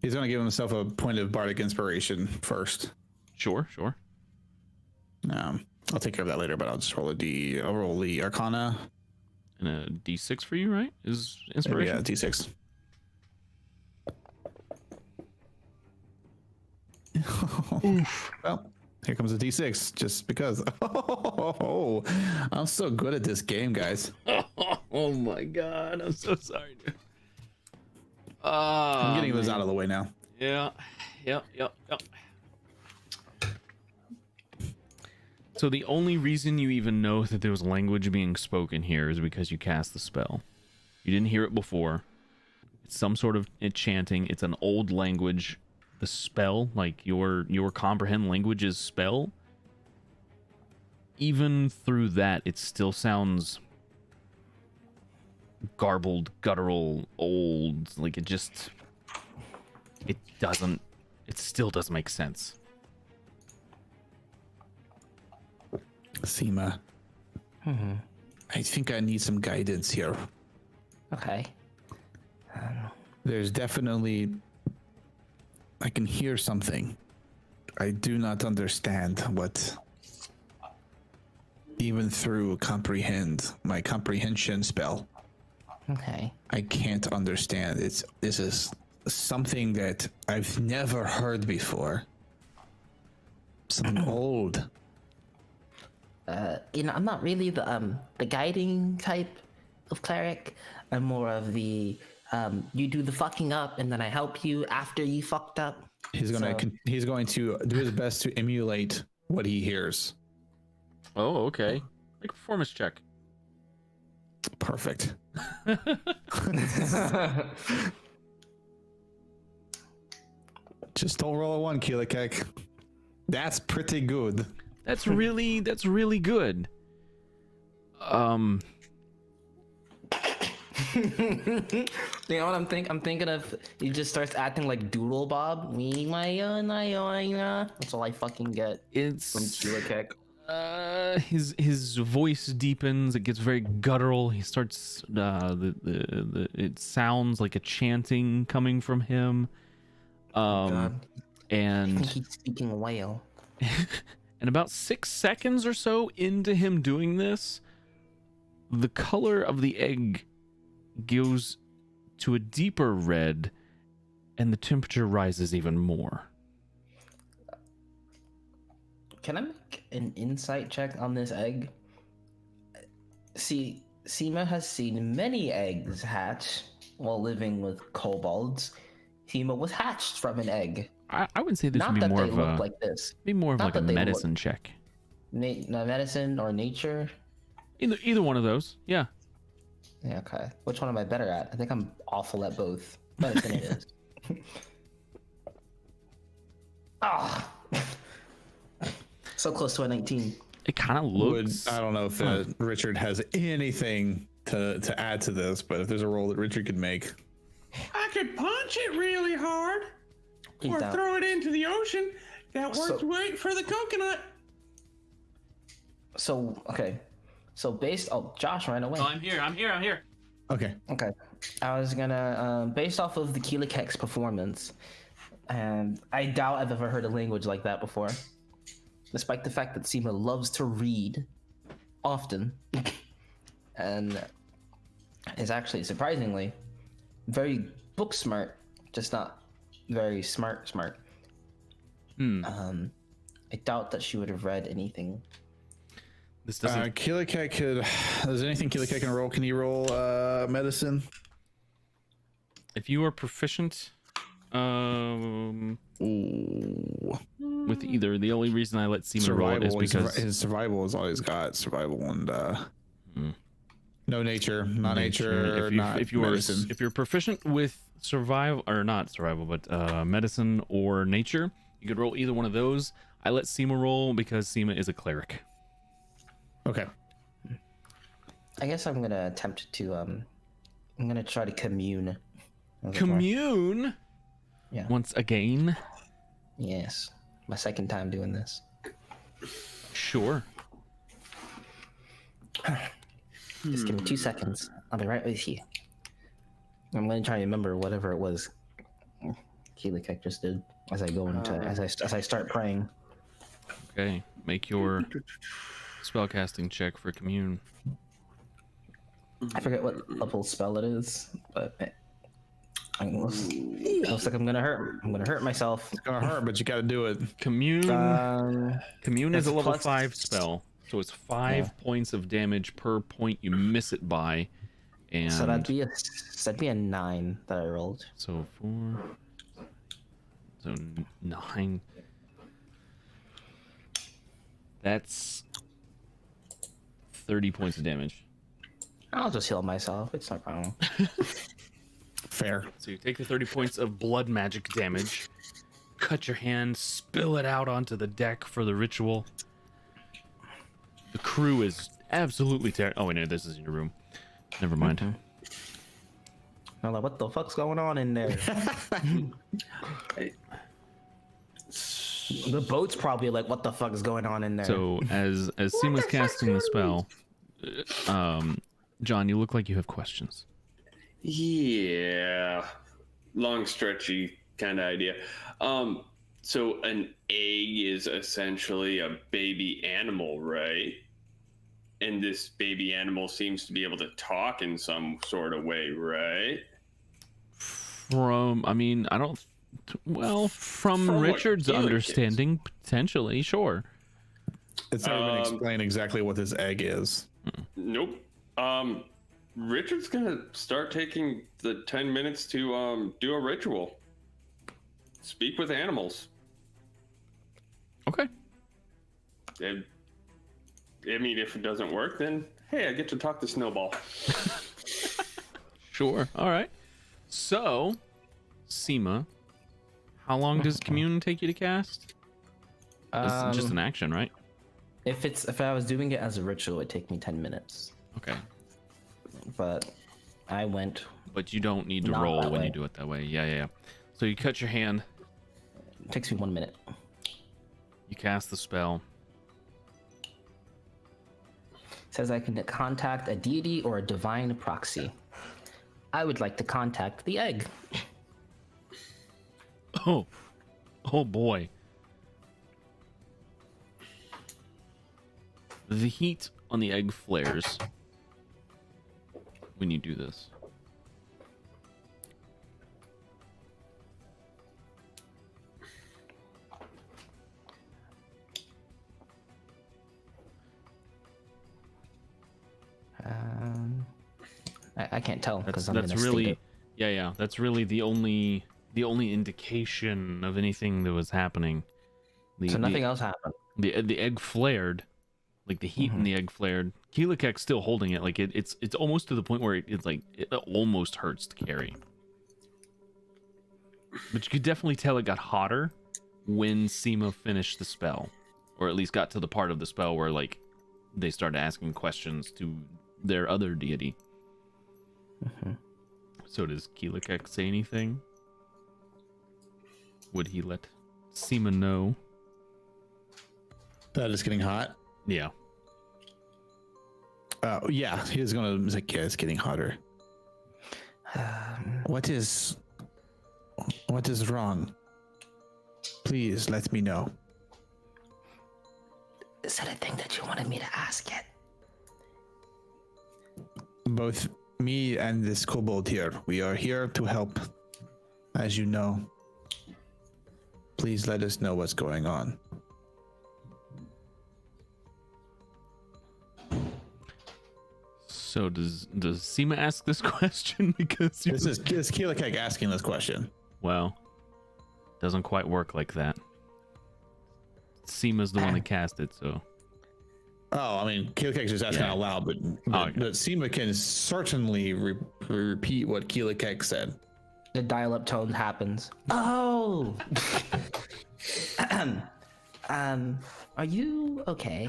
He's going to give himself a point of bardic inspiration first. Sure. I'll take care of that later, but I'll just roll I'll roll the Arcana. And a D6 for you, right? Is inspiration? Yeah, D6. Well, here comes a D6, just because. Oh, I'm so good at this game, guys. Oh my god, I'm so sorry, dude. I'm getting those out of the way now. Yeah. Yep. So the only reason you even know that there was language being spoken here is because you cast the spell. You didn't hear it before. It's some sort of chanting. It's an old language. The spell, like your comprehend language's spell, even through that, it still sounds garbled, guttural, old. Like it still doesn't make sense. Seema, I think I need some guidance here. Okay. There's definitely... I can hear something. I do not understand what... Even through my comprehension spell. Okay. I can't understand. This is something that I've never heard before. Something old. I'm not really the guiding type of cleric. I'm more of the you do the fucking up and then I help you after you fucked up. He's going to do his best to emulate what he hears. Oh, okay. Make a performance check. Perfect. Just don't roll a 1, Keelikek. That's pretty good. That's really good. You know what I'm thinking of? He just starts acting like Doodle Bob. That's all I fucking get. It's from Keelikek. His voice deepens. It gets very guttural. He starts it sounds like a chanting coming from him. God. I And think he's speaking whale. and about 6 seconds or so into him doing this, the color of the egg goes to a deeper red, and the temperature rises even more. Can I make an insight check on this egg? See, Seema has seen many eggs hatch while living with kobolds. Seema was hatched from an egg. I would say this Not would be that more they of look a like this. be more of Not like a that they medicine check. Medicine or nature? Either one of those. Yeah. Yeah, okay. Which one am I better at? I think I'm awful at both. Medicine it is. Ah. So close to a 19. It kind of looks. I don't know if Richard has anything to add to this, but if there's a roll that Richard could make. I could punch it really hard, or throw it into the ocean. That works great for the coconut. So, okay. So based, oh, Josh ran away. Oh, I'm here. Okay. Okay, I was gonna based off of the Keelik Hex performance, and I doubt I've ever heard a language like that before. Despite the fact that Seema loves to read often, and is actually surprisingly very book smart, just not very smart. I doubt that she would have read anything. This doesn't. Keelik could. Is there anything Keelik can roll? Can you roll medicine? If you are proficient, Ooh. with either, the only reason I let Seema roll it is because his survival has always got survival and no nature, not nature, if you are medicine. if you're proficient with survival or not survival, but medicine or nature, you could roll either one of those. I let Seema roll because Seema is a cleric. Okay. I guess I'm gonna attempt to I'm gonna try to commune. a bit more. Commune. Yeah. Once again. Yes, my second time doing this. Sure. Just give me 2 seconds. I'll be right with you. I'm gonna try to remember whatever it was Keelik just did as I go into as I start praying. Okay. Make your spellcasting check for commune. I forget what level spell it is, but it looks like I'm gonna hurt myself. It's gonna hurt, but you gotta do it. Commune. Commune is it's a level plus- 5 spell, so it's 5 points of damage per point you miss it by. And So that'd be a 9 that I rolled. so 4. So 9. That's 30 points of damage. I'll just heal myself. It's no problem. Fair. So you take the 30 points of blood magic damage, cut your hand, spill it out onto the deck for the ritual. The crew is absolutely terrified. Oh, wait, no, this is in your room. Never mind. I'm like, what the fuck's going on in there? The boat's probably like, what the fuck is going on in there? So as Seema's casting the spell, John, you look like you have questions. Yeah, long stretchy kind of idea. So an egg is essentially a baby animal, right? And this baby animal seems to be able to talk in some sort of way, right? From From what Richard's Keelik understanding, potentially, sure. It's never been explained exactly what this egg is. Nope. Richard's gonna start taking the 10 minutes to do a ritual. Speak with animals. Okay. I mean, if it doesn't work, then hey, I get to talk to Snowball. Sure. All right. So, Seema, how long does commune take you to cast? It's just an action, right? If I was doing it as a ritual, it'd take me 10 minutes. Okay. But I went. But you don't need to Not roll that when way. you do it that way. Yeah. So you cut your hand, It takes me 1 minute. you cast the spell. Says I can contact a deity or a divine proxy. I would like to contact the egg. Oh boy. The heat on the egg flares when you do this. I can't tell because I'm That's gonna really, state it. yeah. That's really the only indication of anything that was happening. So nothing else happened. The egg flared, like the heat in the egg flared. Keelikek's still holding it, like it's almost to the point where it's like it almost hurts to carry. But you could definitely tell it got hotter when Seema finished the spell, or at least got to the part of the spell where like they started asking questions to their other deity. So does Keelikek say anything? Would he let Seema know? That is getting hot. Yeah. Yeah, he's gonna. He's like, yeah, it's getting hotter. What is wrong? Please let me know. Is that a thing that you wanted me to ask yet? Both me and this kobold here, we are here to help, as you know. Please let us know what's going on. So does Seema ask this question? Because This is Keelikek asking this question. well, doesn't quite work like that. Seema's the one that cast it, so Oh, I mean, Keelikek's just asking Yeah. out loud, but Seema can certainly repeat what Keelikek said. The dial-up tone happens. Oh. Are you okay?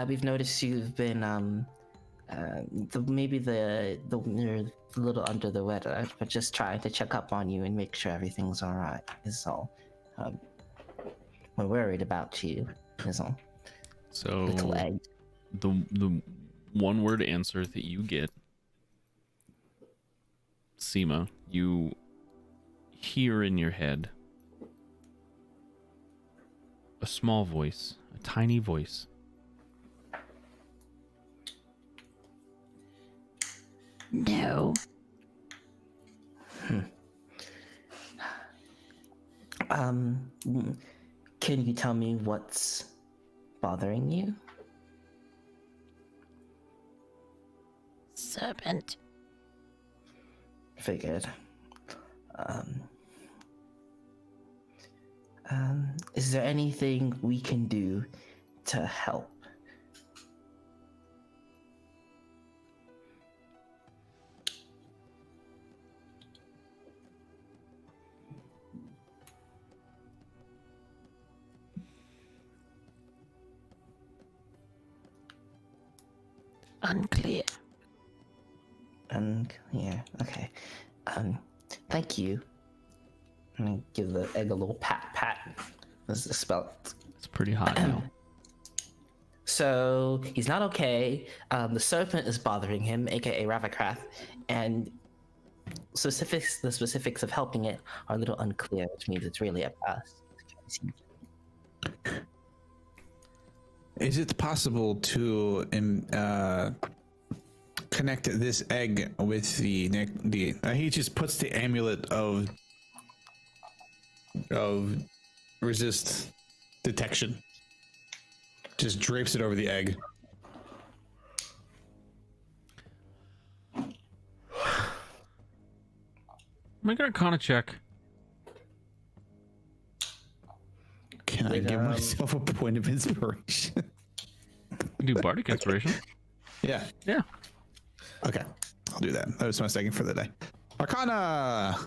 We've noticed you've been maybe you're a little under the weather, but just trying to check up on you and make sure everything's all right. Is all. We're worried about you. Is all. so Little egg. the one word answer that you get, Seema, you hear in your head a small voice, a tiny voice. No. Can you tell me what's bothering you? Serpent. Figured. Is there anything we can do to help? Unclear. Unclear. Okay. Thank you. I'm gonna give the egg a little pat. This is spelled. It's pretty hot now. So he's not okay. The serpent is bothering him, aka Ravacrath, and the specifics of helping it are a little unclear, which means it's really up to us. Is it possible to connect this egg with the he just puts the amulet of resist detection, just drapes it over the egg. Make an Arcana check. Can I give myself a point of inspiration? Do Bardic Inspiration. Yeah. Yeah. Okay, I'll do that. That was my second for the day. Arcana.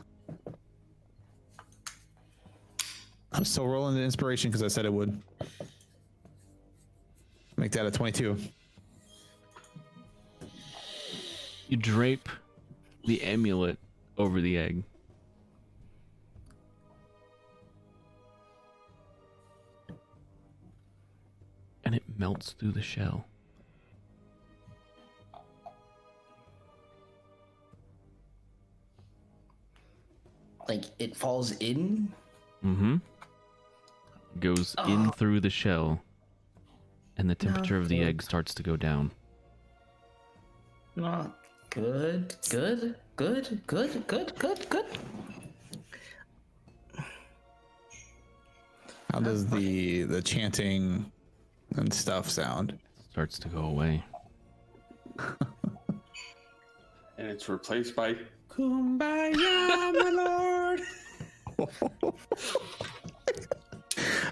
I'm still rolling the inspiration because I said it would. Make that a 22. You drape the amulet over the egg. And it melts through the shell. Like it falls in. Mm-hmm. Goes in through the shell. And the temperature of the egg starts to go down. Not good. Good. How does the chanting and stuff sound? Starts to go away. And it's replaced by Kumbaya, my lord.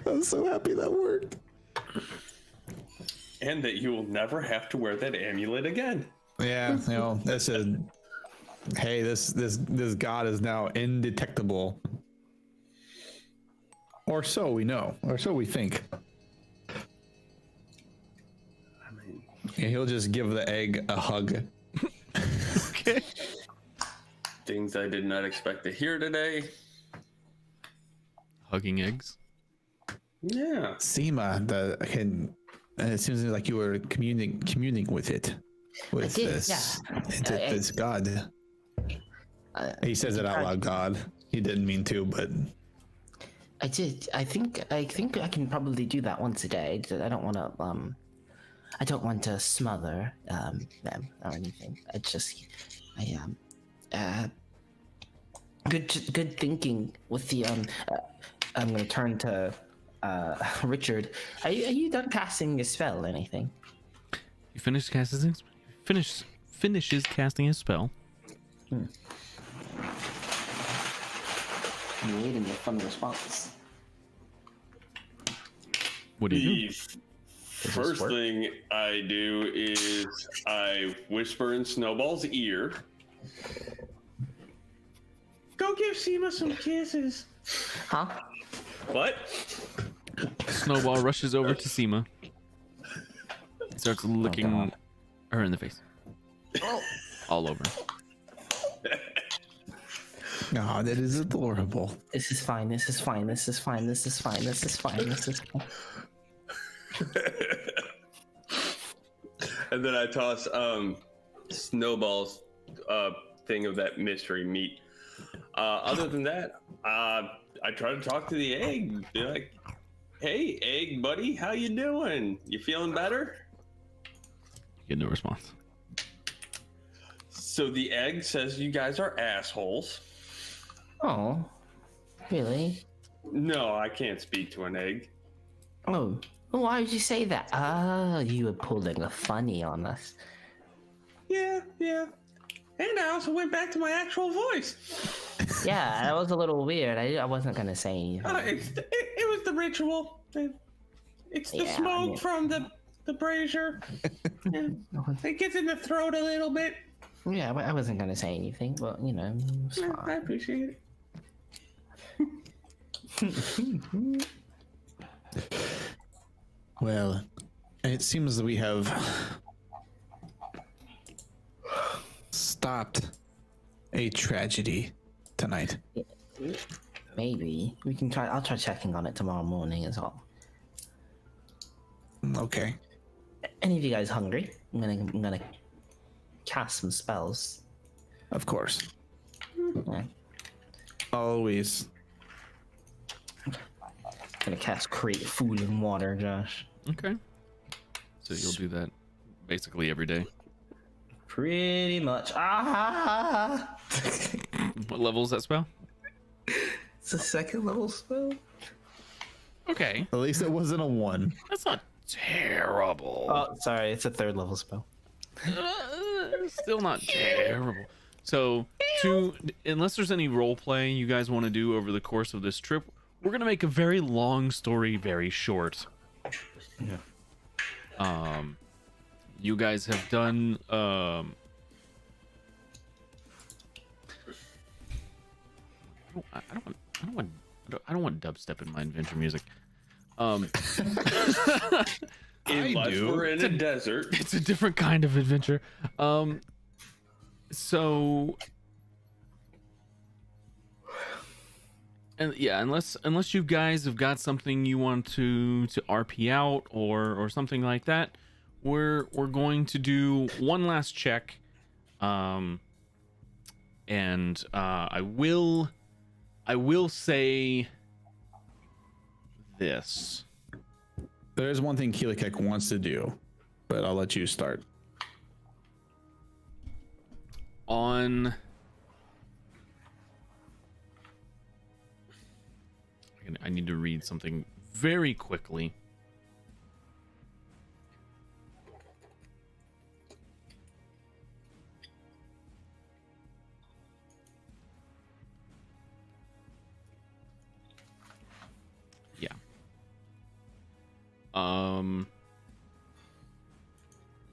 I'm so happy that worked. and that you will never have to wear that amulet again. Yeah, you know, that's a hey, this god is now indetectable. Or so we know, or so we think. I mean, And he'll just give the egg a hug. Okay. things I did not expect to hear today. Hugging eggs. Yeah. Seema, And it seems like you were communing with it. With did, this, yeah. this God. He says it out loud, God. He didn't mean to, but I did. I think I can probably do that once a day. I don't want to I don't want to smother them or anything. Good thinking with the I'm gonna turn to Richard. Are you done casting a spell or anything? You finishes casting his spell. I'm waiting for a response. What do you do? The first thing I do is I whisper in Snowball's ear. Go give Seema some kisses. Huh? What? Snowball rushes over to Seema. Starts licking her in the face. All over. no, that is adorable. This is fine. This is fine. This is fine. This is fine. This is fine. This is fine. And then I toss Snowball's thing of that mystery meat. Other than that, I try to talk to the egg. Be like, "Hey, egg buddy, how you doing? You feeling better?" Get no response. So the egg says you guys are assholes. Oh, really? No, I can't speak to an egg. Oh, why would you say that? Oh, you were pulling a funny on us. Yeah. And I also went back to my actual voice. Yeah, that was a little weird. I wasn't gonna say anything. It was the ritual. It's the Yeah, smoke from the brazier. Yeah. It gets in the throat a little bit. Yeah, I wasn't gonna say anything, but it was Yeah, I fine. appreciate it. Well, it seems that we have stopped a tragedy tonight. Maybe we can try. I'll try checking on it tomorrow morning as well. Okay. Any of you guys hungry? I'm gonna cast some spells. Of course. Yeah. Always. Gonna cast create food and water, Josh. Okay. So you'll do that basically every day. Pretty much. Ah! What level is that spell? It's a second level spell. Okay. At least it wasn't a 1. That's not terrible. Oh, sorry, it's a third level spell. Still not terrible. So, unless there's any role play you guys want to do over the course of this trip, we're gonna make a very long story very short. Yeah. You guys have done I don't want dubstep in my adventure music. Unless do. we're in a desert. It's a different kind of adventure. So, and yeah, unless you guys have got something you want to RP out or something like that, we're going to do one last check. And I will say this. There is one thing Keelikek wants to do, but I'll let you start. I need to read something very quickly. Yeah.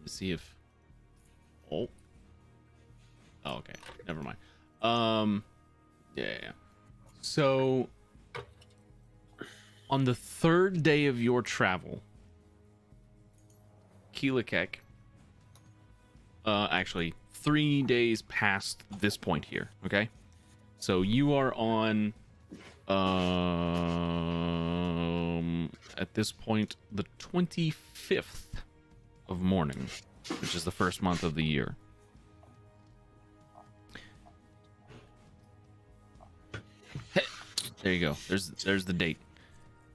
Let's see if. Oh, okay. Never mind. Yeah. So, on the third day of your travel, Keelikek, actually 3 days past this point here, okay? So you are on at this point the 25th of morning, which is the first month of the year. Hey, there you go. There's the date.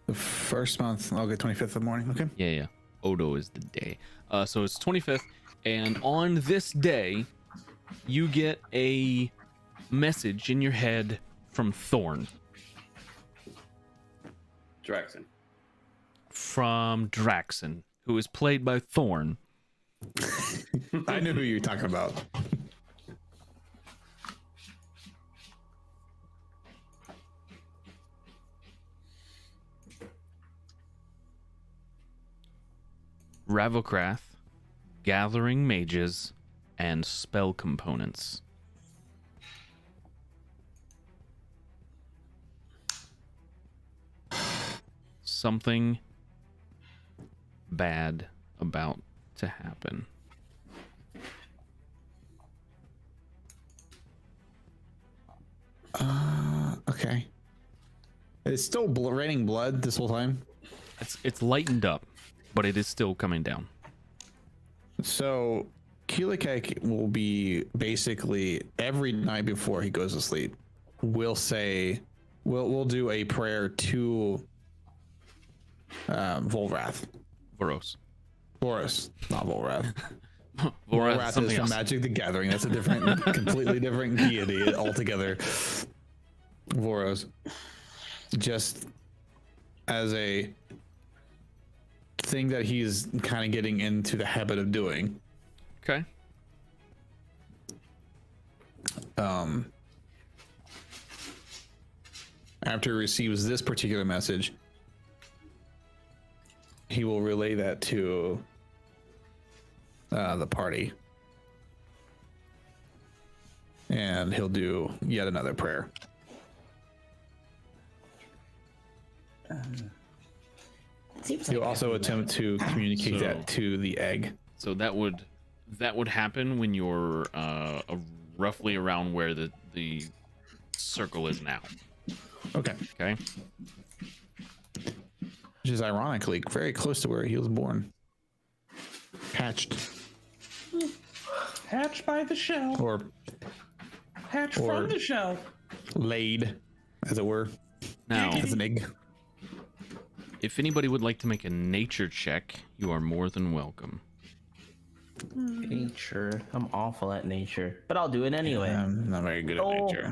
The first month, August 25th of the morning. Okay. Yeah. Odo is the day. So it's 25th, and on this day, you get a message in your head from Thorn. Draxon. From Draxon, who is played by Thorn. I knew who you were talking about. Ravokrath, gathering mages, and spell components. Something bad about to happen. Okay. It's still raining blood this whole time. It's lightened up, but it is still coming down. So Keelikek will be basically every night before he goes to sleep, we'll do a prayer to Volrath. Voros. Boris, not Volrath. Volrath Volrath something is from else. Magic the Gathering. That's a different, completely different deity altogether. Voros. Just as a thing that he's kind of getting into the habit of doing. Okay. After he receives this particular message, he will relay that to the party, and he'll do yet another prayer. He'll also attempt to communicate that to the egg. So that would happen when you're roughly around where the circle is now. Okay. Okay. Which is ironically very close to where he was born. Hatched. Hatched by the shell. Or Hatched from the shell. laid, as it were, Now, as an egg. if anybody would like to make a nature check, you are more than welcome. Nature. I'm awful at nature, but I'll do it anyway. I'm not very good at nature.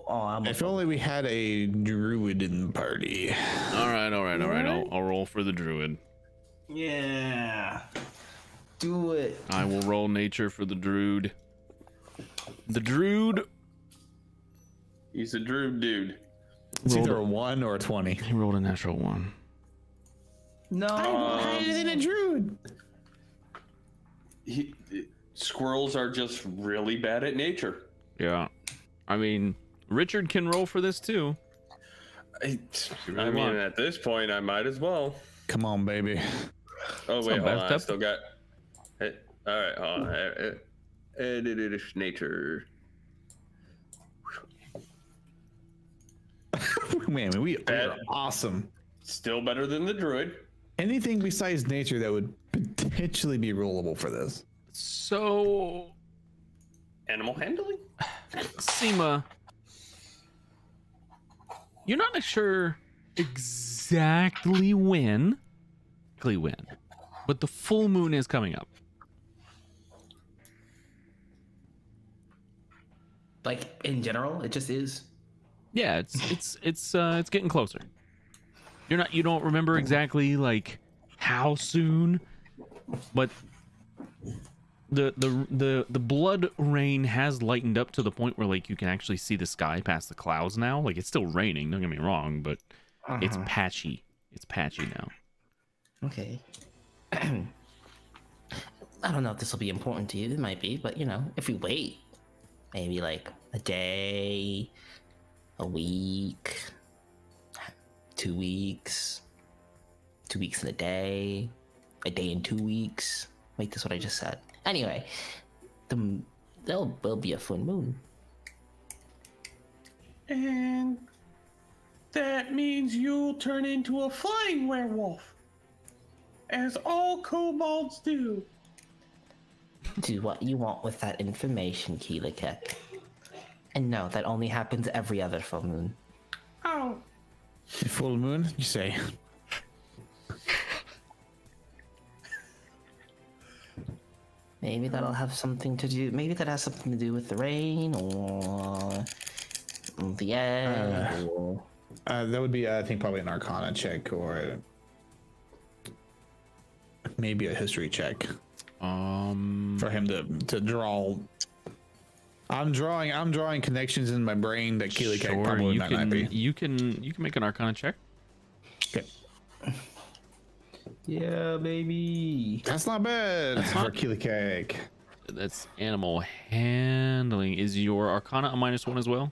I'm If only we had a druid in the party. All right. I'll roll for the druid. yeah. Do it. I will roll nature for the druid. The druid. He's a druid dude. It's either a 1 or a 20. He rolled a natural 1. No. Higher than a druid. Squirrels are just really bad at nature. Yeah. I mean, Richard can roll for this too. I really mean, want. at this point, I might as well. Come on, baby. Oh, wait, not hold bad, on. I Step. still got... Hey, all right, hold on. It is nature. Man, we Bad. are awesome. Still better than the druid. Anything besides nature that would potentially be rollable for this. So, Animal handling? Seema, you're not sure exactly when, but the full moon is coming up. Like in general, it just is. Yeah, it's getting closer. You don't remember exactly like how soon, but the blood rain has lightened up to the point where like you can actually see the sky past the clouds now. Like it's still raining, don't get me wrong, but it's patchy. It's patchy now. Okay. I don't know if this will be important to you. It might be, but you know, if we wait, maybe like a day, a week, 2 weeks, 2 weeks and a day and 2 weeks. Wait, that's what I just said. Anyway, there'll be a full moon. And that means you'll turn into a flying werewolf, as all kobolds do. Do what you want with that information, Keelikek. And no, that only happens every other full moon. Oh, A full moon, you say? Maybe that'll have something to do. Maybe that has something to do with the rain or the egg. Or... That would be, I think, probably an Arcana check or maybe a history check for him to draw. I'm drawing connections in my brain that Keelik Sure, probably you might can, not be. you can make an Arcana check. Okay. Yeah, baby. That's not bad That's for not- Keelik. That's animal handling. Is your Arcana a -1 as well?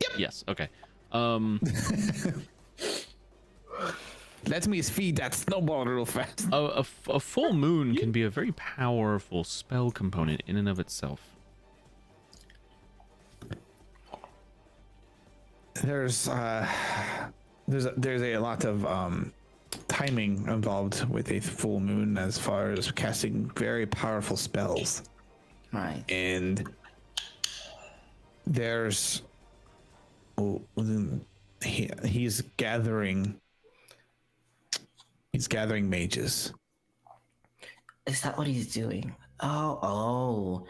Yep. Yes. Okay. Let me feed that snowball real fast. A full moon can be a very powerful spell component in and of itself. There's a lot of timing involved with a full moon as far as casting very powerful spells. Right. And there's he's gathering mages. Is that what he's doing? Oh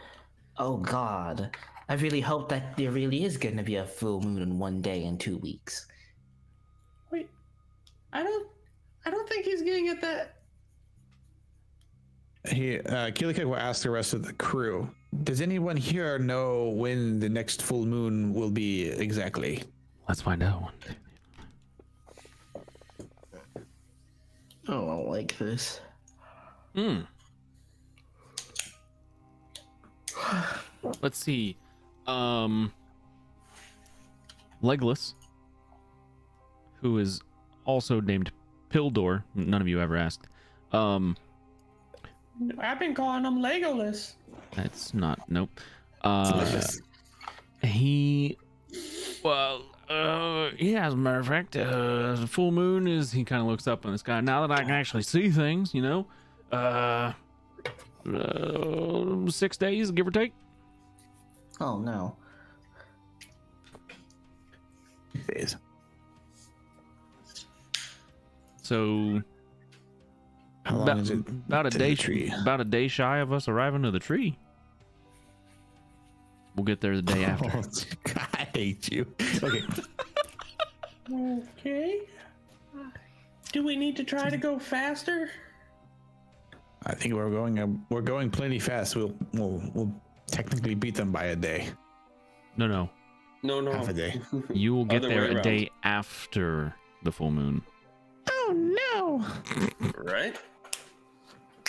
God. I really hope that there really is going to be a full moon in 1 day in 2 weeks. wait. I don't think he's getting at that. Keelik will ask the rest of the crew, does anyone here know when the next full moon will be exactly? Let's find out. Oh, I don't like this. Let's see. Legolas, who is also named Pildor. None of you ever asked. I've been calling him Legolas. That's not. Nope. He. Well. Yeah. As a matter of fact, the full moon is. He kind of looks up in the sky. Now that I can actually see things, 6 days, give or take. Oh no. Days. So How long is it? about a to day the tree? about a day shy of us arriving to the tree. We'll get there the day after. Oh, I hate you. Okay. Okay. Do we need to try to go faster? I think we're going plenty fast. We'll technically beat them by a day, No. No. half a day. You will get Other there way a around. day after the full moon. Oh no! Right?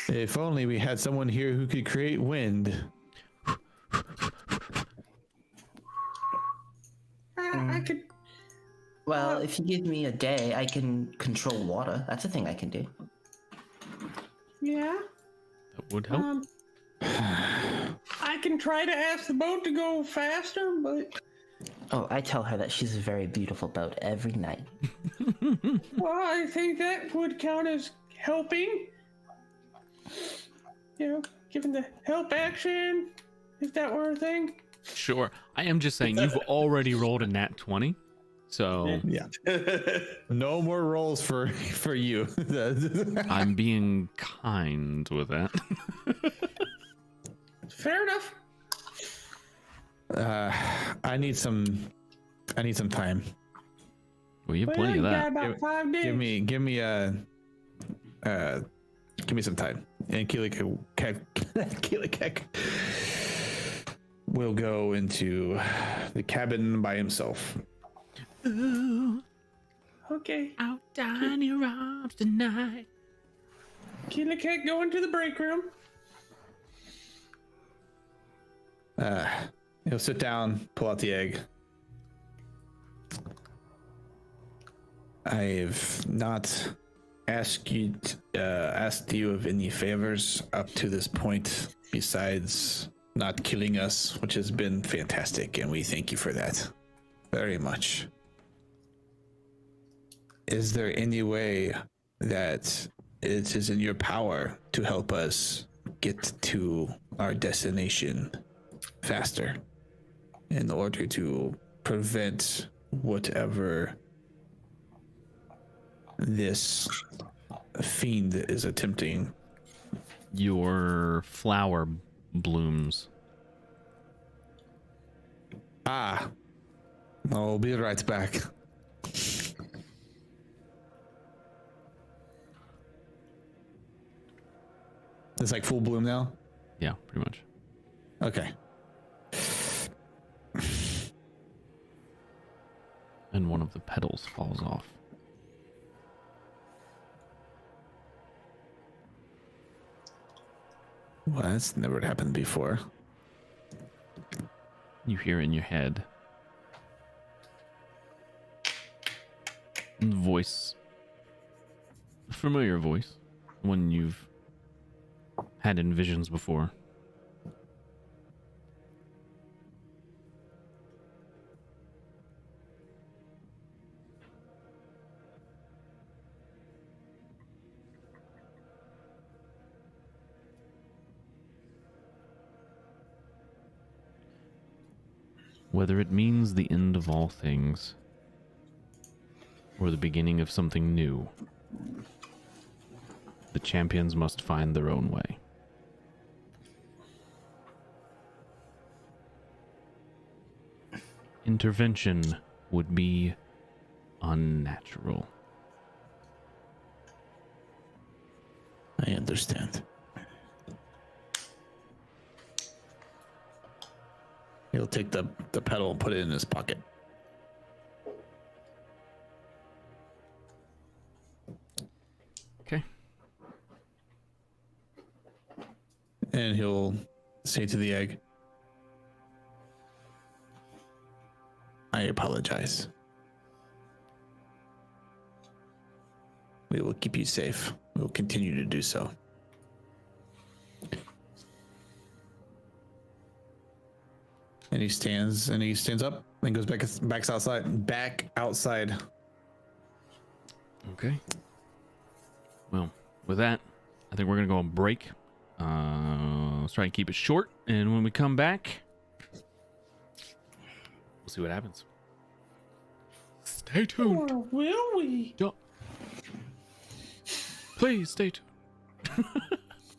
If only we had someone here who could create wind. I could. Well, if you give me a day, I can control water. That's a thing I can do. Yeah. That would help. I can try to ask the boat to go faster, but Oh, I tell her that she's a very beautiful boat every night. well, I think that would count as helping. Given the help action, if that were a thing. Sure. I am just saying you've already rolled a nat 20. So Yeah. No more rolls for you. I'm being kind with that. Fair enough. I need some time. Well, you have Well, plenty you of got that. about 5 days. Give me some time. And Keelik will go into the cabin by himself. Ooh, Okay. out down your arms tonight. Keelik go into the break room. He'll sit down, pull out the egg. I've not asked you of any favors up to this point, besides not killing us, which has been fantastic, and we thank you for that very much. is there any way that it is in your power to help us get to our destination faster in order to prevent whatever this fiend is attempting? Your flower blooms. Ah, I'll be right back. It's like full bloom now? Yeah, pretty much. Okay. And one of the petals falls off. Well, that's never happened before. You hear in your head voice, a familiar voice, one you've had in visions before. Whether it means the end of all things or the beginning of something new, the champions must find their own way. Intervention would be unnatural. I understand. He'll take the petal and put it in his pocket. Okay. And he'll say to the egg, I apologize. We will keep you safe. We will continue to do so. And he stands up and goes back outside. Okay. Well, with that, I think we're going to go on break. Let's try and keep it short. And when we come back, we'll see what happens. Stay tuned. Or will we? Please stay tuned.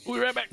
We'll be right back.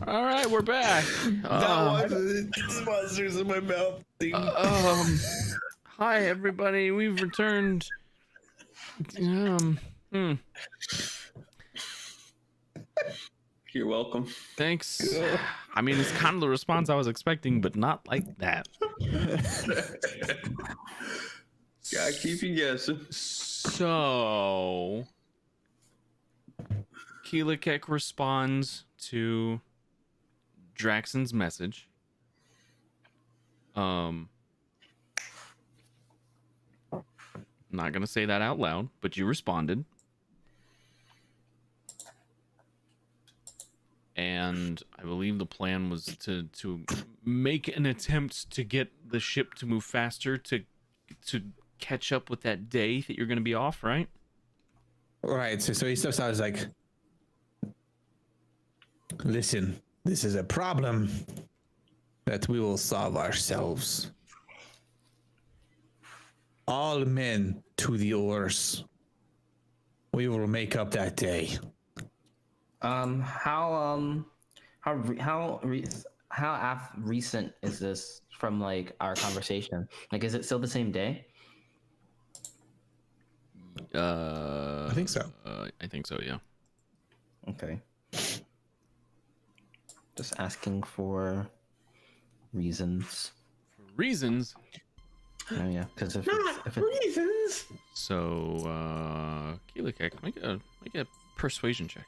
All right, we're back. monsters in my mouth. Hi everybody, we've returned. You're welcome. Thanks. I mean, it's kind of the response I was expecting, but not like that. Gotta keep you guessing. So, Keelikek responds to Draxon's message. Not gonna say that out loud, but you responded. And I believe the plan was to make an attempt to get the ship to move faster to catch up with that day that you're going to be off, right? Right. So he steps out. He's like, "Listen, this is a problem that we will solve ourselves. All men to the oars. We will make up that day." How recent is this from like our conversation? Like, is it still the same day? I think so. I think so, yeah. Okay. Just asking for reasons. Reasons. Oh yeah, because if it's Reasons. So, Keelikek, make a persuasion check.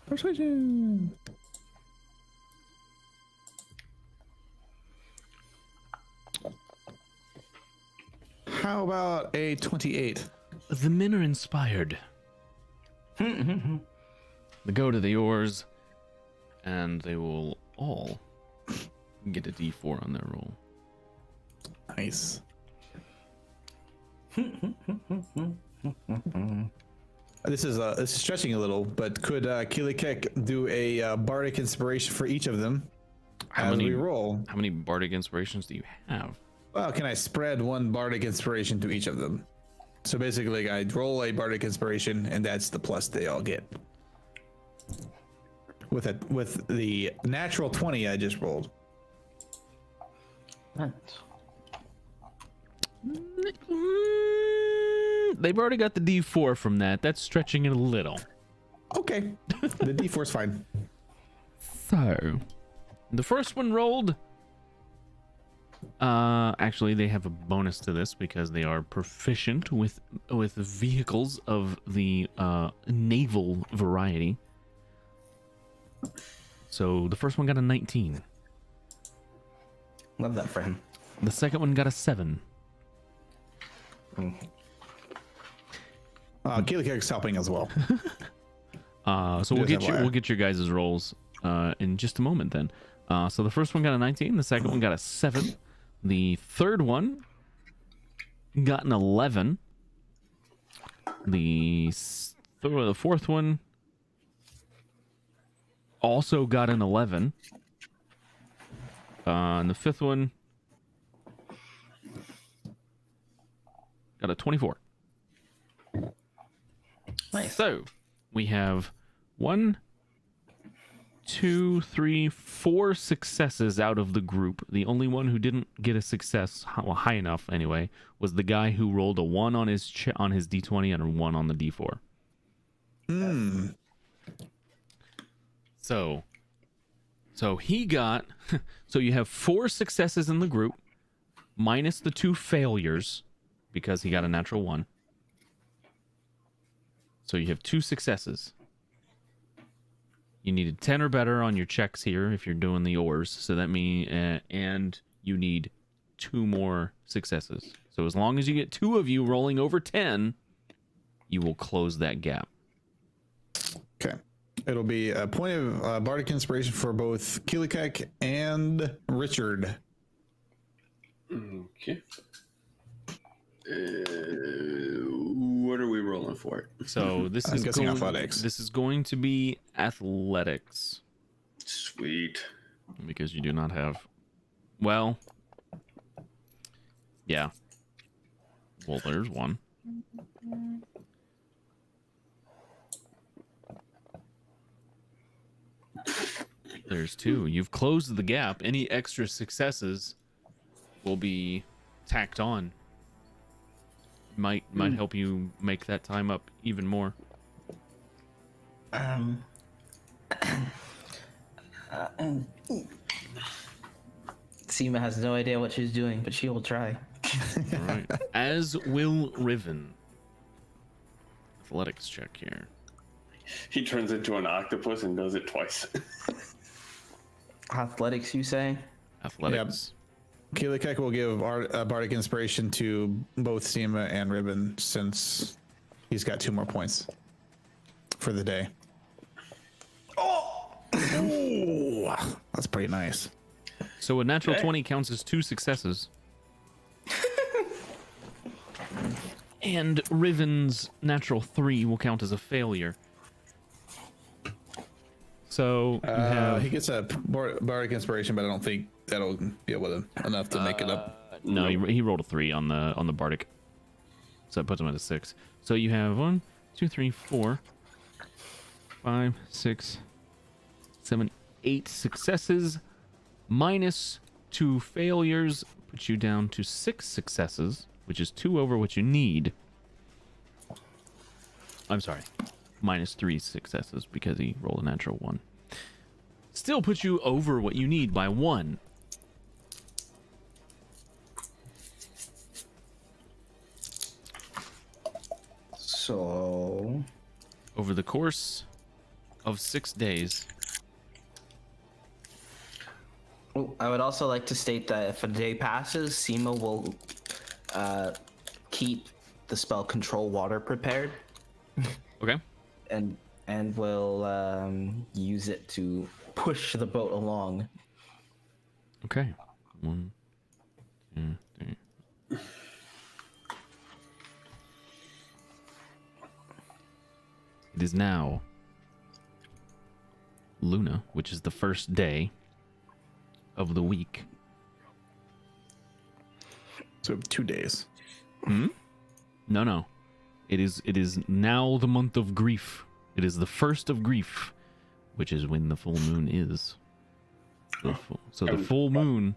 Persuasion. How about a 28? The men are inspired. They go to the oars, and they will all get a D4 on their roll. Nice. This is stretching a little, but could Keelikek do a bardic inspiration for each of them as we roll? How many bardic inspirations do you have? Well, can I spread one bardic inspiration to each of them? So basically, I roll a bardic inspiration, and that's the plus they all get. With the natural 20 I just rolled. They've already got the D4 from that. That's stretching it a little. Okay, the D4's fine. So, the first one rolled. Actually, they have a bonus to this because they are proficient with vehicles of the naval variety. So the first one got a 19. Love that for him. The second one got a 7. Keelikek's helping as well. So we'll get your guys' rolls in just a moment then. So the first one got a 19, the second one got a 7, the third one got an 11, the fourth one also got an 11, and the fifth one got a 24. Nice. So we have 1, 2, 3, 4 successes out of the group. The only one who didn't get a success, well, high enough anyway, was the guy who rolled a 1 on his D20 and a 1 on the D4. So he got. So you have 4 successes in the group, minus the 2 failures, because he got a natural 1. So you have 2 successes. You needed 10 or better on your checks here if you're doing the oars. So that means, and you need 2 more successes. So as long as you get 2 of you rolling over 10, you will close that gap. Okay. It'll be a point of bardic inspiration for both Keelikek and Richard. Okay. What are we rolling for? So this I'm is guessing athletics. This is going to be athletics Sweet. because you do not have. Well, yeah. Well, there's one. There's 2. You've closed the gap. Any extra successes will be tacked on. Might help you make that time up even more. Seema has no idea what she's doing, but she will try. All right. As will Riven. Athletics check here. He turns into an octopus and does it twice. Athletics, you say? Athletics. Keelikek will give Bardic Inspiration to both Seema and Ribbon since he's got 2 more points for the day. Oh, that's pretty nice. So a natural 20 counts as 2 successes. And Riven's natural 3 will count as a failure. So you have... He gets a Bardic Inspiration, but I don't think that'll be enough to make it up. No, he rolled a 3 on the Bardic. So it puts him at a 6. So you have 1, 2, 3, 4, 5, 6, 7, 8 successes minus 2 failures puts you down to 6 successes, which is 2 over what you need. I'm sorry, minus 3 successes because he rolled a natural 1. Still puts you over what you need by 1. So Over the course of 6 days. I would also like to state that if a day passes, Seema will keep the spell Control Water prepared. Okay. And will use it to push the boat along. Okay. 1, 2, 3. It is now Luna, which is the first day of the week. So 2 days. No. It is now the month of grief. It is the first of grief, which is when the full moon is. So the full moon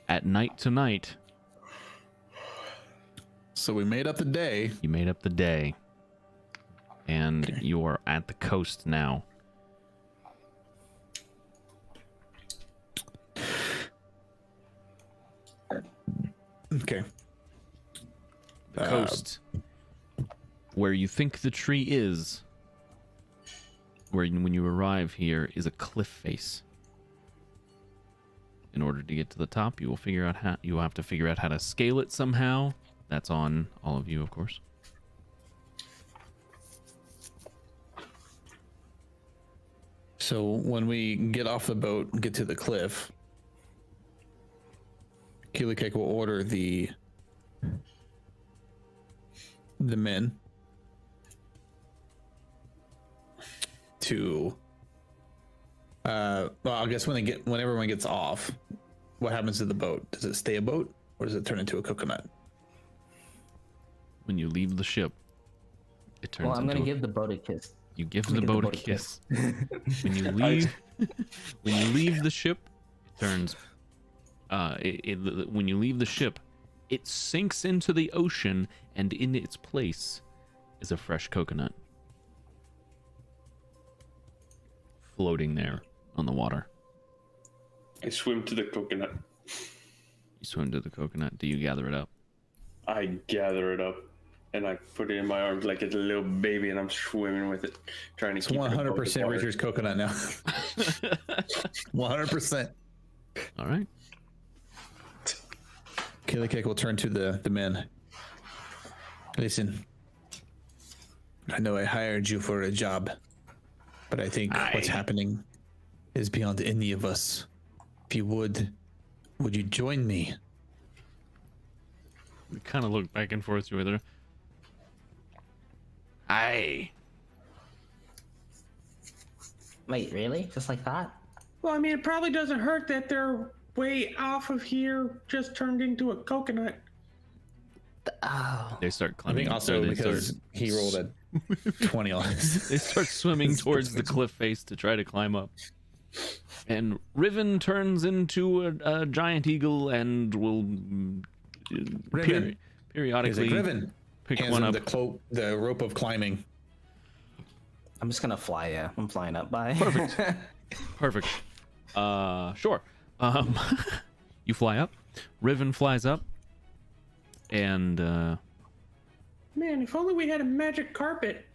at night tonight. So we made up the day. You made up the day. And you are at the coast now. Okay. The coast where you think the tree is, when you arrive here, is a cliff face. In order to get to the top, you will have to figure out how to scale it somehow. That's on all of you, of course. So when we get off the boat and get to the cliff, Keelikek will order the men to well, I guess when everyone gets off, what happens to the boat? Does it stay a boat or does it turn into a coconut? When you leave the ship, it turns Well, I'm into gonna give the boat a kiss. You give the boat a kiss. When you leave, the ship, it turns. When you leave the ship, it sinks into the ocean, and in its place is a fresh coconut floating there on the water. I swim to the coconut. You swim to the coconut. Do you gather it up? I gather it up and I put it in my arms like it's a little baby, and I'm swimming with it, trying to It's keep 100% Richard's coconut now. 100%. All right. Keelikek will turn to the men. Listen, I know I hired you for a job, but I think what's happening is beyond any of us. If you would you join me? We kind of look back and forth to each other. Aye. Wait, really? Just like that? Well, I mean, it probably doesn't hurt that they're way off of here, just turned into a coconut. Oh. They start I climbing. think also they because start, he rolled a 20 on it. they start swimming towards the cliff face to try to climb up. And Riven turns into a giant eagle and will Riven. periodically He's like, Riven. pick Hands one him up. the rope of climbing. I'm just gonna fly. Yeah, I'm flying up. Bye. Perfect. Sure. You fly up. Riven flies up, and Man, if only we had a magic carpet.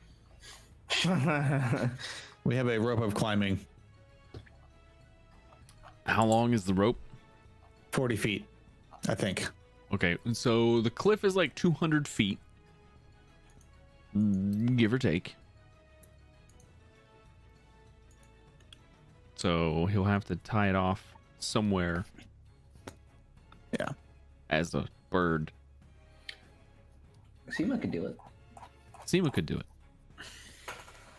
We have a rope of climbing. how long is the rope? 40 feet, I think. Okay, so the cliff is like 200 feet, give or take. So he'll have to tie it off somewhere Yeah. as a bird. Seema could do it. Seema could do it.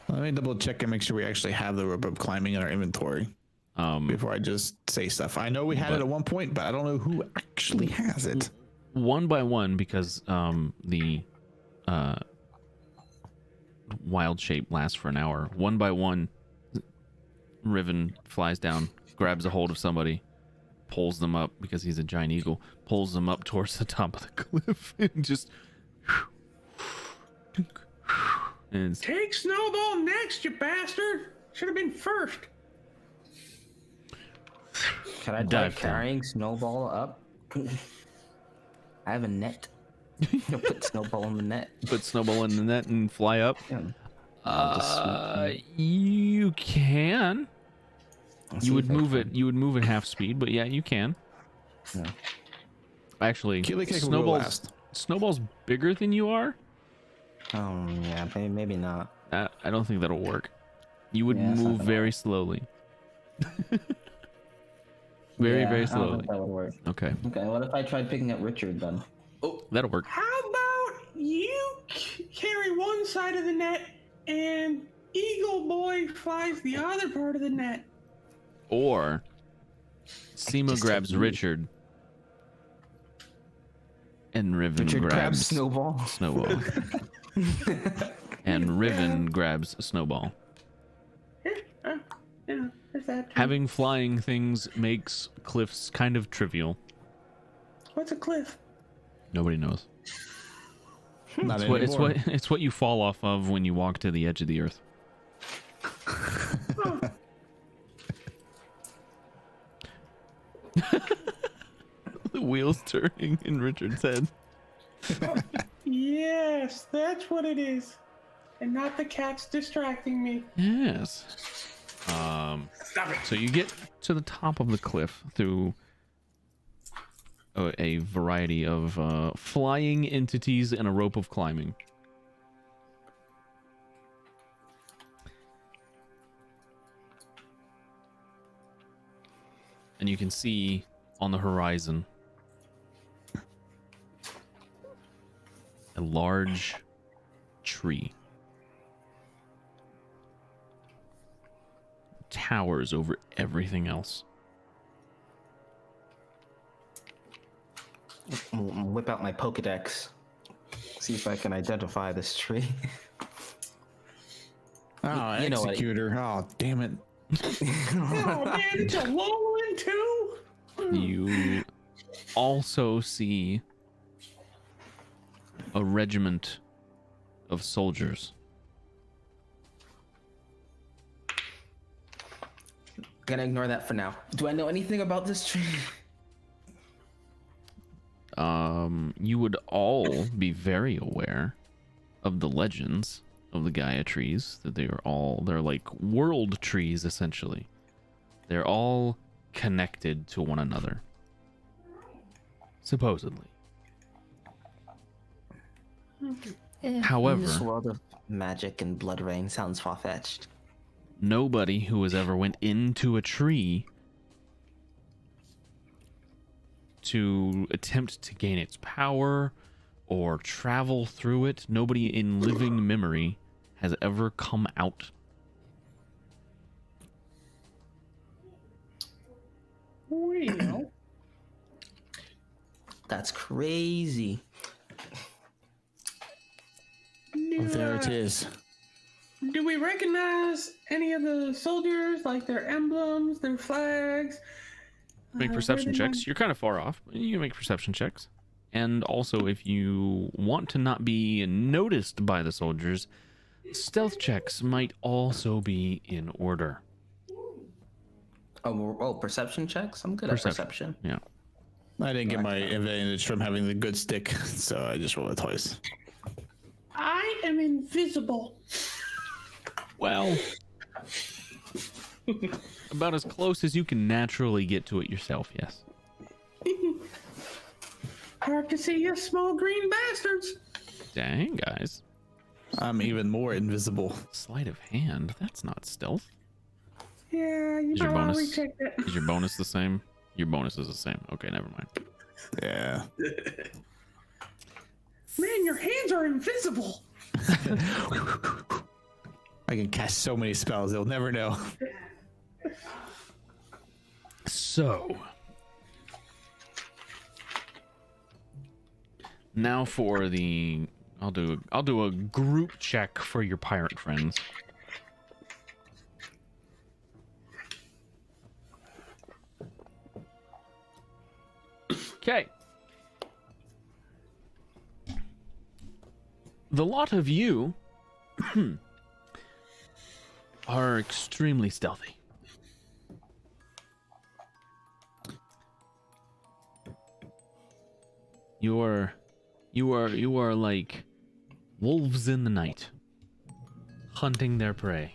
Let me double check and make sure we actually have the rope of climbing in our inventory before I just say stuff. I know we had it at one point, but I don't know who actually has it. One by one, because the wild shape lasts for an hour. One by one, Riven flies down, grabs a hold of somebody, pulls them up because he's a giant eagle, pulls them up towards the top of the cliff, and just. And Take Snowball next, you bastard! Should have been first. Can I try Dive down. carrying Snowball up? I have a net. I'll put Snowball in the net. put Snowball in the net and fly up. Yeah. I'll just swoop You can. I'll see You would if I move can. it. You would move at half speed, but yeah, you can. Yeah. Keely Actually, Cake will go Snowball's last. Snowball's bigger than you are. Oh yeah, maybe not. I don't think that'll work. You would Yeah, it's not move gonna very slowly. Very Yeah, I don't slowly. think that would work. Okay, Okay, what if I tried picking up Richard then? that'll work. How about you carry one side of the net and Eagle Boy flies the other part of the net? Or Seema just grabs take me. Richard, and Riven Richard grabs grabs Snowball. Snowball. And Riven grabs Snowball. Yeah, there's that. too. Having flying things makes cliffs kind of trivial. What's a cliff? Nobody knows. Not It's anymore. it's what you fall off of when you walk to the edge of the earth. The wheels turning in Richard's head. Yes, that's what it is. And not the cats distracting me. Yes. Stop it. So you get to the top of the cliff through a variety of flying entities and a rope of climbing. And you can see on the horizon a large tree. Towers over everything else. Whip out my Pokedex. See if I can identify this tree. Oh, You know what? executor. Oh, damn it. Oh man, it's a Lowland too? You also see a regiment of soldiers. Gonna ignore that for now. Do I know anything about this tree? You would all be very aware of the legends of the Gaia trees, that they're like world trees essentially. They're all connected to one another. Supposedly. However, This world of magic and blood rain sounds far-fetched. nobody who has ever went into a tree to attempt to gain its power or travel through it, nobody in living memory has ever come out. Well, That's crazy. Oh, there it is. Do we recognize any of the soldiers, like their emblems, their flags? Make where perception they checks. might- You're kind of far off. You can make perception checks. And also, if you want to not be noticed by the soldiers, stealth checks might also be in order. Oh, perception checks. I'm good at perception. Yeah. I didn't get my advantage from having the good stick, so I just rolled it twice. I am invisible. Well, about as close as you can naturally get to it yourself, yes. Hard to see you small green bastards. Dang, guys. I'm even more invisible. Sleight of hand. That's not stealth. Yeah, you Is your might want to bonus? recheck that. Is your bonus the same? Your bonus is the same. Okay, never mind. Yeah. Man, your hands are invisible. I can cast so many spells, they'll never know. So, now for the I'll do a group check for your pirate friends. Okay. The lot of you are extremely stealthy. You are like wolves in the night, hunting their prey.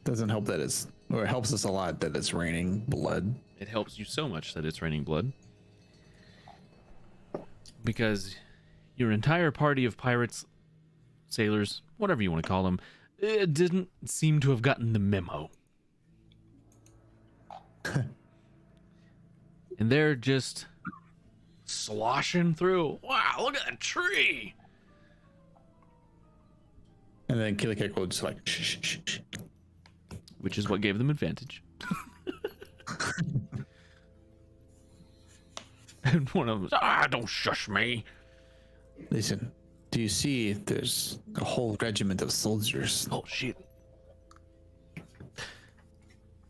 Doesn't help that it helps us a lot that it's raining blood. It helps you so much that it's raining blood. Because your entire party of pirates, sailors, whatever you want to call them, it didn't seem to have gotten the memo. And they're just sloshing through. Wow, look at that tree! And then Killikek will just like shh, shh, shh. Which is what gave them advantage. And one of them was, don't shush me. Listen, do you see there's a whole regiment of soldiers? Oh, shit.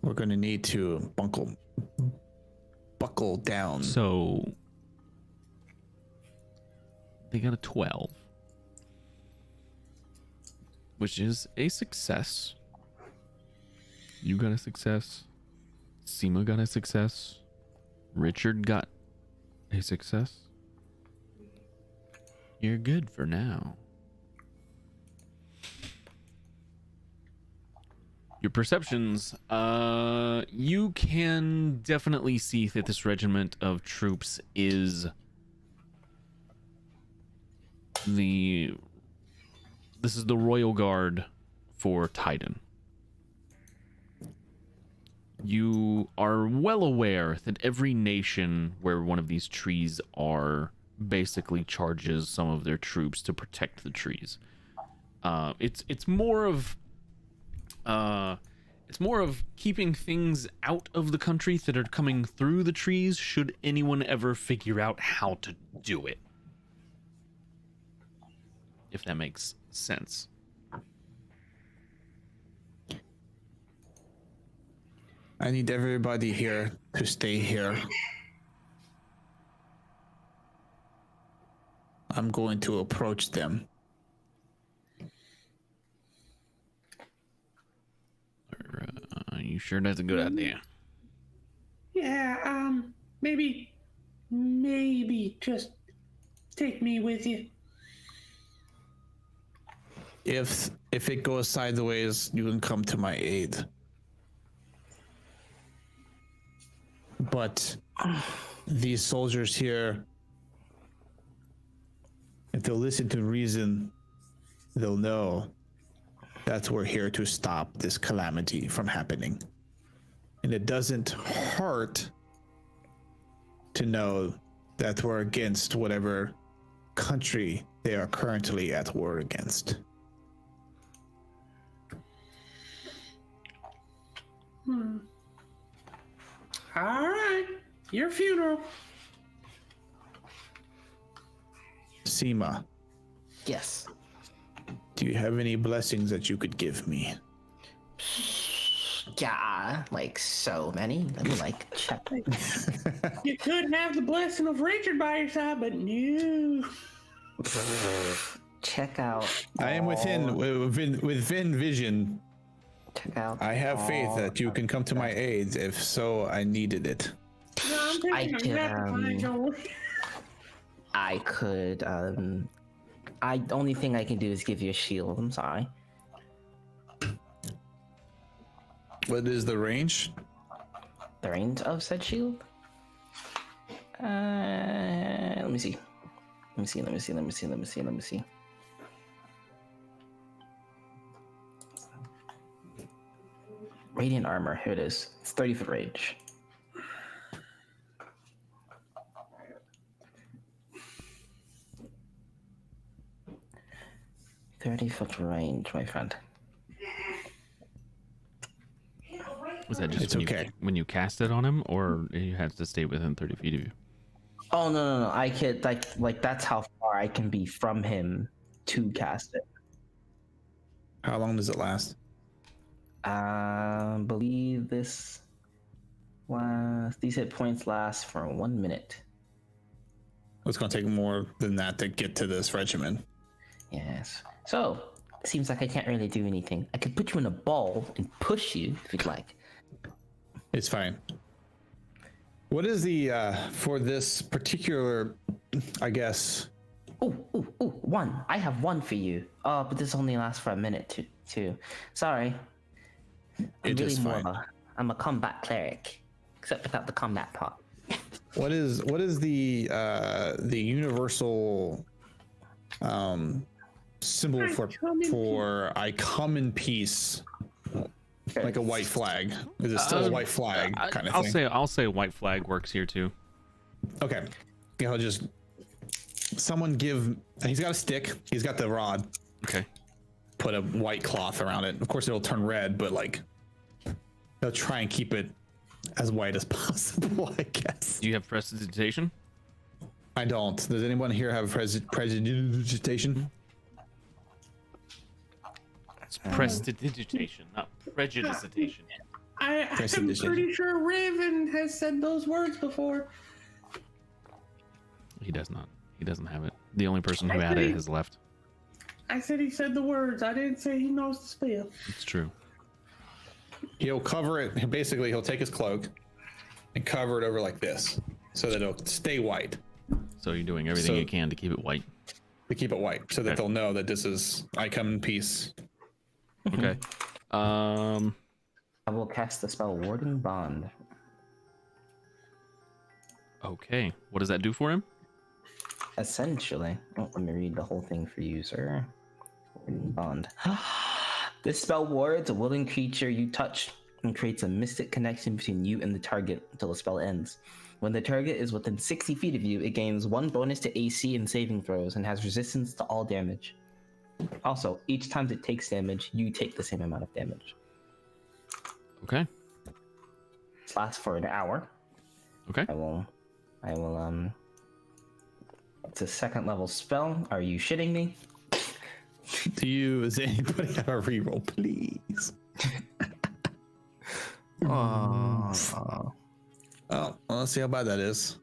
We're gonna need to buckle down. So, they got a 12. Which is a success. You got a success. Seema got a success. Richard got a success. You're good for now. Your perceptions, you can definitely see that this regiment of troops is this is the Royal Guard for Titan. You are well aware that every nation where one of these trees are basically charges some of their troops to protect the trees. It's more of keeping things out of the country that are coming through the trees should anyone ever figure out how to do it. If that makes sense. I need everybody here to stay here. I'm going to approach them. Are you sure that's a good idea? Yeah, maybe just take me with you. If it goes sideways, you can come to my aid. But these soldiers here, if they'll listen to reason, they'll know that we're here to stop this calamity from happening. And it doesn't hurt to know that we're against whatever country they are currently at war against. All right, your funeral. Seema, Yes. do Do you have any blessings that you could give me? Yeah, like so many. Let me like check. You could have the blessing of Richard by your side, but no. Check out. I am within vision. Check out. I have faith that you can come to my aid if so I needed it. No, I'm thinking could, have to find yours. I could. Only thing I can do is give you a shield. I'm sorry. What is the range? The range of said shield. Let me see. Let me see. Radiant armor. Here it is. It's 30-foot range. "30-foot range, my friend." Was that just It's okay. when you cast it on him, or you had to stay within 30 feet of you? Oh no! I could like that's how far I can be from him to cast it. How long does it last? Believe these hit points last for 1 minute. It's going to take more than that to get to this regimen. Yes. So it seems like I can't really do anything. I could put you in a ball and push you if you'd like. It's fine. What is the for this particular, I guess? Oh, one. I have one for you. Oh, but this only lasts for a minute too. Sorry. It is fine. I'm a combat cleric, except without the combat part. What is the universal symbol for I come in peace? Like a white flag. Is it still a white flag kind of thing? I'll say white flag works here too. Okay. He'll just someone give. He's got a stick. He's got the rod. Okay. Put a white cloth around it. Of course, it'll turn red, but like they'll try and keep it as white as possible, I guess. Do you have prestidigitation? I don't. Does anyone here have prestidigitation? It's prestidigitation, not prejudication. I'm pretty sure Raven has said those words before. He does not. He doesn't have it. The only person who had it has left. I said he said the words. I didn't say he knows the spell. It's true. He'll cover it. Basically, he'll take his cloak and cover it over like this so that it'll stay white. So you're doing everything you can to keep it white. To keep it white so that they'll know that this is I come in peace. Okay. I will cast the spell Warden Bond. Okay. What does that do for him? Essentially, let me read the whole thing for you, sir. Warden Bond. This spell wards a willing creature you touch and creates a mystic connection between you and the target until the spell ends. When the target is within 60 feet of you, it gains 1 bonus to AC and saving throws and has resistance to all damage. Also, each time it takes damage, you take the same amount of damage. Okay. This lasts for an hour. Okay. I will it's a 2nd level spell. Are you shitting me? Does anybody have a reroll, please? Oh, well, let's see how bad that is.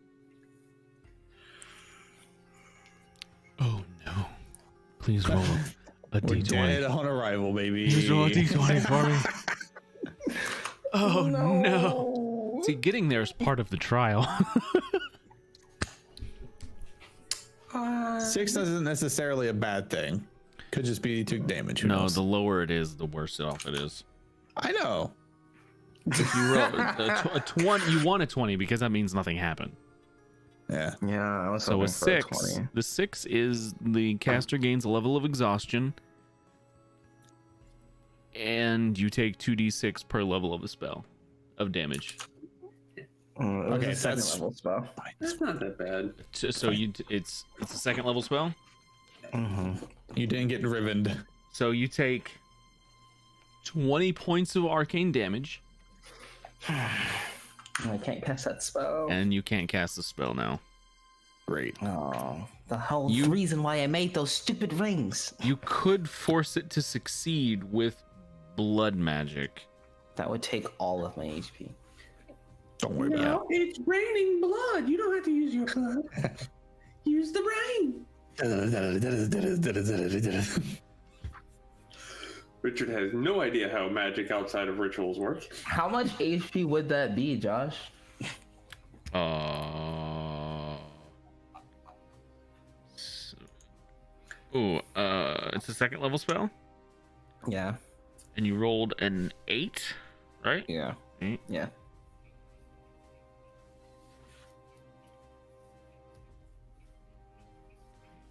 Oh no. Please roll a We're d20. dead on arrival, baby. Please roll a d20 for me. Oh no. See, getting there is part of the trial. 6 isn't necessarily a bad thing. Could just be took damage. Who knows? The lower it is, the worse off it is. I know. If you roll a 20, you want a 20 because that means nothing happened. Yeah. yeah. I was So a hoping for a 6, 20. the 6 is the caster gains a level of exhaustion, and you take 2d6 per level of a spell of damage. Okay, Okay, it's a 2nd that's- level spell. That's not that bad. So it's a 2nd level spell. You didn't get rivened. So you take 20 points of arcane damage, I can't cast that spell. and you can't cast the spell now. great. Oh, the whole You- reason why I made those stupid rings. You could force it to succeed with blood magic. That would take all of my HP. Don't worry about No, it's raining blood. You don't have to use your blood. Use the rain. it. Richard has no idea how magic outside of rituals work. How much HP would that be, Josh? It's a second level spell, Yeah. and you rolled an 8, right? Yeah. 8. Yeah.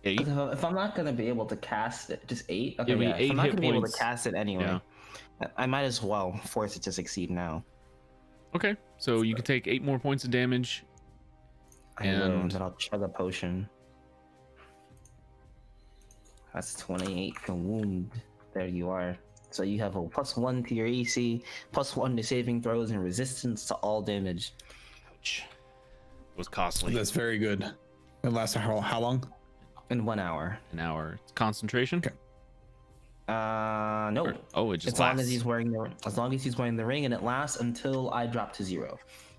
8. If I'm not gonna be able to cast it, just 8. Okay, Give me yeah. If 8 I'm not hit gonna be able to points. cast it anyway, Yeah. I might as well force it to succeed now. Okay, so you can take 8 more points of damage. I will, And- and then I'll chug a potion. That's 28 for wound. There you are. So you have a +1 to your AC, +1 to saving throws, and resistance to all damage. Ouch. It was costly. That's very good. It lasts how long? In 1 hour. An hour. It's concentration. Okay. No. Or- oh, it just As long lasts. as he's wearing the ring, and it lasts until I drop to 0,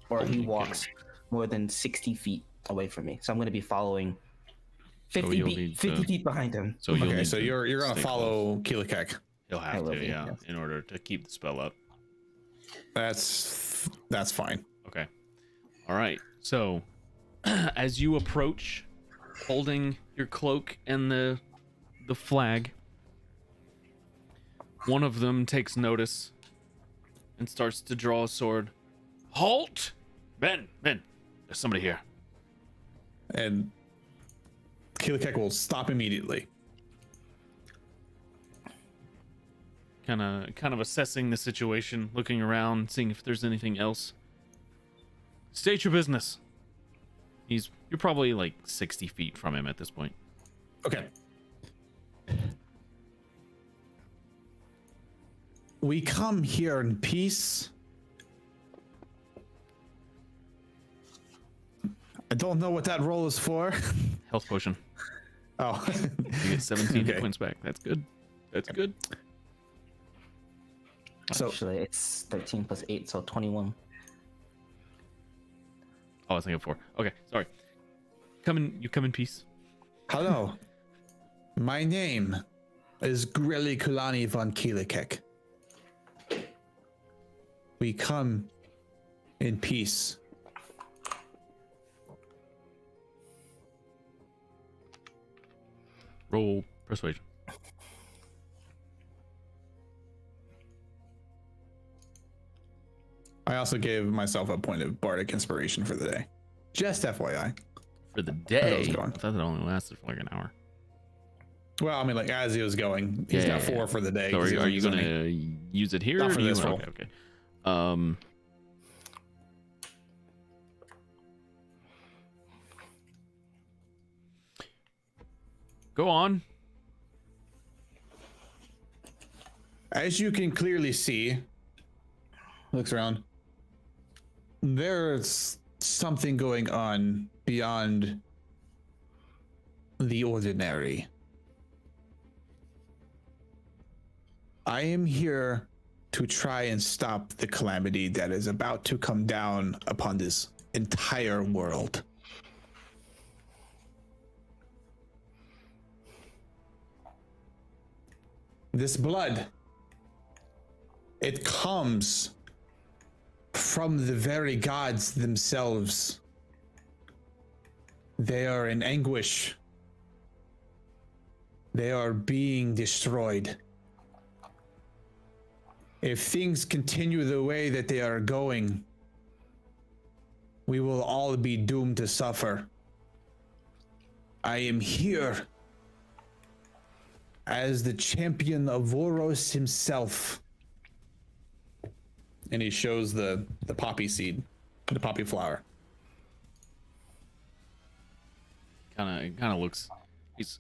or he Holy walks more than 60 feet away from me. So I'm going to be following 50, you'll feet, need 50 to- feet behind him. So you'll Okay, need so to you're gonna stay follow Keelikek. close. He'll I have will to, be, yeah, yes. in order to keep the spell up. That's fine. Okay. All right. So, as you approach, holding your cloak and the flag, one of them takes notice and starts to draw a sword. Halt! Ben, there's somebody here. And Keelikek will stop immediately. Kind of assessing the situation, looking around, seeing if there's anything else. State your business. You're probably like 60 feet from him at this point. Okay. We come here in peace. I don't know what that roll is for. Health potion. Oh. You get 17 hit Okay. points back. That's good. That's good. So Actually, it's 13 plus 8, so 21. Oh, I was thinking 4. Okay, sorry. You come in peace. hello. My name is Greli Kulani von Keelikek. We come in peace. Roll persuasion. I also gave myself a point of bardic inspiration for the day. Just FYI. For the How's day. it going? I thought it only lasted for like an hour. Well, I mean, like as he was going, he's got 4 for the day. So 'cause he are only you used going any- to use it here? Not or for do you this roll. Okay. Go on. As you can clearly see, looks around. There's something going on beyond the ordinary. I am here to try and stop the calamity that is about to come down upon this entire world. This blood, it comes from the very gods themselves. They are in anguish. They are being destroyed. If things continue the way that they are going, we will all be doomed to suffer. I am here as the champion of Voros himself. And he shows the poppy seed, the poppy flower. Kind of looks. He's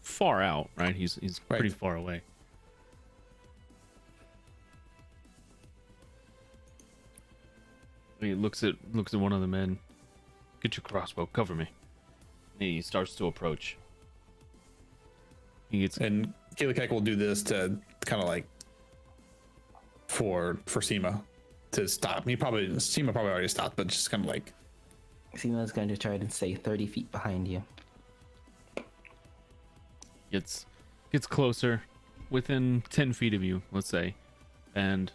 far out, right? He's pretty Right. far away. He looks at one of the men. Get your crossbow. Cover me. He starts to approach. He gets. And Keelikek will do this to kind of like for Seema to stop. Seema probably already stopped, but just kind of like. Seema's going to try to stay 30 feet behind you. Gets closer, within 10 feet of you, let's say, and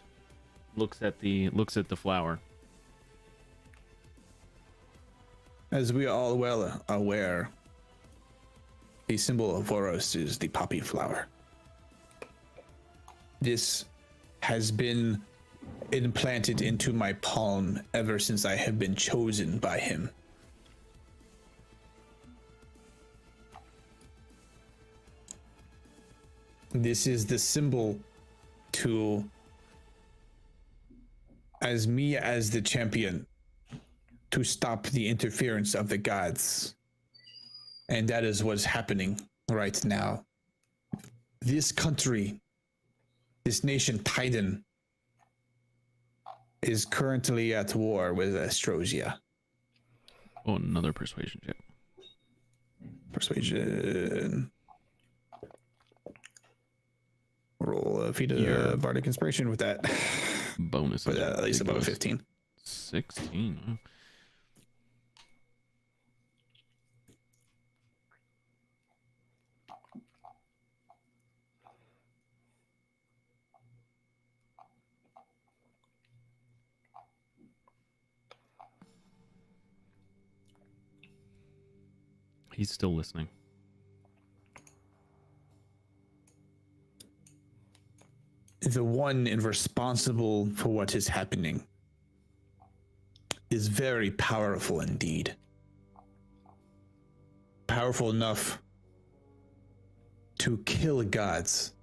looks at the flower. As we are all well aware, the symbol of Voros is the poppy flower. This has been implanted into my palm ever since I have been chosen by him. This is the symbol to, as the champion, to stop the interference of the gods. And that is what's happening right now. This country, this nation, Titan, is currently at war with Astrosia. Oh, another persuasion check. Persuasion. Roll a feat of bardic inspiration with that. Bonus. But at least above 15. 16. He's still listening. The one responsible for what is happening is very powerful indeed. Powerful enough to kill gods.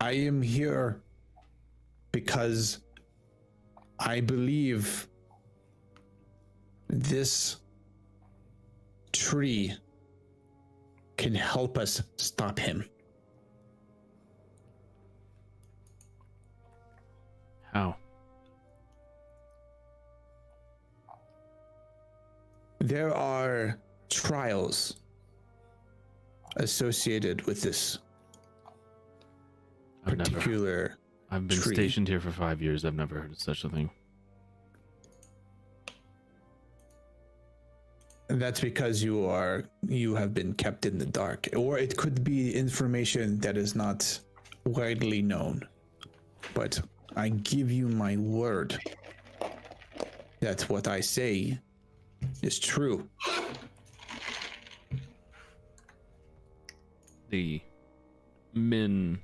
I am here because I believe this tree can help us stop him. How? There are trials associated with this particular I've been tree. stationed here for 5 years. I've never heard of such a thing. And that's because you have been kept in the dark, or it could be information that is not widely known. But I give you my word that what I say is true. The men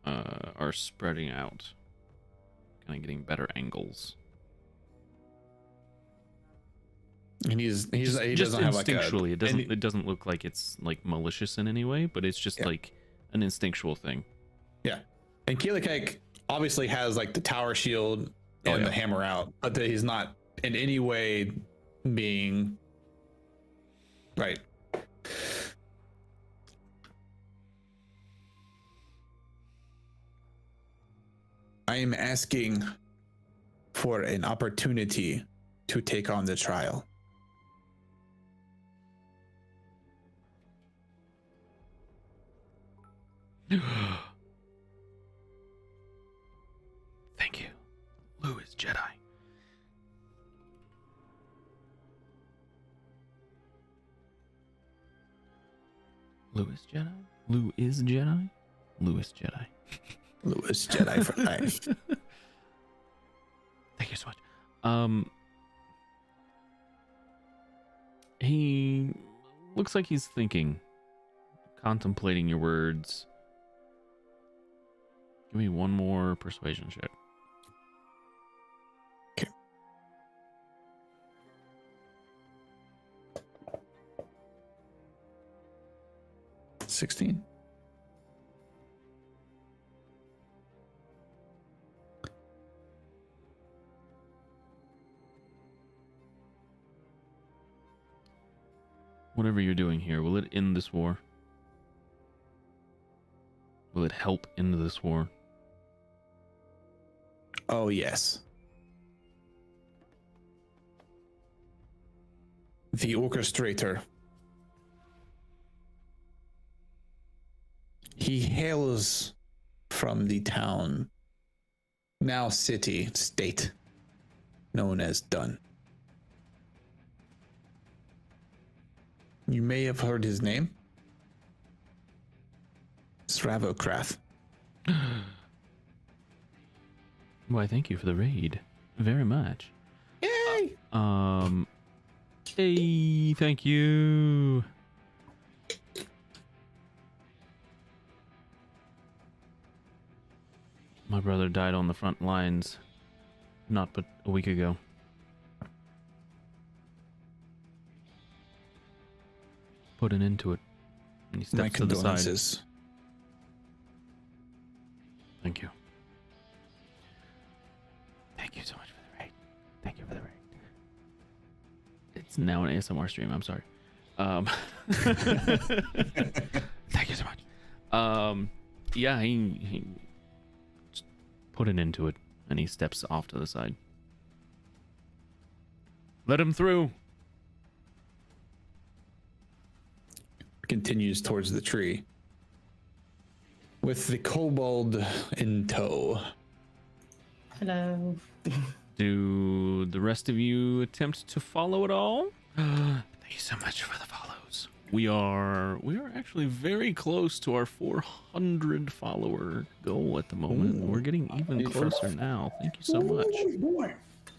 are spreading out, kind of getting better angles. And he Just doesn't have like a instinctually. It doesn't look like it's like malicious in any way, but it's just like an instinctual thing. Yeah. And Keelikek obviously has like the tower shield and the hammer out, but that he's not in any way being right. I am asking for an opportunity to take on the trial. Thank you. Lou is Jedi. Lou is Jedi? Lou is Jedi? Lou is Jedi. Lewis Jedi for life. Thank you so much. He looks like he's thinking, contemplating your words. Give me one more persuasion check. Okay. $16. Whatever you're doing here, will it end this war? Will it help end this war? Oh, yes. the orchestrator. He hails from the town, now city, state, known as Dun. You may have heard his name. Stravokrath. Why, thank you for the raid. Very much. Yay! Hey, thank you. My brother died on the front lines not but a week ago. Put an end to it. And he My steps to the side. condolences. Thank you. Thank you so much for the raid. Thank you for the raid. It's now an ASMR stream. I'm sorry. Thank you so much. Yeah, he put an end to it, and he steps off to the side. Let him through. Continues towards the tree with the kobold in tow. Hello. Do the rest of you attempt to follow at all? Thank you so much for the follows. We are actually very close to our 400 follower goal at the moment. We're getting even closer now. Thank you so much. Oh, boy.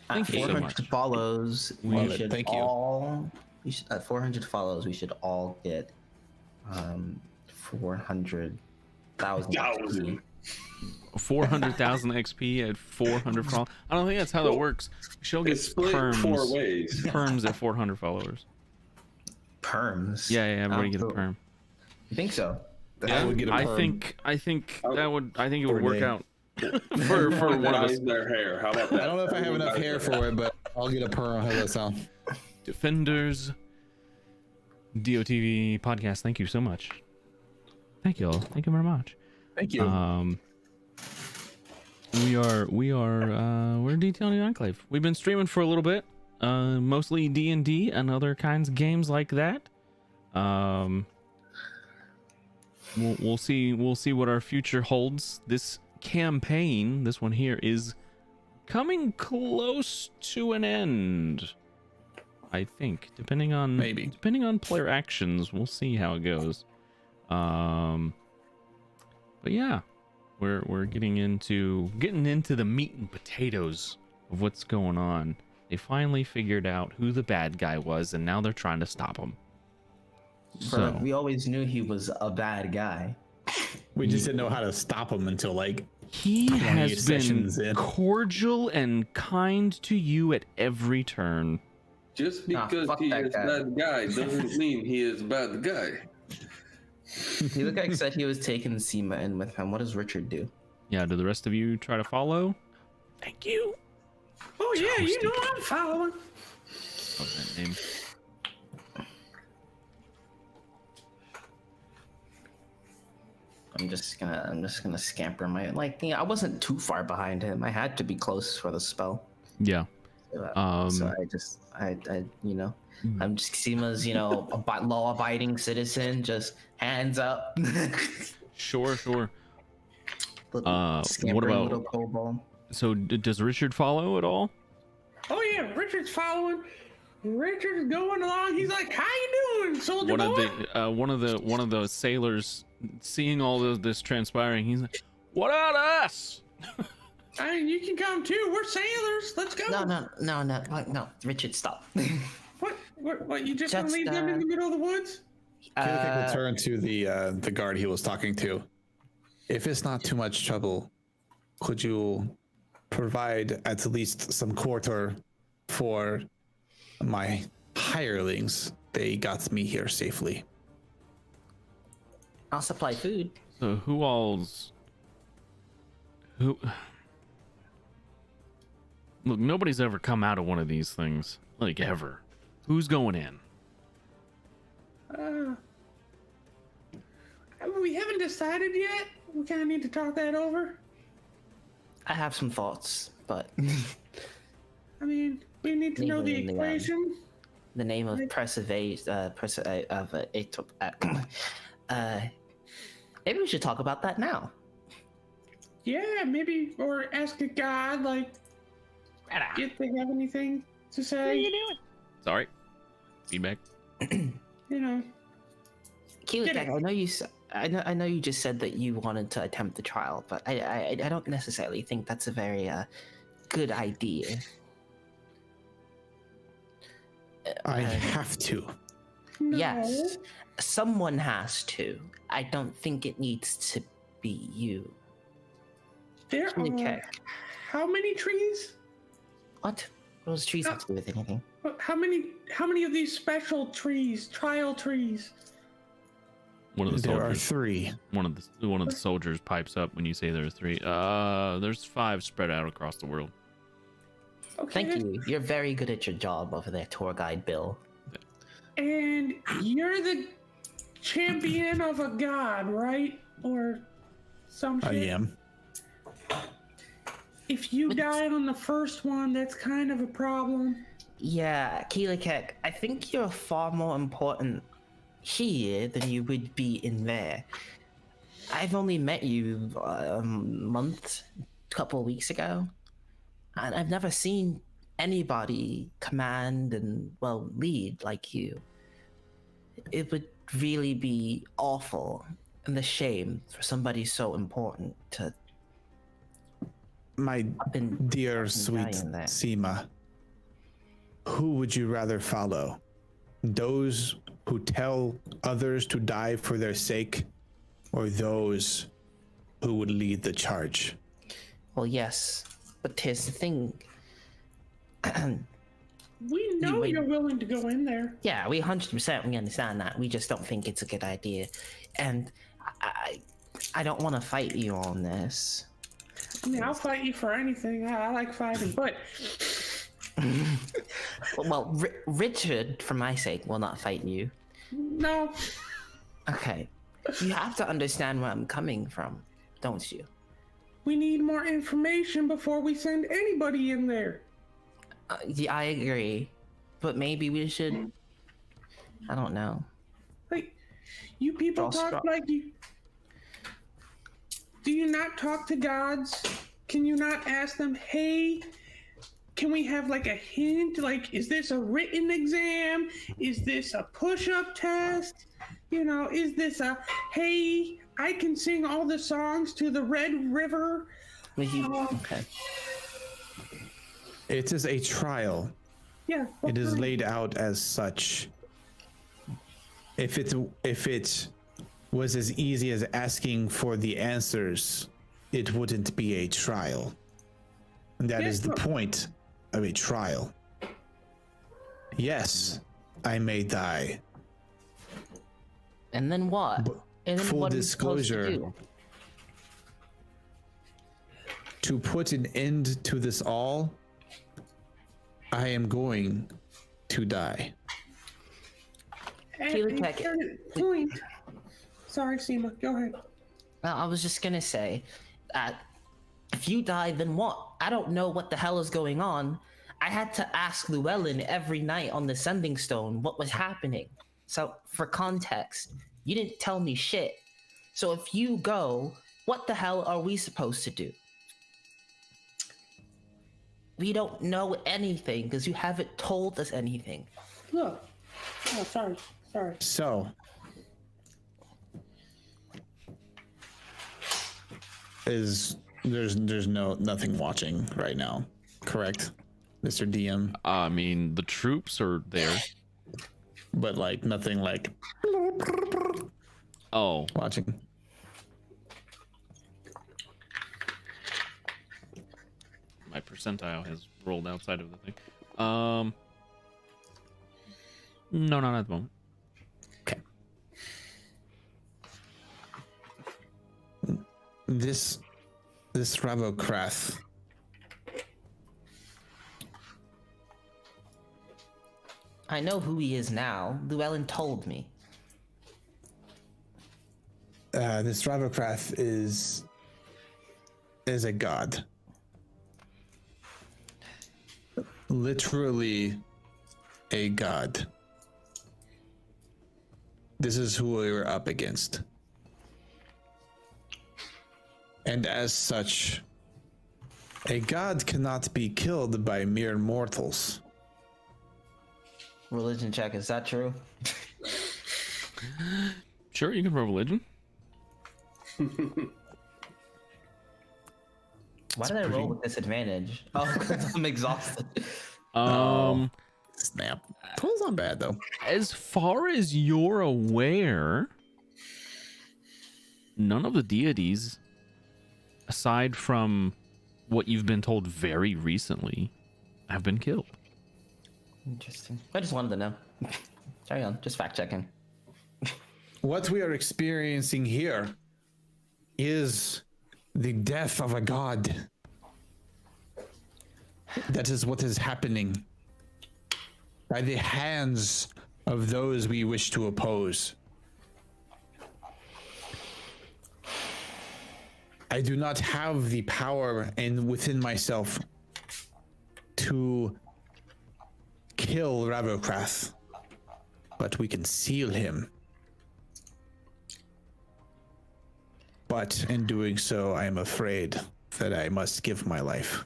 Thank you so 400 much. follows. Love We it. should Thank you. all. We should, at 400 follows, we should all get 400,000. 1,000. 400,000 XP at 400 followers. I don't think that's how that works. We should all get It's split perms. 4 ways. Perms at 400 followers. Perms. Yeah, everybody get a cool. perm. You think so? I would get a I perm. think that would. I think it For would a work day. out for one of us. Dyes their hair. How about that? I don't know if I have enough hair for it, but I'll get a perm. How does that sound? Defenders DOTV podcast. Thank you so much. Thank you all. Thank you very much. Thank you. We're detailing the Enclave. We've been streaming for a little bit, mostly D&D and other kinds of games like that. We'll see what our future holds. This campaign, this one here, is coming close to an end, I think, depending on player actions. We'll see how it goes. But yeah, we're getting into the meat and potatoes of what's going on. They finally figured out who the bad guy was, and now they're trying to stop him. So We always knew he was a bad guy. We just didn't know how to stop him until like he 28 has been sessions in. cordial and kind to you at every turn. Just Nah, because fuck he that is guy. bad guy doesn't mean he is bad guy. He looked like said he was taking Seema in with him. What does Richard do? Yeah, do the rest of you try to follow? Thank you. Oh yeah, you know I'm following. Oh, that name. I'm just gonna scamper my I wasn't too far behind him. I had to be close for the spell. Yeah. So I I'm just Seema's, a law-abiding citizen, just hands up. Sure. Scampering what about- little kobold. So does Richard follow at all? Oh yeah, Richard's following. Richard's going along. He's like, "How you doing, soldier One boy?" of one of the sailors, seeing all of this transpiring, he's like, "What about us?" I mean, you can come too. We're sailors. Let's go. No, Richard, stop. What? You just gonna leave them in the middle of the woods? Killick will turn to the guard he was talking to. If it's not too much trouble, could you provide at least some quarter for my hirelings? They got me here safely. I'll supply food. So who? Look, nobody's ever come out of one of these things, like ever. Who's going in? We haven't decided yet. We kind of need to talk that over. I have some thoughts, but I mean, we need to know the Leave it in the equation. the name of maybe we should talk about that now. Yeah, maybe, or ask a god, like, if they have anything to say. What are you doing? Sorry. Feedback. You know. Keelik, I know you just said that you wanted to attempt the trial, but I don't necessarily think that's a very good idea. I have to. No. Yes, someone has to. I don't think it needs to be you. There Okay. are how many trees? What? What does trees have to do with anything? How many of these special trees, trial trees? One of the There are soldiers. 3. One of the soldiers pipes up when you say there are 3. There's 5 spread out across the world. Okay. Thank you. You're very good at your job over there, tour guide Bill. And you're the champion of a god, right? Or some shit? I am. If you died on the first one, that's kind of a problem. Yeah, Keelik, I think you're far more important here than you would be in there. I've only met you a month, couple of weeks ago, and I've never seen anybody command and, well, lead like you. It would really be awful and a shame for somebody so important to My up and dear and sweet dying there. Seema, who would you rather follow? Those who tell others to die for their sake, or those who would lead the charge? Well, yes, but here's the thing. We know wait. you're willing to go in there. Yeah, we 100% we understand that. We just don't think it's a good idea, and I don't want to fight you on this. I mean, I'll fight you for anything. I like fighting, but Well, Richard, for my sake, will not fight you. no. Okay, you have to understand where I'm coming from, don't you? We need more information before we send anybody in there. Yeah, I agree, but maybe we should. I don't know. Like, you people Draw talk straw. like you. Do you not talk to gods? Can you not ask them, hey, can we have like a hint? Like, is this a written exam? Is this a push-up test? You know, is this a, hey, I can sing all the songs to the Red River? Would you? Okay. It is a trial. Yeah. It is laid out as such. If it was as easy as asking for the answers, it wouldn't be a trial. And that is the point of a trial. Yes, I may die. And then what? But And then full what are we supposed to disclosure, do? to put an end to this all, I am going to die. At Keelik, a certain point. Sorry, Seema, go ahead. Well, I was just gonna say that if you die, then what? I don't know what the hell is going on. I had to ask Llewellyn every night on the sending stone what was happening. So, for context, you didn't tell me shit. So if you go, what the hell are we supposed to do? We don't know anything because you haven't told us anything. Look. Oh, sorry. So, there's nothing watching right now, correct, Mr. DM? I mean, the troops are there. But like nothing like Oh, watching. my percentile has rolled outside of the thing. No, not at the moment. Okay. This Ravokrath. I know who he is now. Llewellyn told me. This Ravokrath is a god. Literally a god. This is who we were up against. And as such, a god cannot be killed by mere mortals. Religion check, is that true? Sure, you can roll religion. Why did I roll with disadvantage? Oh, because I'm exhausted. Snap. 12's not bad though. As far as you're aware, none of the deities, aside from what you've been told very recently, have been killed. Interesting. I just wanted to know. Carry on, just fact checking. What we are experiencing here is the death of a god. That is what is happening by the hands of those we wish to oppose. I do not have the power within myself to kill Ravokrath, but we can seal him. But in doing so, I am afraid that I must give my life.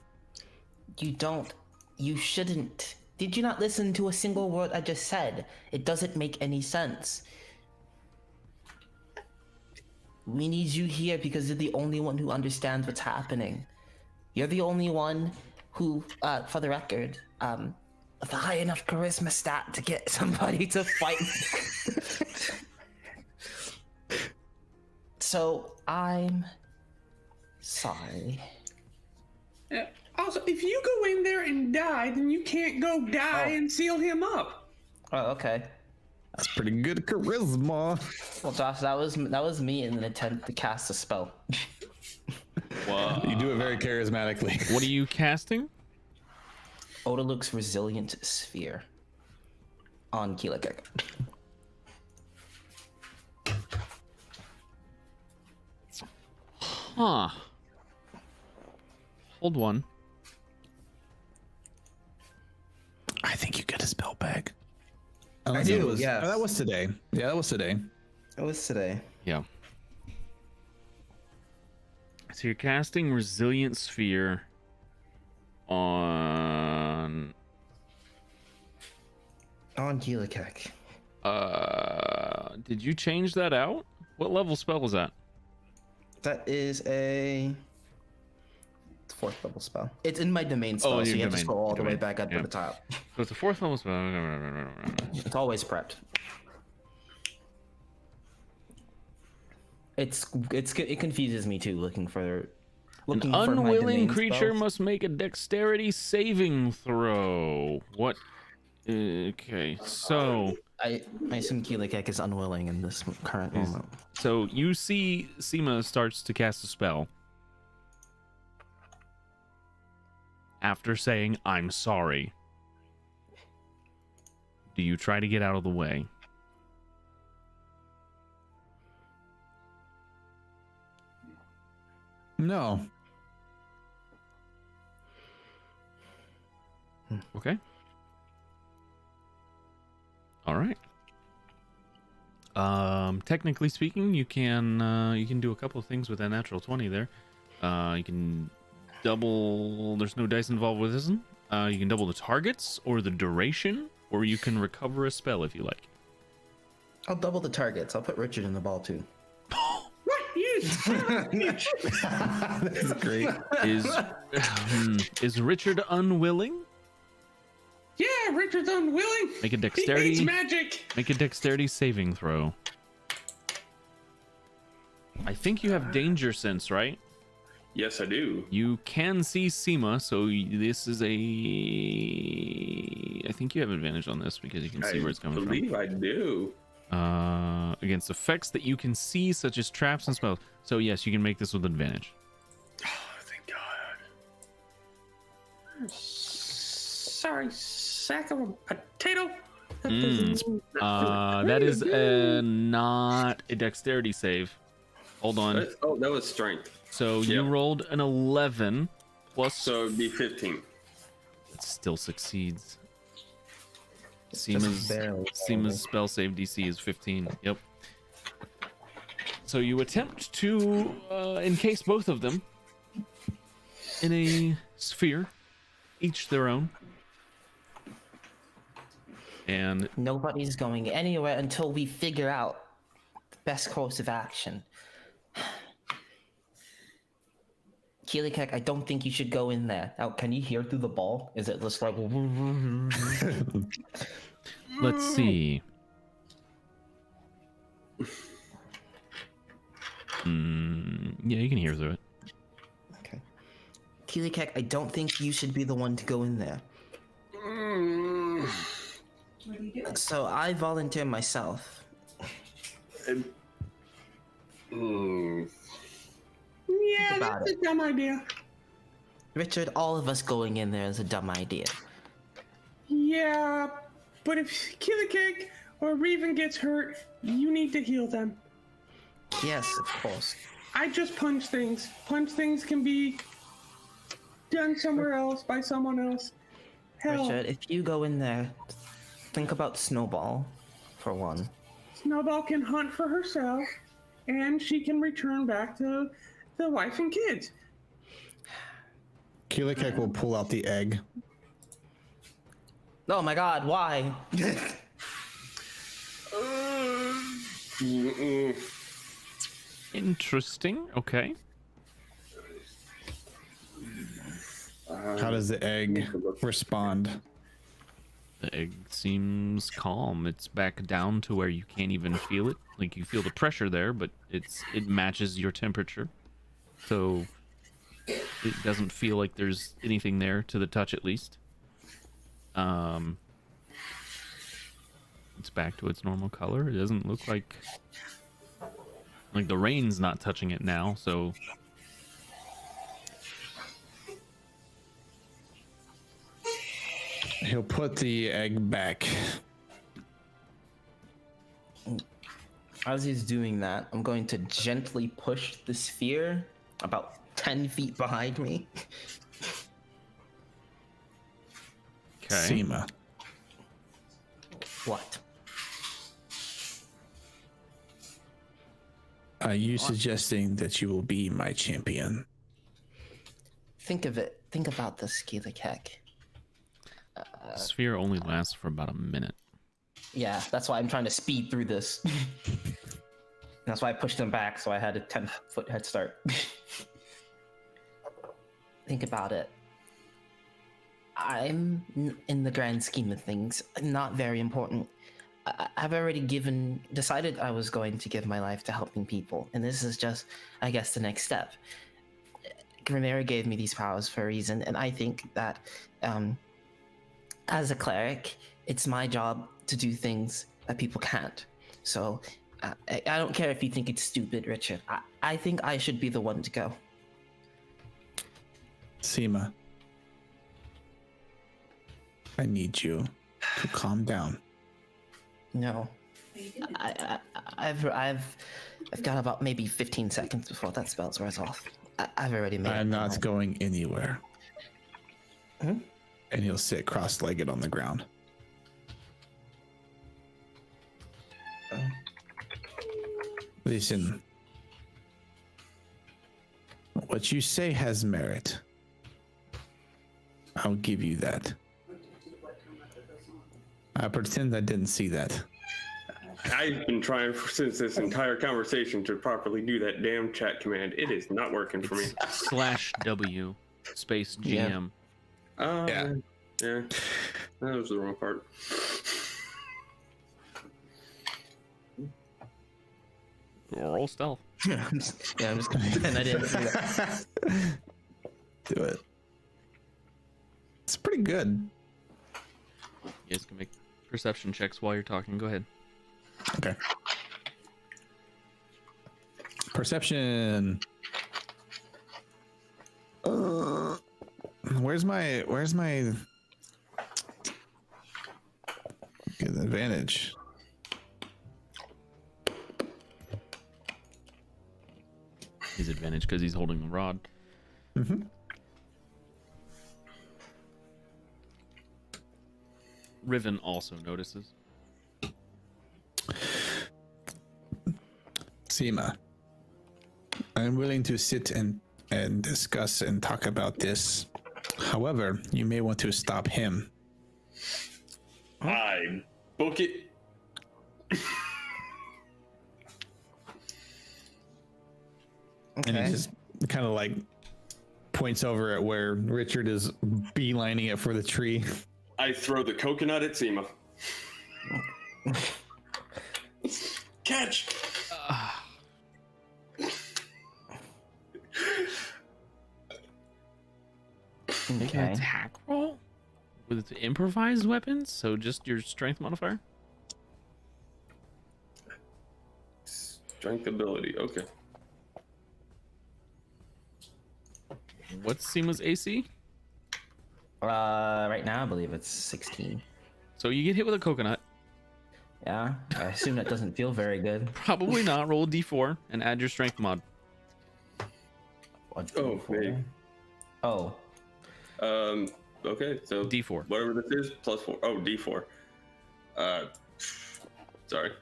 You shouldn't. Did you not listen to a single word I just said? It doesn't make any sense. We need you here because you're the only one who understands what's happening. You're the only one who, for the record, with a high enough charisma stat to get somebody to fight. So, I'm sorry. Also, if you go in there and die, then you can't go die and seal him up. Oh, okay. That's pretty good charisma. Well, Josh, that was me in an attempt to cast a spell. Wow. You do it very charismatically. What are you casting? Odaluk's Resilient Sphere on Keelikek. Huh. Hold one. I think you get a spell back. I do, yes. Oh, that was today. Yeah, that was today. It was today. Yeah. So you're casting Resilient Sphere on Keelikek. Did you change that out? What level spell was that? That is a 4th level spell. It's in my domain spell, your so you have to domain. scroll all the way Domain. back up Yeah. to the top. So it's a 4th level spell. It's always prepped. It confuses me too, looking for my Unwilling domain creature spells. must make a dexterity saving throw. What? Okay, so I assume Keelikek is unwilling in this current moment. so you see Seema starts to cast a spell after saying I'm sorry. Do you try to get out of the way? No. Okay. All right. Technically speaking, you can do a couple of things with that natural 20 there. You can double. There's no dice involved with this one. You can double the targets or the duration, or you can recover a spell if you like. I'll double the targets. I'll put Richard in the ball too. What? You son of a bitch. That's great. Is Richard unwilling? Yeah, Richard's unwilling. Make a He dexterity. hates magic. Make a dexterity saving throw. I think you have danger sense, right? Yes, I do. You can see Seema, so this is a. I think you have advantage on this because you can see where it's coming I believe I do. from. Against effects that you can see, such as traps and spells. So yes, you can make this with advantage. Oh, thank God. Sorry, sack of a potato. That is not a dexterity save. Hold on. Oh, that was strength. So you Yeah. rolled an 11 plus. So it'd be 15. It still succeeds. Seema's spell save DC is 15. Yep. So you attempt to encase both of them in a sphere, each their own. And Nobody's going anywhere until we figure out the best course of action. Keelikek, I don't think you should go in there. Now, can you hear through the ball? Is it just like... let's see. Yeah, you can hear through it. Okay. Keelikek, I don't think you should be the one to go in there. So I volunteer myself. Yeah, About that's a dumb idea. Richard, all of us going in there is a dumb idea. Yeah, but if Keelikek or Reven gets hurt, you need to heal them. Yes, of course. I just punch things. Punch things can be done somewhere else by someone else. Hell, Richard, if you go in there, think about Snowball, for one. Snowball can hunt for herself, and she can return back to the wife and kids. Keelikek will pull out the egg. Oh my god, why? Interesting. Okay. How does the egg respond? The egg seems calm. It's back down to where you can't even feel it. Like you feel the pressure there, but it matches your temperature. So it doesn't feel like there's anything there to the touch, at least. It's back to its normal color. It doesn't look like the rain's not touching it now, so He'll put the egg back. As he's doing that, I'm going to gently push the sphere about 10 feet behind me. okay. Seema. What? Are you suggesting that you will be my champion? Think of it. Think about this, Keelikek. Sphere only lasts for about a minute. Yeah, that's why I'm trying to speed through this. That's why I pushed him back, so I had a 10-foot head start. Think about it. I'm, in the grand scheme of things, not very important. I've already decided I was going to give my life to helping people, and this is just, I guess, the next step. Grimera gave me these powers for a reason, and I think that, as a cleric, it's my job to do things that people can't. So, I don't care if you think it's stupid, Richard. I think I should be the one to go. Seema. I need you to calm down. No. I've got about maybe 15 seconds before that spell wears off. I've already made I'm not going anywhere. Hmm? And he'll sit cross-legged on the ground. Listen. What you say has merit. I'll give you that. I pretend I didn't see that. I've been trying since this entire conversation to properly do that damn chat command. It is not working for me. /W space GM. Yeah. Yeah. That was the wrong part. Roll stealth. I'm just gonna pretend I didn't see that. Do it. It's pretty good. You guys can make perception checks while you're talking. Go ahead. Okay. Perception. Where's my good advantage? His advantage because he's holding the rod. Mm-hmm. Riven also notices. Seema, I'm willing to sit and discuss and talk about this. However, you may want to stop him. I book it. And he Okay. just kind of like points over at where Richard is beelining it for the tree. I throw the coconut at Seema. Catch. Make an Okay. attack roll with improvised weapons. So just your strength modifier. Strength ability. Okay. What's Seema's AC? Right now I believe it's 16. So you get hit with a coconut. Yeah. I assume that doesn't feel very good. Probably not. Roll a d4 and add your strength mod. What, Oh, D4? hey. Oh. Okay. So D4. whatever this is, +4. Oh, D4. Sorry.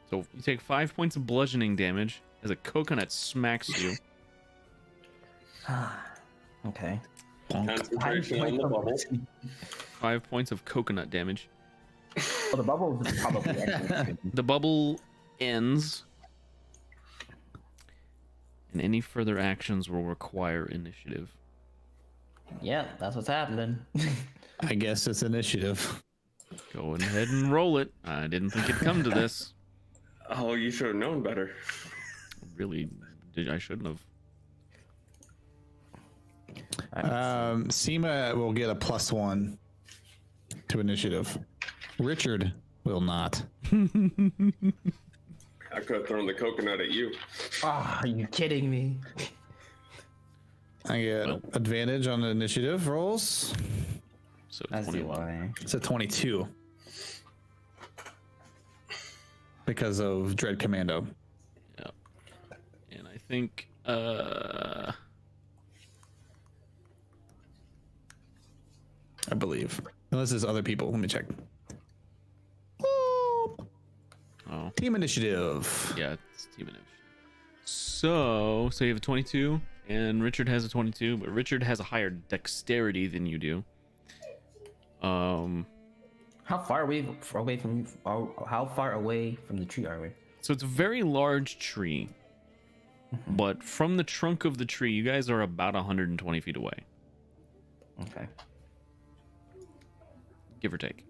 So you take 5 points of bludgeoning damage as a coconut smacks you. Okay. Concentration on the bubble. 5 points of coconut damage. Well, the bubble is probably ending. The bubble ends, and any further actions will require initiative. Yeah, that's what's happening. I guess it's initiative. Go ahead and roll it. I didn't think it'd come to this. Oh, you should have known better. Really, I shouldn't have. Seema will get a +1 to initiative. Richard will not. I could have thrown the coconut at you. Oh, are you kidding me? I get advantage on the initiative rolls. So That's the 21. why. It's a 22 because of Dread Commando. Yep. And I think I believe, unless there's other people. Let me check. oh Team initiative. yeah, it's team initiative. So you have a 22, and Richard has a 22, but Richard has a higher dexterity than you do. How far away from how far away from the tree are we? So it's a very large tree, but from the trunk of the tree, you guys are about 120 feet away, Okay. give or take.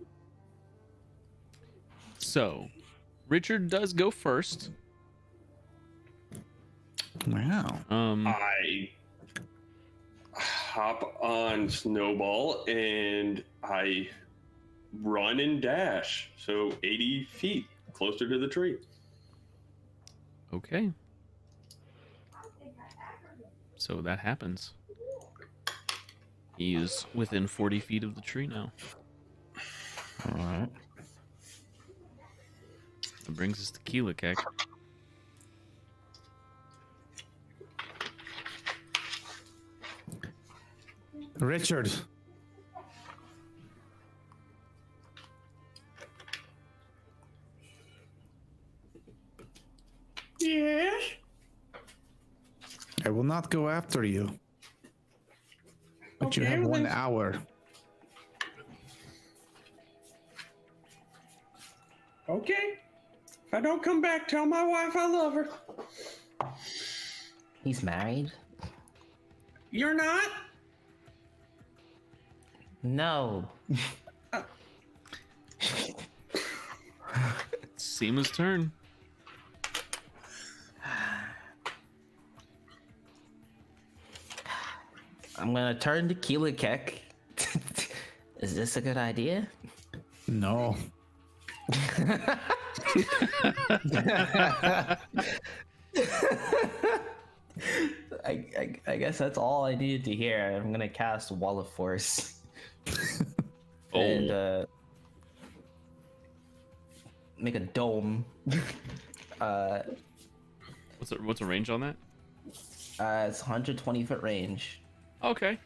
So, Richard does go first. Wow. I hop on Snowball and I run and dash. So 80 feet closer to the tree. Okay. So that happens. He is within 40 feet of the tree now. All right. That brings us to Keelikek. Richard. Yes. I will not go after you. But you Okay, have well 1 then- hour. Okay. If I don't come back, tell my wife I love her. He's married? You're not? No. Seema's turn. I'm gonna turn to Keelikek. Is this a good idea? No. I guess that's all I needed to hear. I'm gonna cast Wall of Force. And make a dome. What's a range on that? It's 120 foot range. Okay.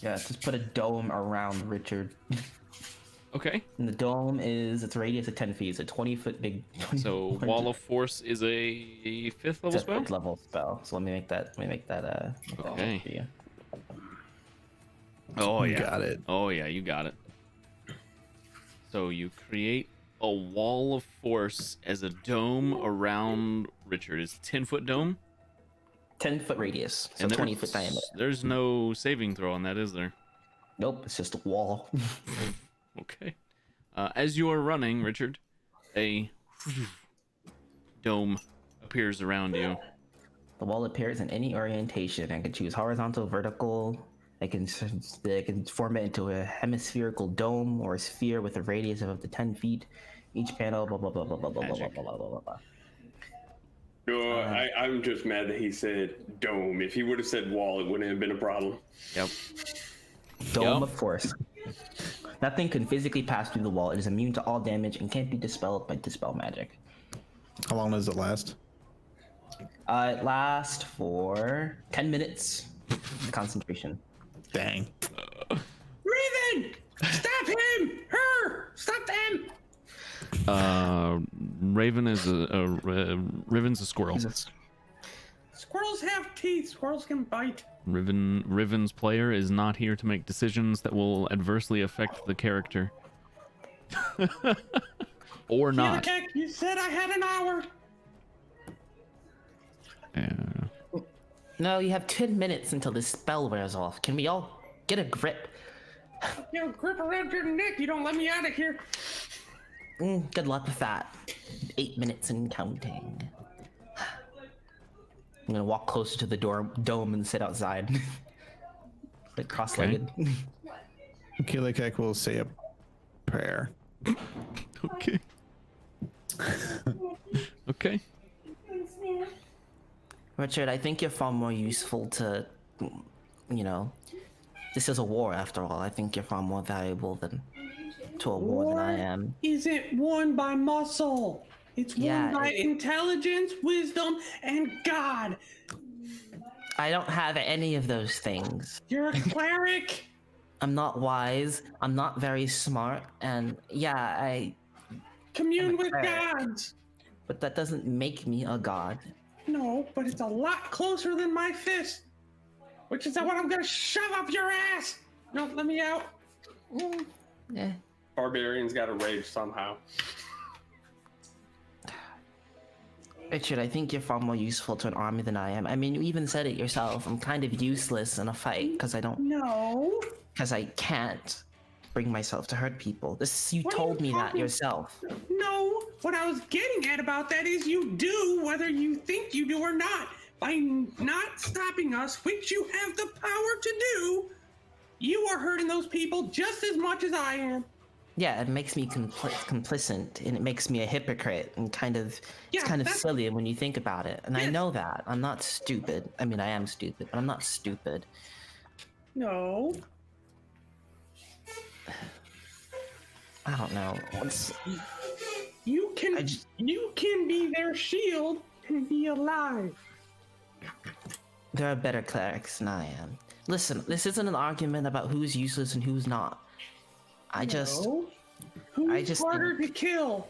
Yeah, just put a dome around Richard. Okay. And the dome is its radius of 10 feet. It's a 20-foot big. So Wall of Force is a 5th level It's a spell. 5th level spell. So let me make that. Make that Okay. for you. Oh yeah. Got it. Oh yeah, you got it. So you create a Wall of Force as a dome around Richard. It's a 10-foot dome. 10-foot radius. So And 20-foot diameter. There's no saving throw on that, is there? Nope. It's just a wall. Okay. As you are running, Richard, a dome appears around you. The wall appears in any orientation and can choose horizontal, vertical. They can form it into a hemispherical dome or a sphere with a radius of up to 10 feet. Each panel, blah blah blah blah blah blah blah blah blah blah blah. No, I'm just mad that he said dome. If he would have said wall, it wouldn't have been a problem. Yep. Dome Yep. of force. Nothing can physically pass through the wall. It is immune to all damage and can't be dispelled by dispel magic. How long does it last? It lasts for 10 minutes. Concentration. Dang. Raven! Stop him! Her! Stop them! Raven's a squirrel. Squirrels have teeth. Squirrels can bite. Riven's player is not here to make decisions that will adversely affect the character. Or not. Keck, you said I had an hour. No, you have 10 minutes until this spell wears off. Can we all get a grip? You know, grip around your neck. You don't let me out of here. Good luck with that. 8 minutes and counting. I'm gonna walk closer to the dome and sit outside. Like cross-legged. Keelikek will say a prayer. Okay. Okay. Richard, I think you're far more useful to, you know, this is a war after all. I think you're far more valuable to a war than I am. Isn't won by muscle. It's won by intelligence, wisdom, and God. I don't have any of those things. You're a cleric. I'm not wise. I'm not very smart. And yeah, I. Commune with cleric. gods. But that doesn't make me a god. No, but it's a lot closer than my fist. Which is what I'm gonna shove up your ass. No, let me out. Eh. Barbarian's got a rage somehow. Richard, I think you're far more useful to an army than I am. I mean, you even said it yourself. I'm kind of useless in a fight because I don't. No. Because I can't bring myself to hurt people. You What are told you me that talking- yourself. No. What I was getting at about that is you do whether you think you do or not. By not stopping us, which you have the power to do, you are hurting those people just as much as I am. Yeah, it makes me complicit, and it makes me a hypocrite, and it's Yeah, kind of that's- silly when you think about it. And I Yes. know that. I'm not stupid. I mean, I am stupid, but I'm not stupid. No. I don't know. You can you can be their shield and be alive. There are better clerics than I am. Listen, this isn't an argument about who's useless and who's not. No. Who's harder to kill?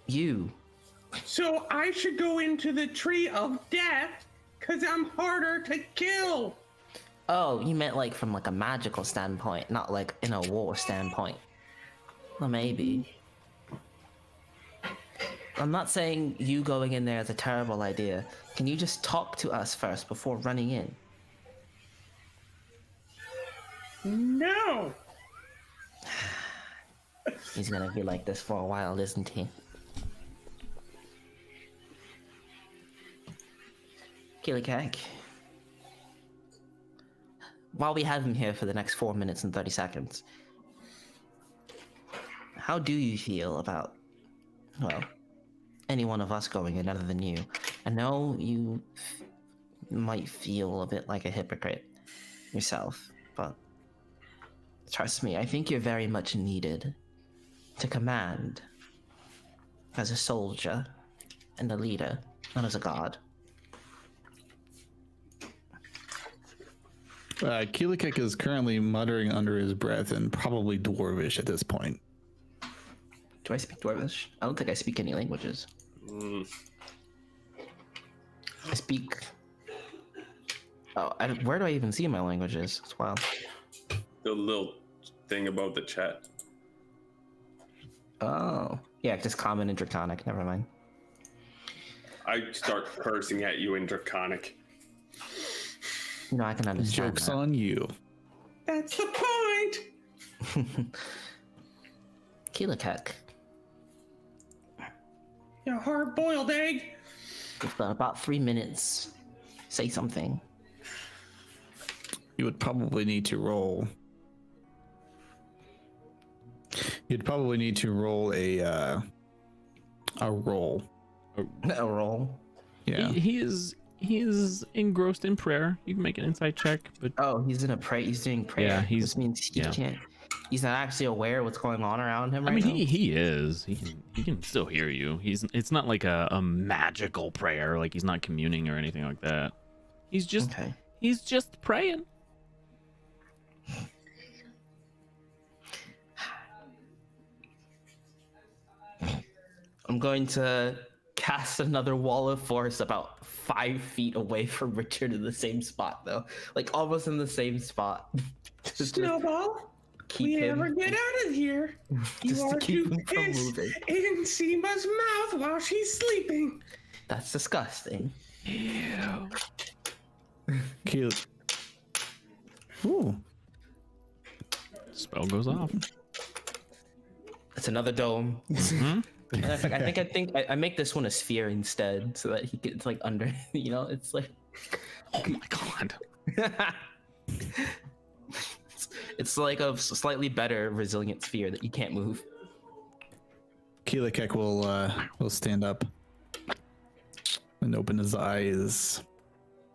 You. So I should go into the tree of death because I'm harder to kill. Oh, you meant like from like a magical standpoint, not like in a war standpoint. Well, maybe. I'm not saying you going in there is a terrible idea. Can you just talk to us first before running in? No. He's gonna be like this for a while, isn't he? Keelikak. While we have him here for the next 4 minutes and 30 seconds, how do you feel about, well, any one of us going in other than you? I know you might feel a bit like a hypocrite yourself, but trust me, I think you're very much needed to command as a soldier and a leader, not as a god. Keelikek is currently muttering under his breath and probably dwarvish at this point. Do I speak Dwarvish? I don't think I speak any languages. I speak. Oh, where do I even see my languages? It's wild. The little thing above the chat. Oh, yeah, just common and draconic. Never mind. I start cursing at you in Draconic. You know, I can understand. Joke's that. on you. That's the point. Keelikek. You hard-boiled egg. We've got about 3 minutes. Say something. You would probably need to roll. You'd probably need to roll a roll. A roll. Yeah. He is engrossed in prayer. You can make an insight check, but Oh, he's in a pray. He's doing prayer. Yeah, This means he can't. He's not actually aware of what's going on around him. I Right mean, now. he is. He can still hear you. It's not like a magical prayer. Like he's not communing or anything like that. He's just Okay. he's just praying. I'm going to cast another wall of force about 5 feet away from Richard in the same spot, though. Like almost in the same spot. Just to Snowball, keep we him. ever get out of here, you Just to are keep to him from piss moving. in Seema's mouth while she's sleeping. That's disgusting. Ew. Keel. Ooh. Spell goes off. That's another dome. Mhm. And I think I make this one a sphere instead, so that he gets like under. You know, it's like. Oh my god. It's like a slightly better resilient sphere that you can't move. Keelikek will stand up and open his eyes.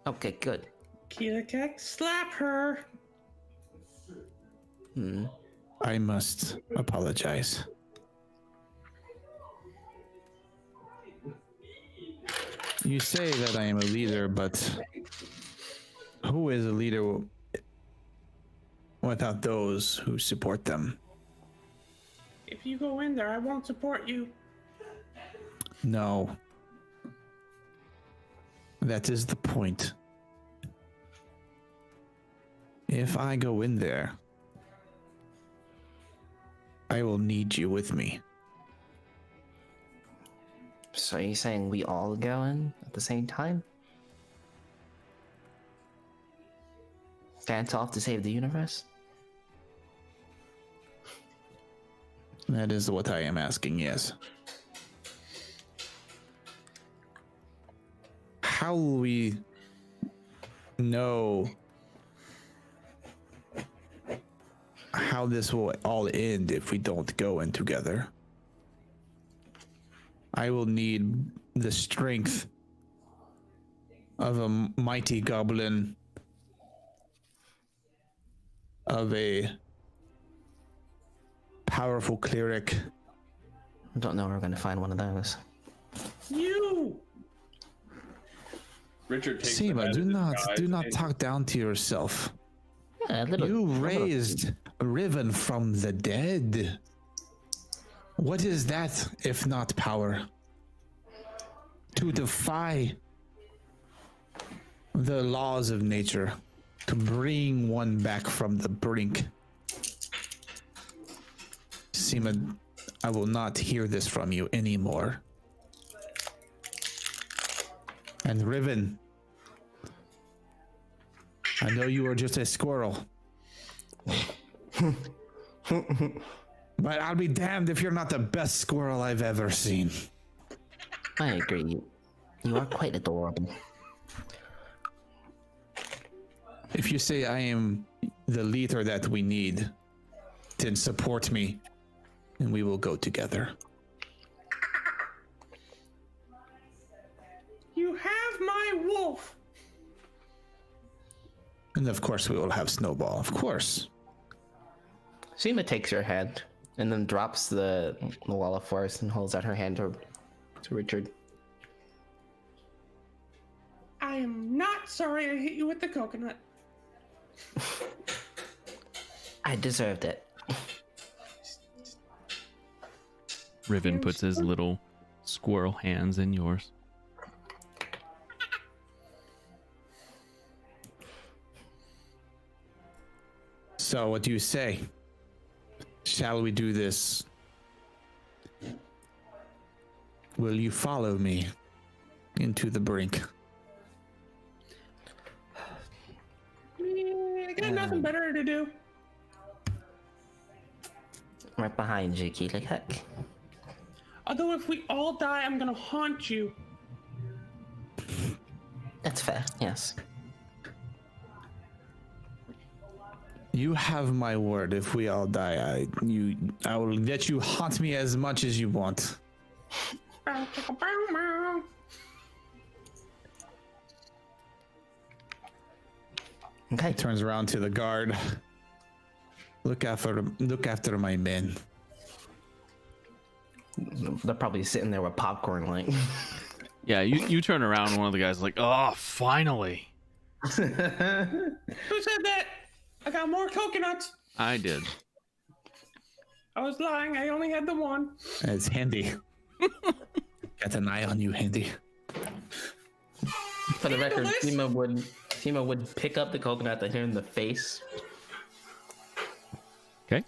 Okay, good. Keelikek, slap her. I must apologize. You say that I am a leader, but who is a leader without those who support them? If you go in there, I won't support you. No. That is the point. If I go in there, I will need you with me. So are you saying we all go in at the same time? Dance off to save the universe? That is what I am asking, yes. How will we know how this will all end if we don't go in together? I will need the strength of a mighty goblin, of a powerful cleric. I don't know where we're gonna find one of those. You! Richard takes Seema, do not talk down to yourself. Yeah, a little, You a little- raised Riven from the dead. What is that if not power? To defy the laws of nature, to bring one back from the brink. Seema, I will not hear this from you anymore. And Riven, I know you are just a squirrel. But I'll be damned if you're not the best squirrel I've ever seen. I agree. You are quite adorable. If you say I am the leader that we need, then support me and we will go together. You have my wolf. And of course we will have Snowball, of course. Seema takes her hand and then drops the wall of force and holds out her hand to Richard. I am not sorry I hit you with the coconut. I deserved it. Riven puts his little squirrel hands in yours. So, what do you say? Shall we do this? Will you follow me into the brink? I got nothing better to do. Right behind you, Keelik. Although if we all die, I'm gonna haunt you. That's fair, yes. You have my word. If we all die, I will let you haunt me as much as you want. Okay. He turns around to the guard. Look after my men. They're probably sitting there with popcorn, like. Yeah, you turn around and one of the guys is like, oh, finally. Who said that? I got more coconuts. I did. I was lying. I only had the one. It's Handy. Got an eye on you, Handy. For the record, Nicholas? Tima would pick up the coconut to hit him in the face. Okay.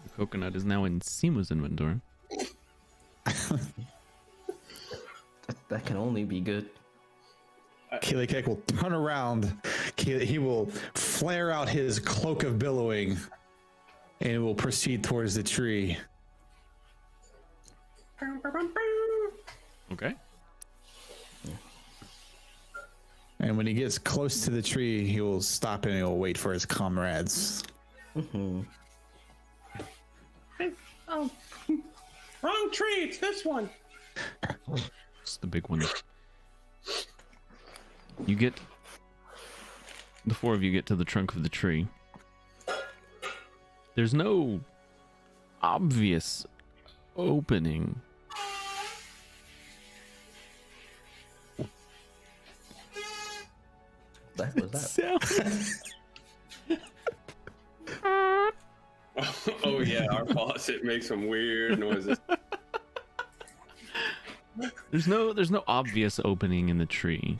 The coconut is now in Sima's inventory. That can only be good. Keelik will turn around. He will flare out his cloak of billowing and will proceed towards the tree. Okay. And when he gets close to the tree, he will stop and he will wait for his comrades. Oh, wrong tree. It's this one. It's the big one. You get... The four of you get to the trunk of the tree. There's no obvious opening. What was that? Oh yeah, our faucet makes some weird noises. There's no obvious opening in the tree.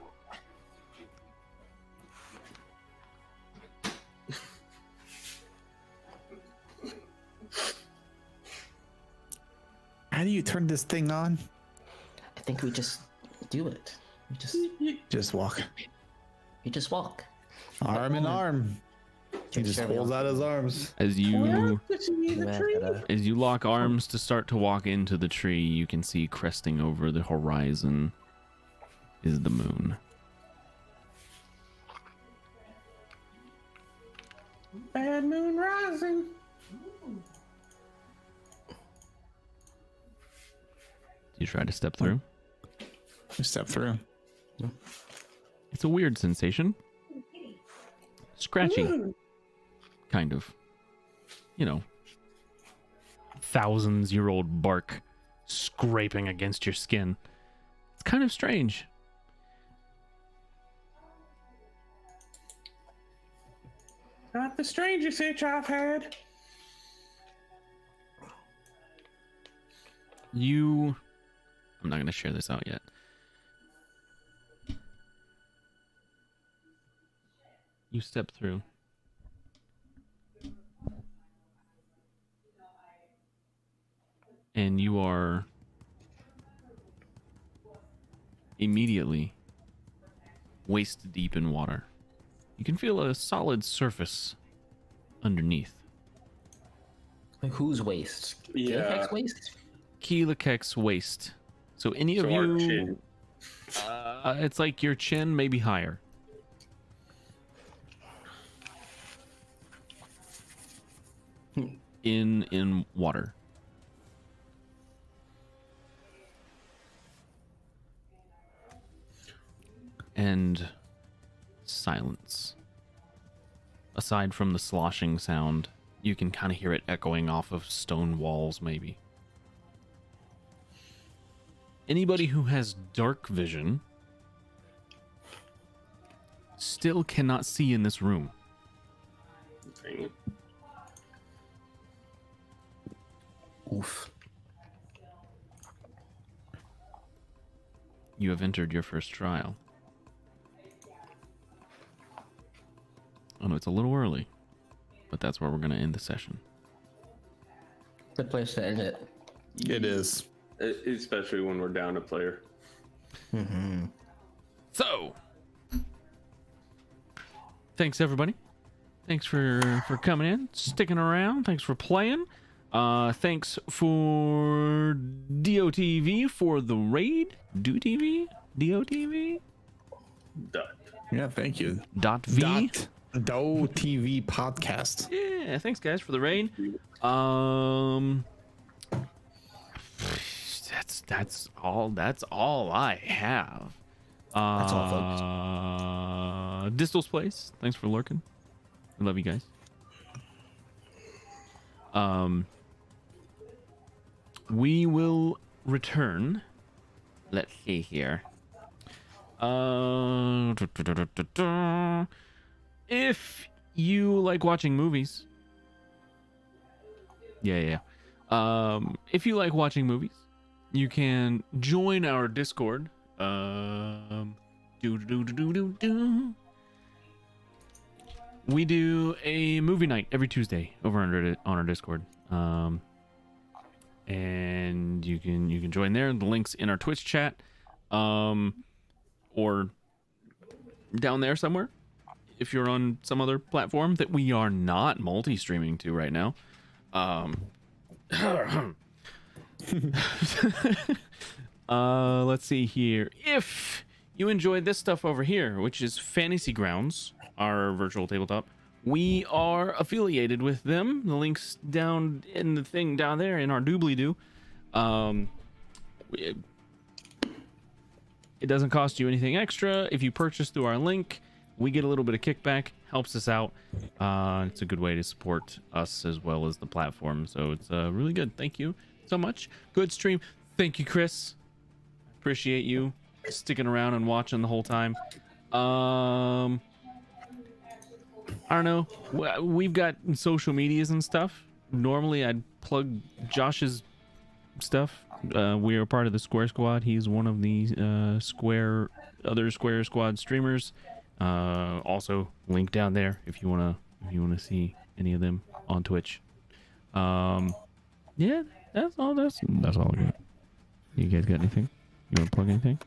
How do you turn this thing on? I think we just do it. Just walk. We just walk. Arm in arm. He just holds out his arms. As you To see the tree. as you lock arms to start to walk into the tree, you can see cresting over the horizon is the moon. Bad moon rising. You try to step through. You step through. It's a weird sensation. Scratchy. Kind of. You know. Thousands-year-old bark scraping against your skin. It's kind of strange. Not the strangest itch I've had. I'm not going to share this out yet. You step through. And you are immediately waist deep in water. You can feel a solid surface underneath. Like whose waist? Yeah. Keelikek's waist? Keelikek's waist. So any of So our you, chin. it's like your chin, maybe higher. In water. And silence. Aside from the sloshing sound, you can kind of hear it echoing off of stone walls, maybe. Anybody who has dark vision still cannot see in this room. Dang it. Oof. You have entered your first trial. Oh no, it's a little early, but that's where we're going to end the session. Good place to end it. It is. Especially when we're down a player. So, thanks everybody. Thanks for coming in, sticking around. Thanks for playing. Thanks for DOTV for the raid. DOTV? DOTV? Done. Yeah, thank you. Dot V. Do TV podcast. Yeah, thanks guys for the raid. That's all I have. That's all, folks. Distal's Place. Thanks for lurking. I love you guys. We will return. Let's see here. If you like watching movies, if you like watching movies, you can join our Discord. We do a movie night every Tuesday over on our Discord. And you can join there. The link's in our Twitch chat, or down there somewhere if you're on some other platform that we are not multi-streaming to right now. Let's see here. If you enjoyed this stuff over here, which is Fantasy Grounds, our virtual tabletop, we are affiliated with them. The link's down in the thing down there in our doobly-doo. It doesn't cost you anything extra. If you purchase through our link, we get a little bit of kickback. Helps us out. It's a good way to support us as well as the platform. So it's really good. Thank you so much. Good stream. Thank you, Chris. Appreciate you sticking around and watching the whole time. I don't know. We've got social medias and stuff. Normally, I'd plug Josh's stuff. We are part of the Square Squad. He's one of the other Square Squad streamers. Also, link down there if you wanna see any of them on Twitch. Yeah, that's all. That's all I got. You guys got anything? You want to plug anything?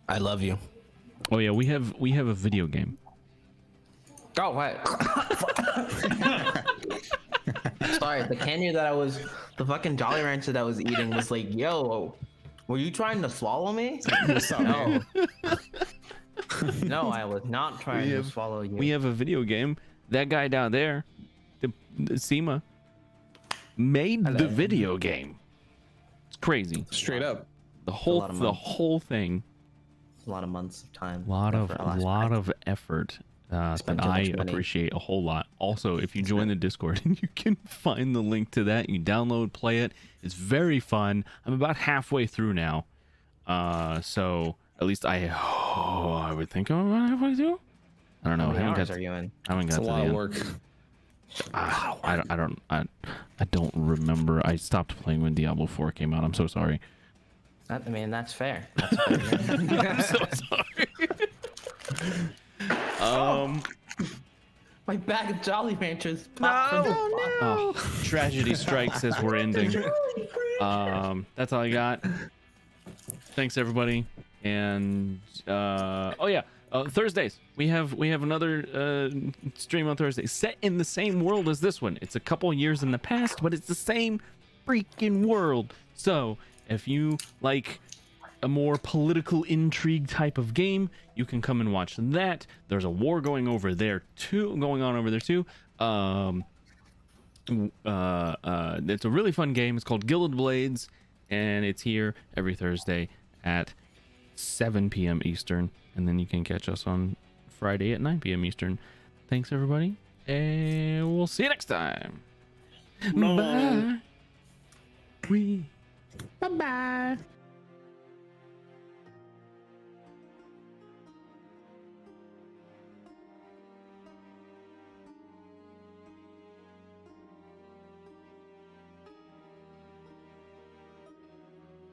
I love you. Oh yeah, we have a video game. Oh, wait. Sorry, the candy the fucking Jolly Rancher that I was eating was like, yo, were you trying to swallow me? No. No, I was not trying to swallow you. We have a video game. That guy down there, the Seema, made the video game. It's crazy. Straight up. The whole thing. A lot of months of time. A lot of effort. That I appreciate a whole lot. Also, if you join the Discord, you can find the link to that. You download, play it. It's very fun. I'm about halfway through now. So at least I would think I'm about halfway through. I don't know. How many hours are you in? I haven't got It's a to lot the of end. work. I don't remember. I stopped playing when Diablo 4 came out. I'm so sorry. I mean, that's fair. That's fair. I'm so sorry. My bag of Jolly Ranchers. Oh, tragedy strikes as we're ending. That's all I got. Thanks everybody. And Thursdays we have another stream on Thursday set in the same world as this one. It's a couple years in the past, but it's the same freaking world. So if you like a more political intrigue type of game, you can come and watch that. There's a war going on over there too. It's a really fun game. It's called Gilded Blades, and it's here every Thursday at 7 p.m. Eastern, and then you can catch us on Friday at 9 p.m. Eastern. Thanks everybody, and we'll see you next time. Bye. Bye-bye.